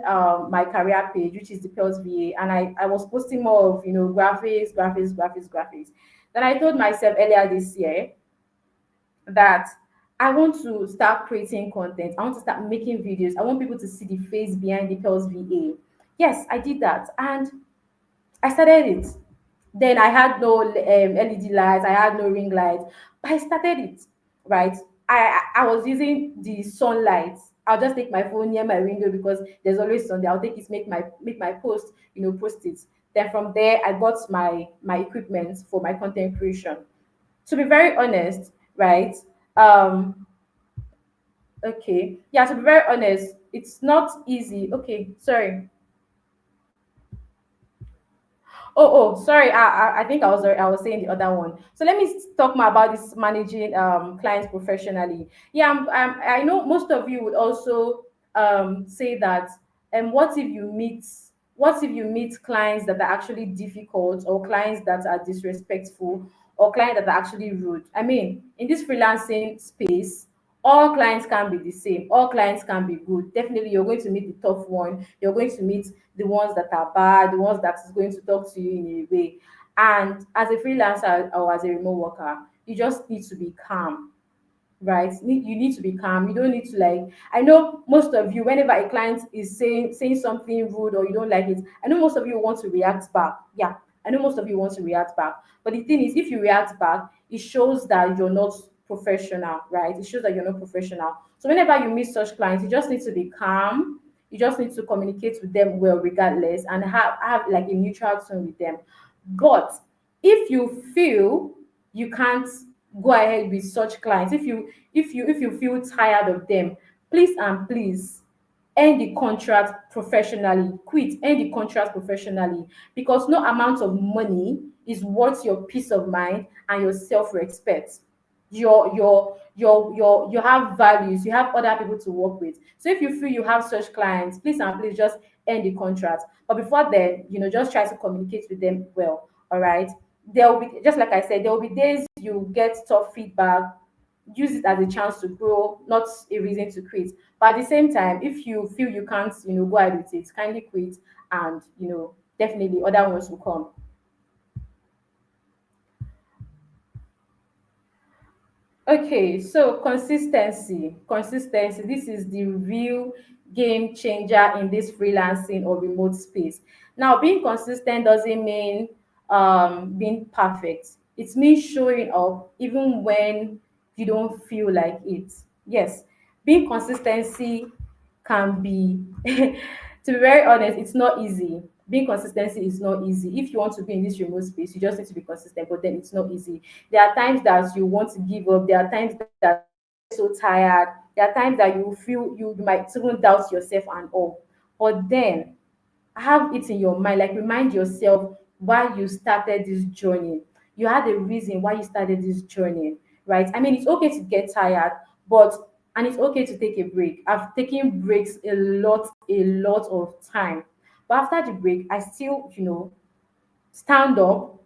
my career page, which is the Pels VA, and I was posting more of graphics. Then I told myself earlier this year that I want to start creating content. I want to start making videos. I want people to see the face behind the Pels VA. Yes, I did that, and I started it. Then I had no LED lights, I had no ring lights, but I started it, right? I was using the sunlight. I'll just take my phone near my window because there's always sun there. I'll take it, make my post, post it. Then from there, I got my equipment for my content creation. To be very honest, right? Um, okay, yeah. To be very honest, it's not easy. Okay, sorry. Sorry. I think I was saying the other one. So let me talk more about this managing clients professionally. Yeah, I know most of you would also say that. What if you meet clients that are actually difficult, or clients that are disrespectful, or clients that are actually rude? I mean, in this freelancing space, all clients can be the same, all clients can be good. Definitely you're going to meet the tough one, you're going to meet the ones that are bad, the ones that is going to talk to you in a way. And as a freelancer or as a remote worker, you just need to be calm, right? You need to be calm. You don't need to, like, I know most of you, whenever a client is saying something rude or you don't like it, I know most of you want to react back. Yeah, I know most of you want to react back. But the thing is, if you react back, it shows that you're not professional, right? It shows that you're not professional. So whenever you meet such clients, you just need to be calm. You just need to communicate with them well, regardless, and have like a neutral tone with them. But if you feel you can't go ahead with such clients, if you feel tired of them, please and please end the contract professionally. End the contract professionally, because no amount of money is worth your peace of mind and your self-respect. You have values, you have other people to work with. So if you feel you have such clients, please and please just end the contract. But before then, just try to communicate with them well. All right. There will be, just like I said, there will be days you get tough feedback. Use it as a chance to grow, not a reason to quit. But at the same time, if you feel you can't, go ahead with it, kindly quit, and definitely other ones will come. Okay, so consistency. This is the real game changer in this freelancing or remote space. Now, being consistent doesn't mean being perfect. It means showing up even when you don't feel like it. Yes, being consistency can be to be very honest, it's not easy. Being consistency is not easy. If you want to be in this remote space, you just need to be consistent, but then it's not easy. There are times that you want to give up, there are times that you get so tired, there are times that you feel you might even doubt yourself and all. But then have it in your mind, like remind yourself why you started this journey. You had a reason why you started this journey, right? I mean, it's okay to get tired, but and it's okay to take a break. I've taken breaks a lot of time, but after the break I still, stand up.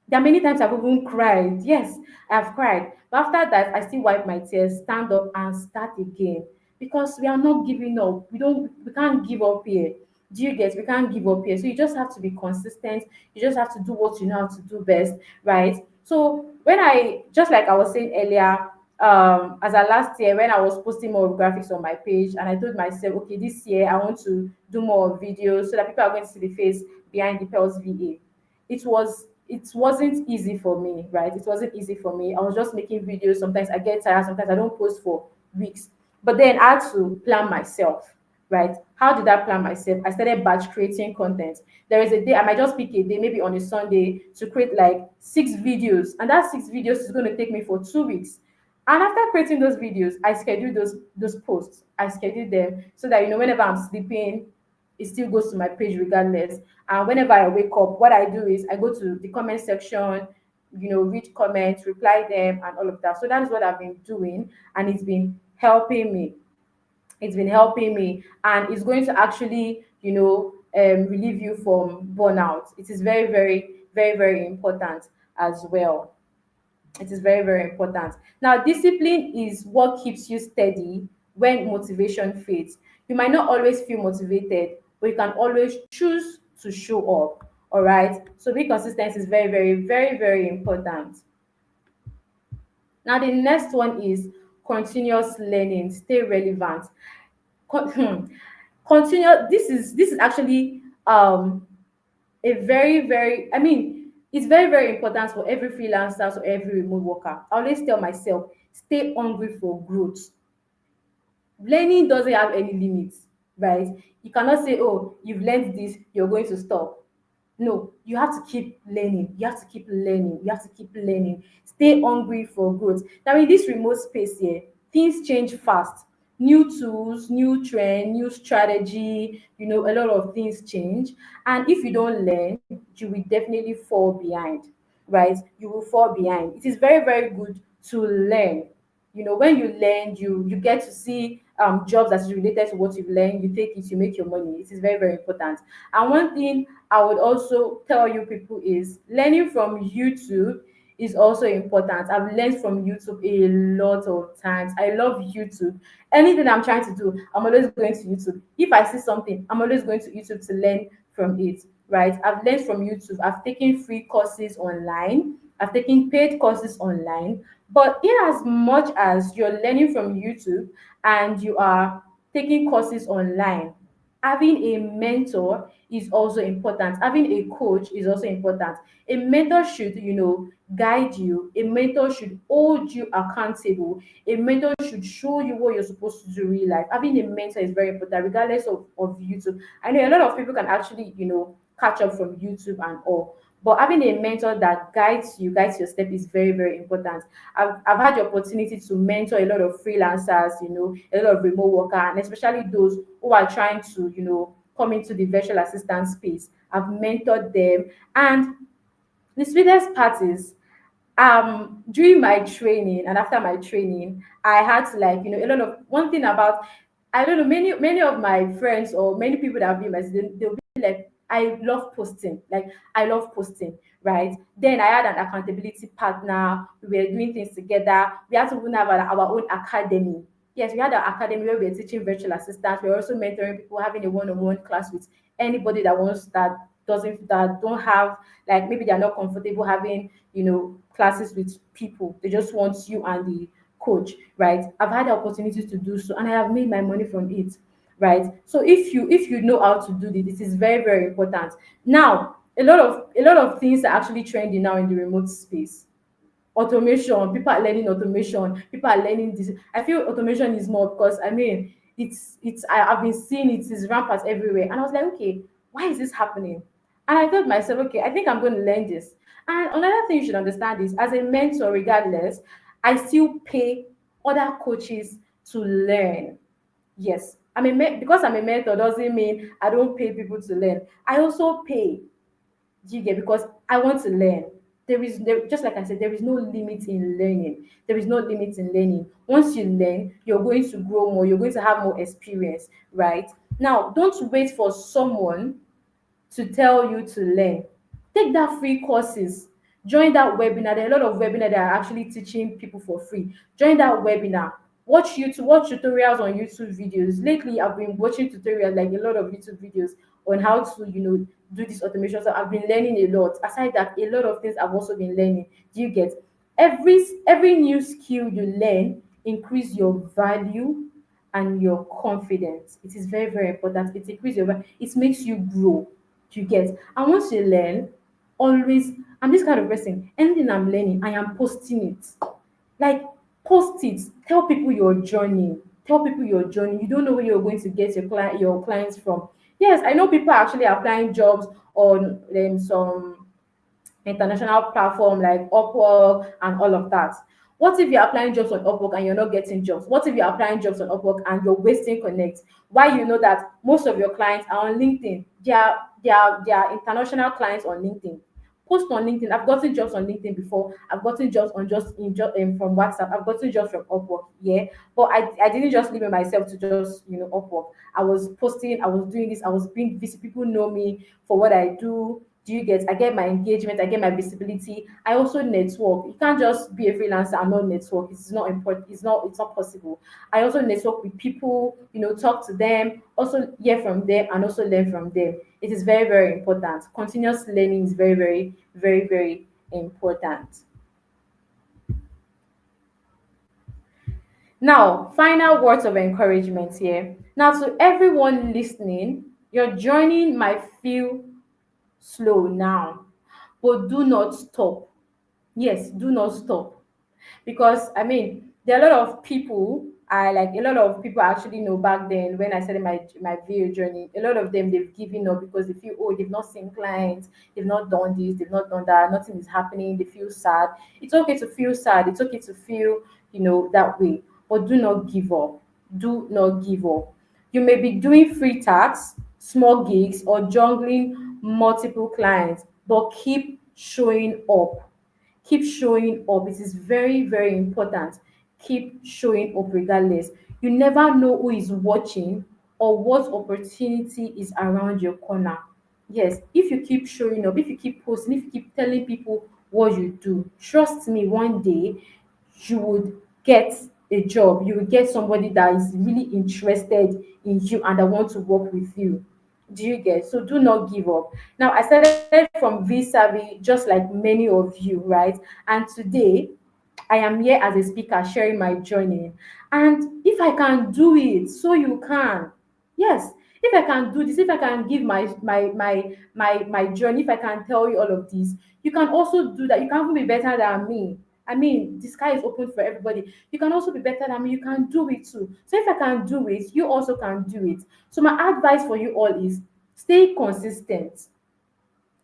There are many times I've even cried. Yes, I've cried. But after that, I still wipe my tears, stand up, and start again. Because we are not giving up. We can't give up here. Do you get? We can't give up here. So you just have to be consistent. You just have to do what you know how to do best, right? So when I, just like I was saying earlier, as a last year when I was posting more graphics on my page, and I told myself, okay, this year I want to do more videos so that people are going to see the face behind the Pearls VA. It wasn't easy for me, right? It wasn't easy for me. I was just making videos. Sometimes I get tired, sometimes I don't post for weeks. But then I had to plan myself, right? How did I plan myself? I started batch creating content. There is a day I might just pick a day, maybe on a Sunday, to create like 6 videos, and that 6 videos is going to take me for 2 weeks. And after creating those videos, I schedule those posts. I schedule them so that whenever I'm sleeping, it still goes to my page regardless. And whenever I wake up, what I do is I go to the comment section, read comments, reply them, and all of that. So that is what I've been doing, and it's been helping me. It's been helping me, and it's going to actually, relieve you from burnout. It is very, very, very, very important as well. It is very, very important. Now, discipline is what keeps you steady when motivation fades. You might not always feel motivated, but you can always choose to show up. All right. So being consistent is very, very, very, very important. Now, the next one is continuous learning. Stay relevant. Continue. This is actually a very, very, I mean, it's very, very important for every freelancer or every remote worker. I always tell myself, stay hungry for growth. Learning doesn't have any limits, right? You cannot say, oh, you've learned this, you're going to stop. No, you have to keep learning. You have to keep learning. You have to keep learning. Stay hungry for growth. Now, in this remote space here, things change fast. New tools, new trend, new strategy, a lot of things change. And if you don't learn, you will definitely fall behind, right? You will fall behind. It is very, very good to learn. When you learn, you get to see jobs that is related to what you've learned. You take it, you make your money. It is very, very important. And one thing I would also tell you people is learning from YouTube is also important. I've learned from YouTube a lot of times. I love YouTube. Anything I'm trying to do, I'm always going to YouTube. If I see something, I'm always going to YouTube to learn from it, right? I've learned from YouTube. I've taken free courses online. I've taken paid courses online. But in as much as you're learning from YouTube and you are taking courses online, having a mentor is also important. Having a coach is also important. A mentor should, guide you. A mentor should hold you accountable. A mentor should show you what you're supposed to do in real life. Having a mentor is very important, regardless of YouTube. I know a lot of people can actually, catch up from YouTube and all. But having a mentor that guides your step is very, very important. I've had the opportunity to mentor a lot of freelancers, a lot of remote worker, and especially those who are trying to, come into the virtual assistant space. I've mentored them. And the sweetest part is during my training and after my training, I had to, like, a lot of one thing about, I don't know, many of my friends or many people that have been my student, they'll be like, I love posting. Like, I love posting, right? Then I had an accountability partner. We were doing things together. We had to even have our own academy. Yes, we had an academy where we were teaching virtual assistants. We were also mentoring people, having a one-on-one class with anybody that don't have, like, maybe they're not comfortable having, classes with people. They just want you and the coach, right? I've had the opportunity to do so, and I have made my money from it, right? So if you know how to do this, it is very, very important. Now, a lot of things are actually trending now in the remote space. automation, people are learning automation, people are learning this. I feel automation is more because I mean I've been seeing it is rampant everywhere. And I was like, okay, why is this happening? And I thought myself, okay, I think I'm going to learn this. And another thing you should understand is as a mentor, regardless, I still pay other coaches to learn. Yes, because I'm a mentor doesn't mean I don't pay people to learn. I also pay. Do you get? Because I want to learn. Just like I said, there is no limit in learning. There is no limit in learning. Once you learn, you're going to grow more. You're going to have more experience, right? Now, don't wait for someone to tell you to learn. Take that free courses. Join that webinar. There are a lot of webinar that are actually teaching people for free. Join that webinar. Watch tutorials on YouTube videos. Lately, I've been watching tutorials, like a lot of YouTube videos on how to, do this automation. So I've been learning a lot. Aside that, a lot of things I've also been learning. Do you get? Every new skill you learn increase your value and your confidence. It is very, very important. It increases your value. It makes you grow. Do you get? And once you learn, always, I'm this kind of person. Anything I'm learning, I am posting it. Like, post it. Tell people your journey. Tell people your journey. You don't know where you're going to get your clients from. Yes, I know people are actually applying jobs on some international platform like Upwork and all of that. What if you're applying jobs on Upwork and you're not getting jobs? What if you're applying jobs on Upwork and you're wasting connect? Why? You know that most of your clients are on LinkedIn. They are international clients on LinkedIn. Post on LinkedIn. I've gotten jobs on LinkedIn before. I've gotten jobs on from WhatsApp. I've gotten jobs from Upwork. Yeah, but I didn't just limit myself to just Upwork. I was posting. I was doing this. I was being visible. People know me for what I do. Do you get? I get my engagement, I get my visibility. I also network. You can't just be a freelancer and not network. It's not important. It's not possible. I also network with people, talk to them, also hear from them and also learn from them. It is very, very important. Continuous learning is very, very, very, very important. Now, final words of encouragement here. Now, to everyone listening, your journey might feel slow now, but do not stop. Yes, do not stop. Because I mean, there are a lot of people, I like a lot of people actually know back then when I started my video journey, a lot of them they've given up because they feel, oh, they've not seen clients, they've not done this, they've not done that, nothing is happening, they feel sad. It's okay to feel sad, it's okay to feel, that way. But do not give up. Do not give up. You may be doing free tasks, small gigs, or juggling multiple clients, but keep showing up. Keep showing up. It is very, very important. Keep showing up regardless. You never know who is watching or what opportunity is around your corner. Yes, if you keep showing up, if you keep posting, if you keep telling people what you do, trust me, one day you would get a job. You will get somebody that is really interested in you and that want to work with you. Do you get? So do not give up. Now, I started from V-Savvy just like many of you, right? And today I am here as a speaker sharing my journey. And if I can do it, so you can. Yes, if I can do this, if I can give my journey, if I can tell you all of this, you can also do that. You can even be better than me. I mean, the sky is open for everybody. You can also be better than me. You can do it too. So if I can do it, you also can do it. So my advice for you all is stay consistent.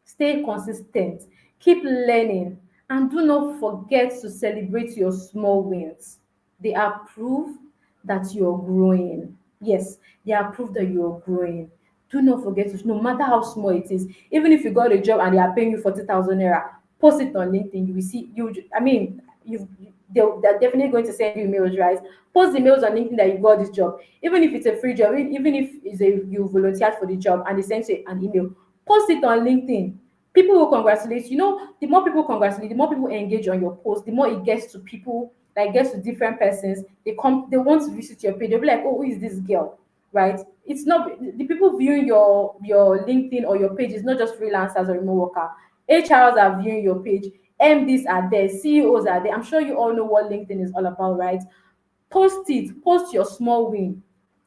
Stay consistent, keep learning, and do not forget to celebrate your small wins. They are proof that you're growing. Yes, they are proof that you're growing. Do not forget to, no matter how small it is, even if you got a job and they are paying you 40,000 naira, post it on LinkedIn. You will see, I mean, they're definitely going to send you emails, right? Post the emails on LinkedIn that you got this job, even if it's a free job, even if you volunteered for the job and they send you an email, post it on LinkedIn. People will congratulate you. The more people congratulate, the more people engage on your post, the more it gets to people, like gets to different persons. They want to visit your page. They'll be like, oh, who is this girl? Right? It's not the people viewing your LinkedIn or your page is not just freelancers or remote worker. HRs are viewing your page, MDs are there, CEOs are there. I'm sure you all know what LinkedIn is all about, right? Post it, post your small win.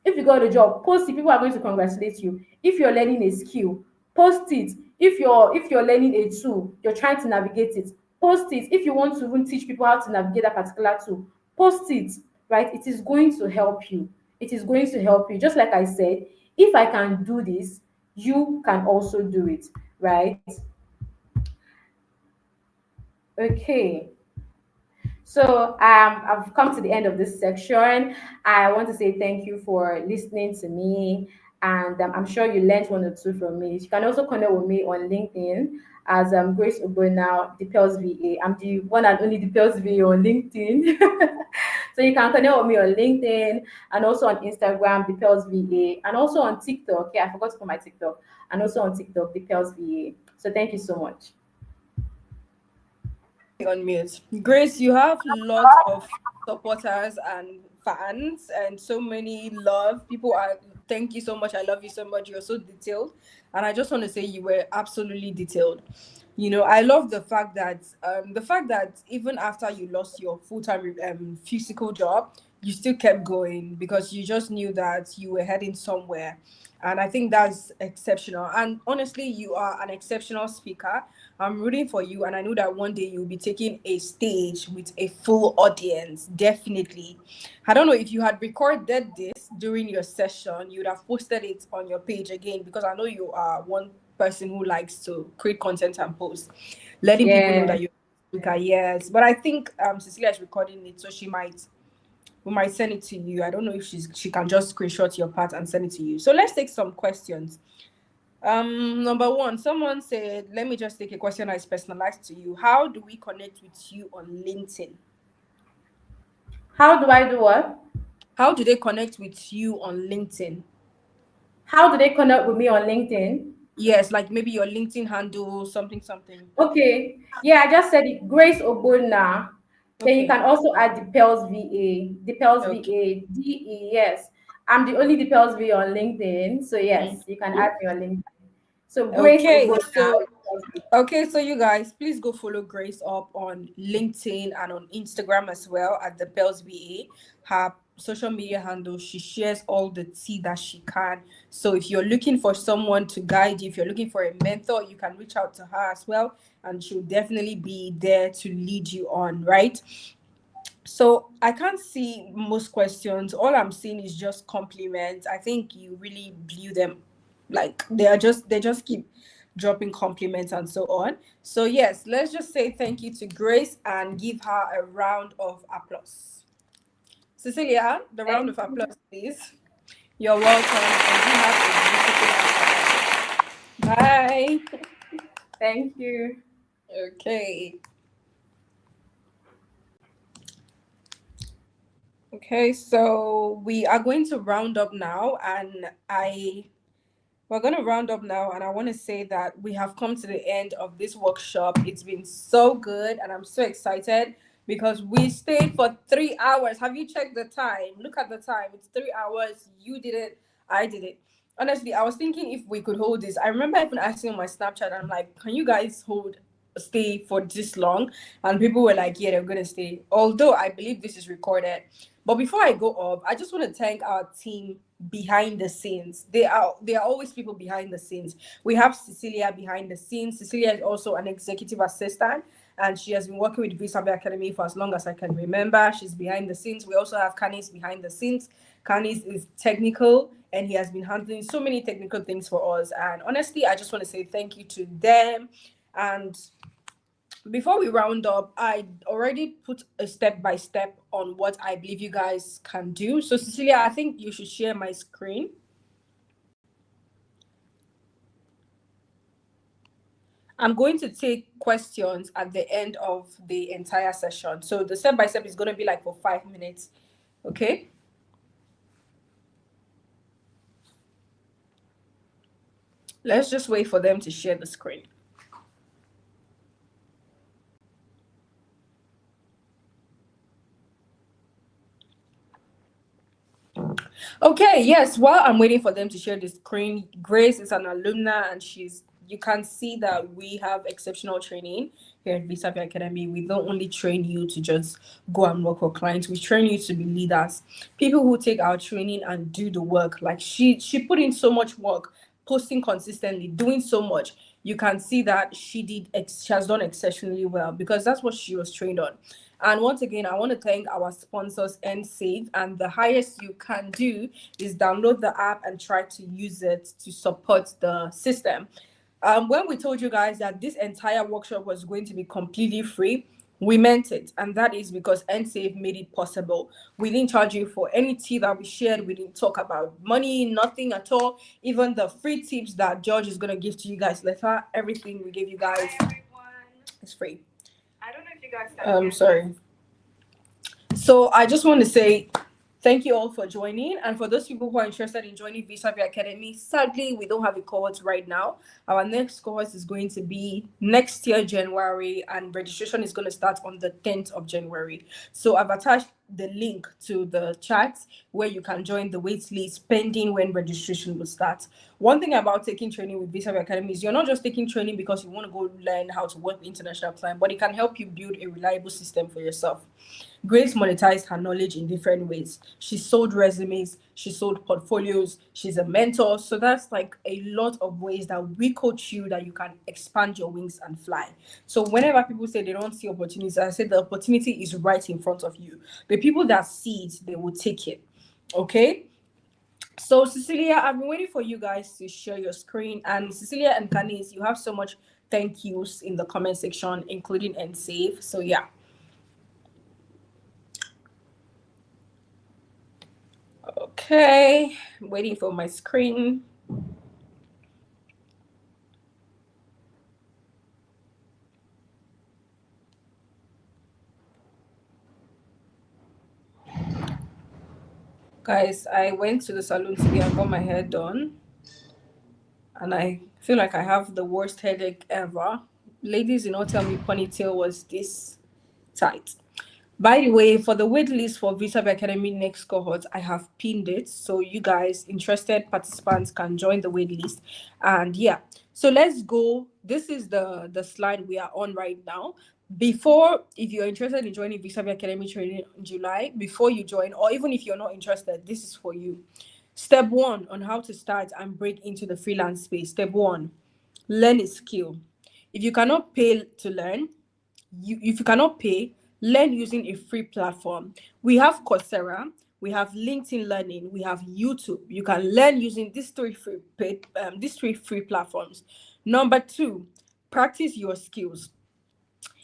If you got a job, post it. People are going to congratulate you. If you're learning a skill, post it. If you're learning a tool, you're trying to navigate it, Post it. If you want to even teach people how to navigate that particular tool, post it, right? It is going to help you. It is going to help you. Just like I said, if I can do this, you can also do it, right? Okay. So I've come to the end of this section. I want to say thank you for listening to me, and I'm sure you learned one or two from me. You can also connect with me on LinkedIn as Grace Ogbonna, the Pels VA. I'm the one and only the Pels VA on LinkedIn. So you can connect with me on LinkedIn and also on Instagram, the Pels VA, and also on TikTok. Yeah, I forgot to put my TikTok, and also on TikTok, the Pels VA. So thank you so much. On mute. Grace, you have lots of supporters and fans and so many love. People are thank you so much. I love you so much. You're so detailed. And I just want to say you were absolutely detailed. I love the fact that even after you lost your full-time physical job, you still kept going because you just knew that you were heading somewhere. And I think that's exceptional. And honestly, you are an exceptional speaker. I'm rooting for you, and I know that one day you'll be taking a stage with a full audience. Definitely. I don't know if you had recorded this during your session, you'd have posted it on your page again because I know you are one person who likes to create content and post, letting people know Yeah. that you're a speaker. Yes, but I think Cecilia is recording it, so we might send it to you. I don't know if she can just screenshot your part and send it to you. So let's take some questions. Number one, someone said, let me just take a question that is personalized to you. How do we connect with you on LinkedIn? How do I do what? How do they connect with you on LinkedIn? How do they connect with me on LinkedIn? Yes, like maybe your LinkedIn handle, something, something. Okay. Yeah, I just said it. Grace Obona. Then you Okay. can also add the Pels VA. The Pels Okay. VA. DE. Yes. I'm the only the Pels VA on LinkedIn. So yes, you can add me on LinkedIn. So Grace Okay. Obona. So you guys, please go follow Grace up on LinkedIn and on Instagram as well at the Bells VA. Her social media handle, she shares all the tea that she can. So if you're looking for someone to guide you, if you're looking for a mentor, you can reach out to her as well, and she'll definitely be there to lead you on, right? So I can't see most questions. All I'm seeing is just compliments. I think you really blew them. Like they just keep dropping compliments and so on. So yes, let's just say thank you to Grace and give her a round of applause. Cecilia, the round Thank of you. applause, please. You're welcome, and you have a beautiful afternoon. Bye. Thank you. Okay. Okay, so we are going to round up now, and we're going to round up now, and I want to say that we have come to the end of this workshop. It's been so good, and I'm so excited because we stayed for 3 hours. Have you checked the time? Look at the time. It's 3 hours. You did it. I did it. Honestly, I was thinking if we could hold this. I remember even asking on my Snapchat, I'm like, can you guys stay for this long? And people were like, yeah, they're going to stay. Although I believe this is recorded. But before I go up, I just want to thank our team behind the scenes. They are always people behind the scenes. We have Cecilia behind the scenes. Cecilia is also an executive assistant, and she has been working with Visa Academy for as long as I can remember. She's behind the scenes. We also have Canis behind the scenes. Canis is technical, and he has been handling so many technical things for us. And honestly, I just want to say thank you to them. And before we round up, I already put a step by step on what I believe you guys can do. So, Cecilia, I think you should share my screen. I'm going to take questions at the end of the entire session. So, the step by step is going to be like for 5 minutes. Okay. Let's just wait for them to share the screen. Okay, yes. While I'm waiting for them to share the screen, Grace is an alumna, and you can see that we have exceptional training here at Visa Academy. We don't only train you to just go and work for clients, we train you to be leaders. People who take our training and do the work. Like she put in so much work, posting consistently, doing so much. you can see that she has done exceptionally well because that's what she was trained on. And once again, I want to thank our sponsors and Save. And the highest you can do is download the app and try to use it to support the system. When we told you guys that this entire workshop was going to be completely free, we meant it, and that is because NSAVE made it possible. We didn't charge you for any tea that we shared. We didn't talk about money, nothing at all. Even the free tips that George is gonna give to you guys later, everything we gave you guys is free. I don't know if you guys can. Sorry. So I just want to say thank you all for joining. And for those people who are interested in joining Visa Academy, sadly, we don't have a cohort right now. Our next cohort is going to be next year, January, and registration is going to start on the 10th of January. So I've attached the link to the chat where you can join the wait list pending when registration will start. One thing about taking training with Visa Academy is you're not just taking training because you want to go learn how to work with international client, but it can help you build a reliable system for yourself. Grace monetized her knowledge in different ways. She sold resumes, she sold portfolios, she's a mentor. So that's like a lot of ways that we coach you that you can expand your wings and fly. So whenever people say they don't see opportunities, I say the opportunity is right in front of you. The people that see it, they will take it. Okay? So Cecilia, I've been waiting for you guys to share your screen. And Cecilia and Canis, you have so much thank yous in the comment section, including and save. So yeah. Okay, waiting for my screen. Guys, I went to the salon today and got my hair done. And I feel like I have the worst headache ever. Ladies, tell me ponytail was this tight. By the way, for the wait list for Visa Academy next cohort, I have pinned it. So you guys, interested participants can join the wait list. And yeah, so let's go. This is the slide we are on right now. Before, if you're interested in joining Visa Academy training in July, before you join, or even if you're not interested, this is for you. Step 1 on how to start and break into the freelance space. Step 1, learn a skill. If you cannot pay to learn, if you cannot pay, learn using a free platform. We have Coursera, we have LinkedIn Learning, we have YouTube. You can learn using these three free platforms. Number 2, practice your skills.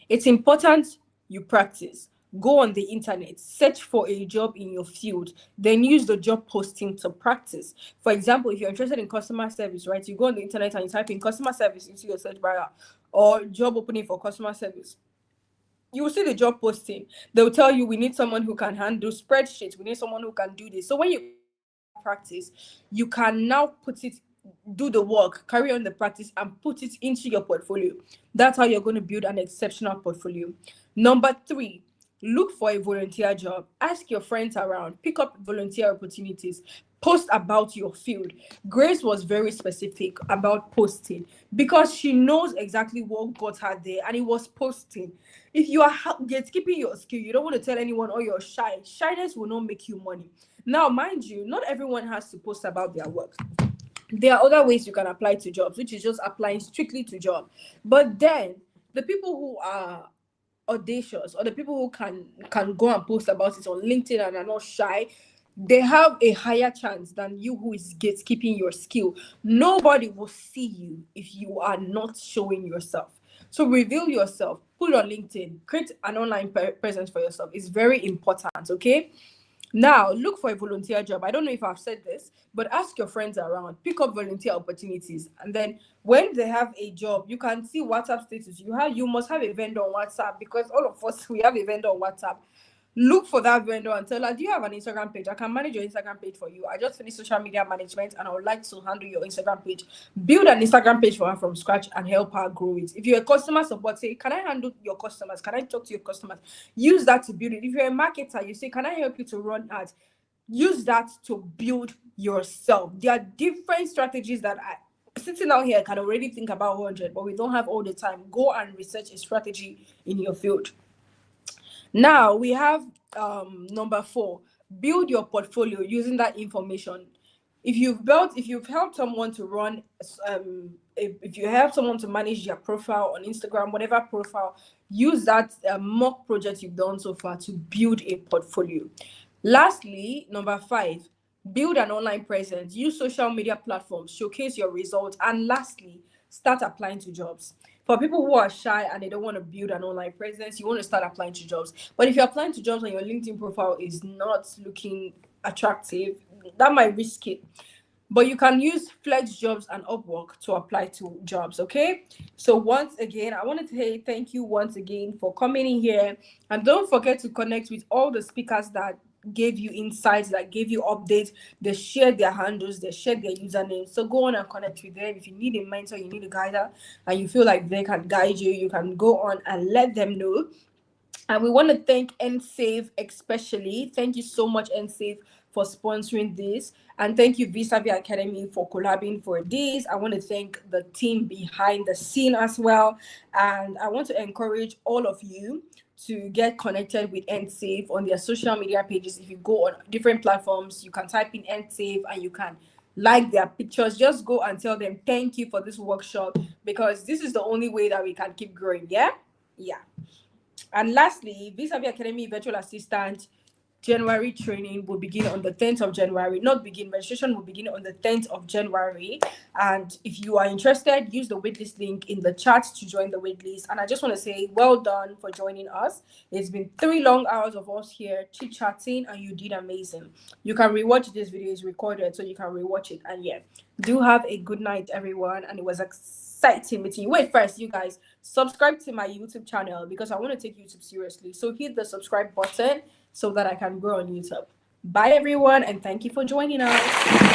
It's important you practice. Go on the internet, search for a job in your field, then use the job posting to practice. For example, if you're interested in customer service, right, you go on the internet and you type in customer service into your search bar or job opening for customer service. You will see the job posting. They'll tell you we need someone who can handle spreadsheets, we need someone who can do this. So when you practice, you can now do the work, carry on the practice, and put it into your portfolio. That's how you're going to build an exceptional portfolio. Number 3, look for a volunteer job. Ask your friends around, pick up volunteer opportunities, post about your field. Grace was very specific about posting because she knows exactly what got her there, and it was posting. If you are gatekeeping your skill, you don't want to tell anyone, or you're shy, shyness will not make you money. Now, mind you, not everyone has to post about their work. There are other ways you can apply to jobs, which is just applying strictly to job. But then the people who are audacious, or the people who can go and post about it on LinkedIn and are not shy, they have a higher chance than you who is gatekeeping your skill. Nobody will see you if you are not showing yourself. So reveal yourself, put on LinkedIn, create an online presence for yourself. It's very important, okay? Now, look for a volunteer job. I don't know if I've said this, but ask your friends around, pick up volunteer opportunities. And then when they have a job, you can see WhatsApp status. You must have a vendor on WhatsApp, because all of us, we have a vendor on WhatsApp. Look for that vendor and tell her, do you have an Instagram page? I can manage your Instagram page for you. I just finished social media management and I would like to handle your Instagram page. Build an Instagram page for her from scratch and help her grow it. If you're a customer support, say, can I handle your customers? Can I talk to your customers? Use that to build it. If you're a marketer, you say, can I help you to run ads? Use that to build yourself. There are different strategies that sitting out here can already think about 100, but we don't have all the time. Go and research a strategy in your field. Now we have number 4, build your portfolio using that information. if you've helped someone to run, if you help someone to manage their profile on Instagram, whatever profile, use that mock project you've done so far to build a portfolio. Lastly, number 5, build an online presence. Use social media platforms, showcase your results. And lastly, start applying to jobs. For people who are shy and they don't want to build an online presence, you want to start applying to jobs. But if you're applying to jobs and your LinkedIn profile is not looking attractive, that might risk it. But you can use Flex Jobs and Upwork to apply to jobs, okay? So once again, I wanted to say thank you once again for coming in here. And don't forget to connect with all the speakers that gave you insights, that gave you updates. They shared their handles, they shared their usernames. So go on and connect with them. If you need a mentor, you need a guider, and you feel like they can guide you, you can go on and let them know. And we want to thank NSAVE especially. Thank you so much, NSAVE, for sponsoring this. And thank you, Visavi Academy, for collabing for this. I want to thank the team behind the scene as well. And I want to encourage all of you to get connected with NSAVE on their social media pages. If you go on different platforms, you can type in NSAVE and you can like their pictures. Just go and tell them thank you for this workshop, because this is the only way that we can keep growing. Yeah. And lastly, Vis-a-vis Academy Virtual Assistant January training will begin on the 10th of January. Not begin, registration will begin on the 10th of January. And if you are interested, use the waitlist link in the chat to join the waitlist. And I just want to say, well done for joining us. It's been 3 long hours of us here chit-chatting, and you did amazing. You can rewatch this video, is recorded, so you can rewatch it. And yeah, do have a good night, everyone. And it was exciting meeting you. Wait, first, you guys, subscribe to my YouTube channel, because I want to take YouTube seriously. So hit the subscribe button so that I can grow on YouTube. Bye, everyone, and thank you for joining us.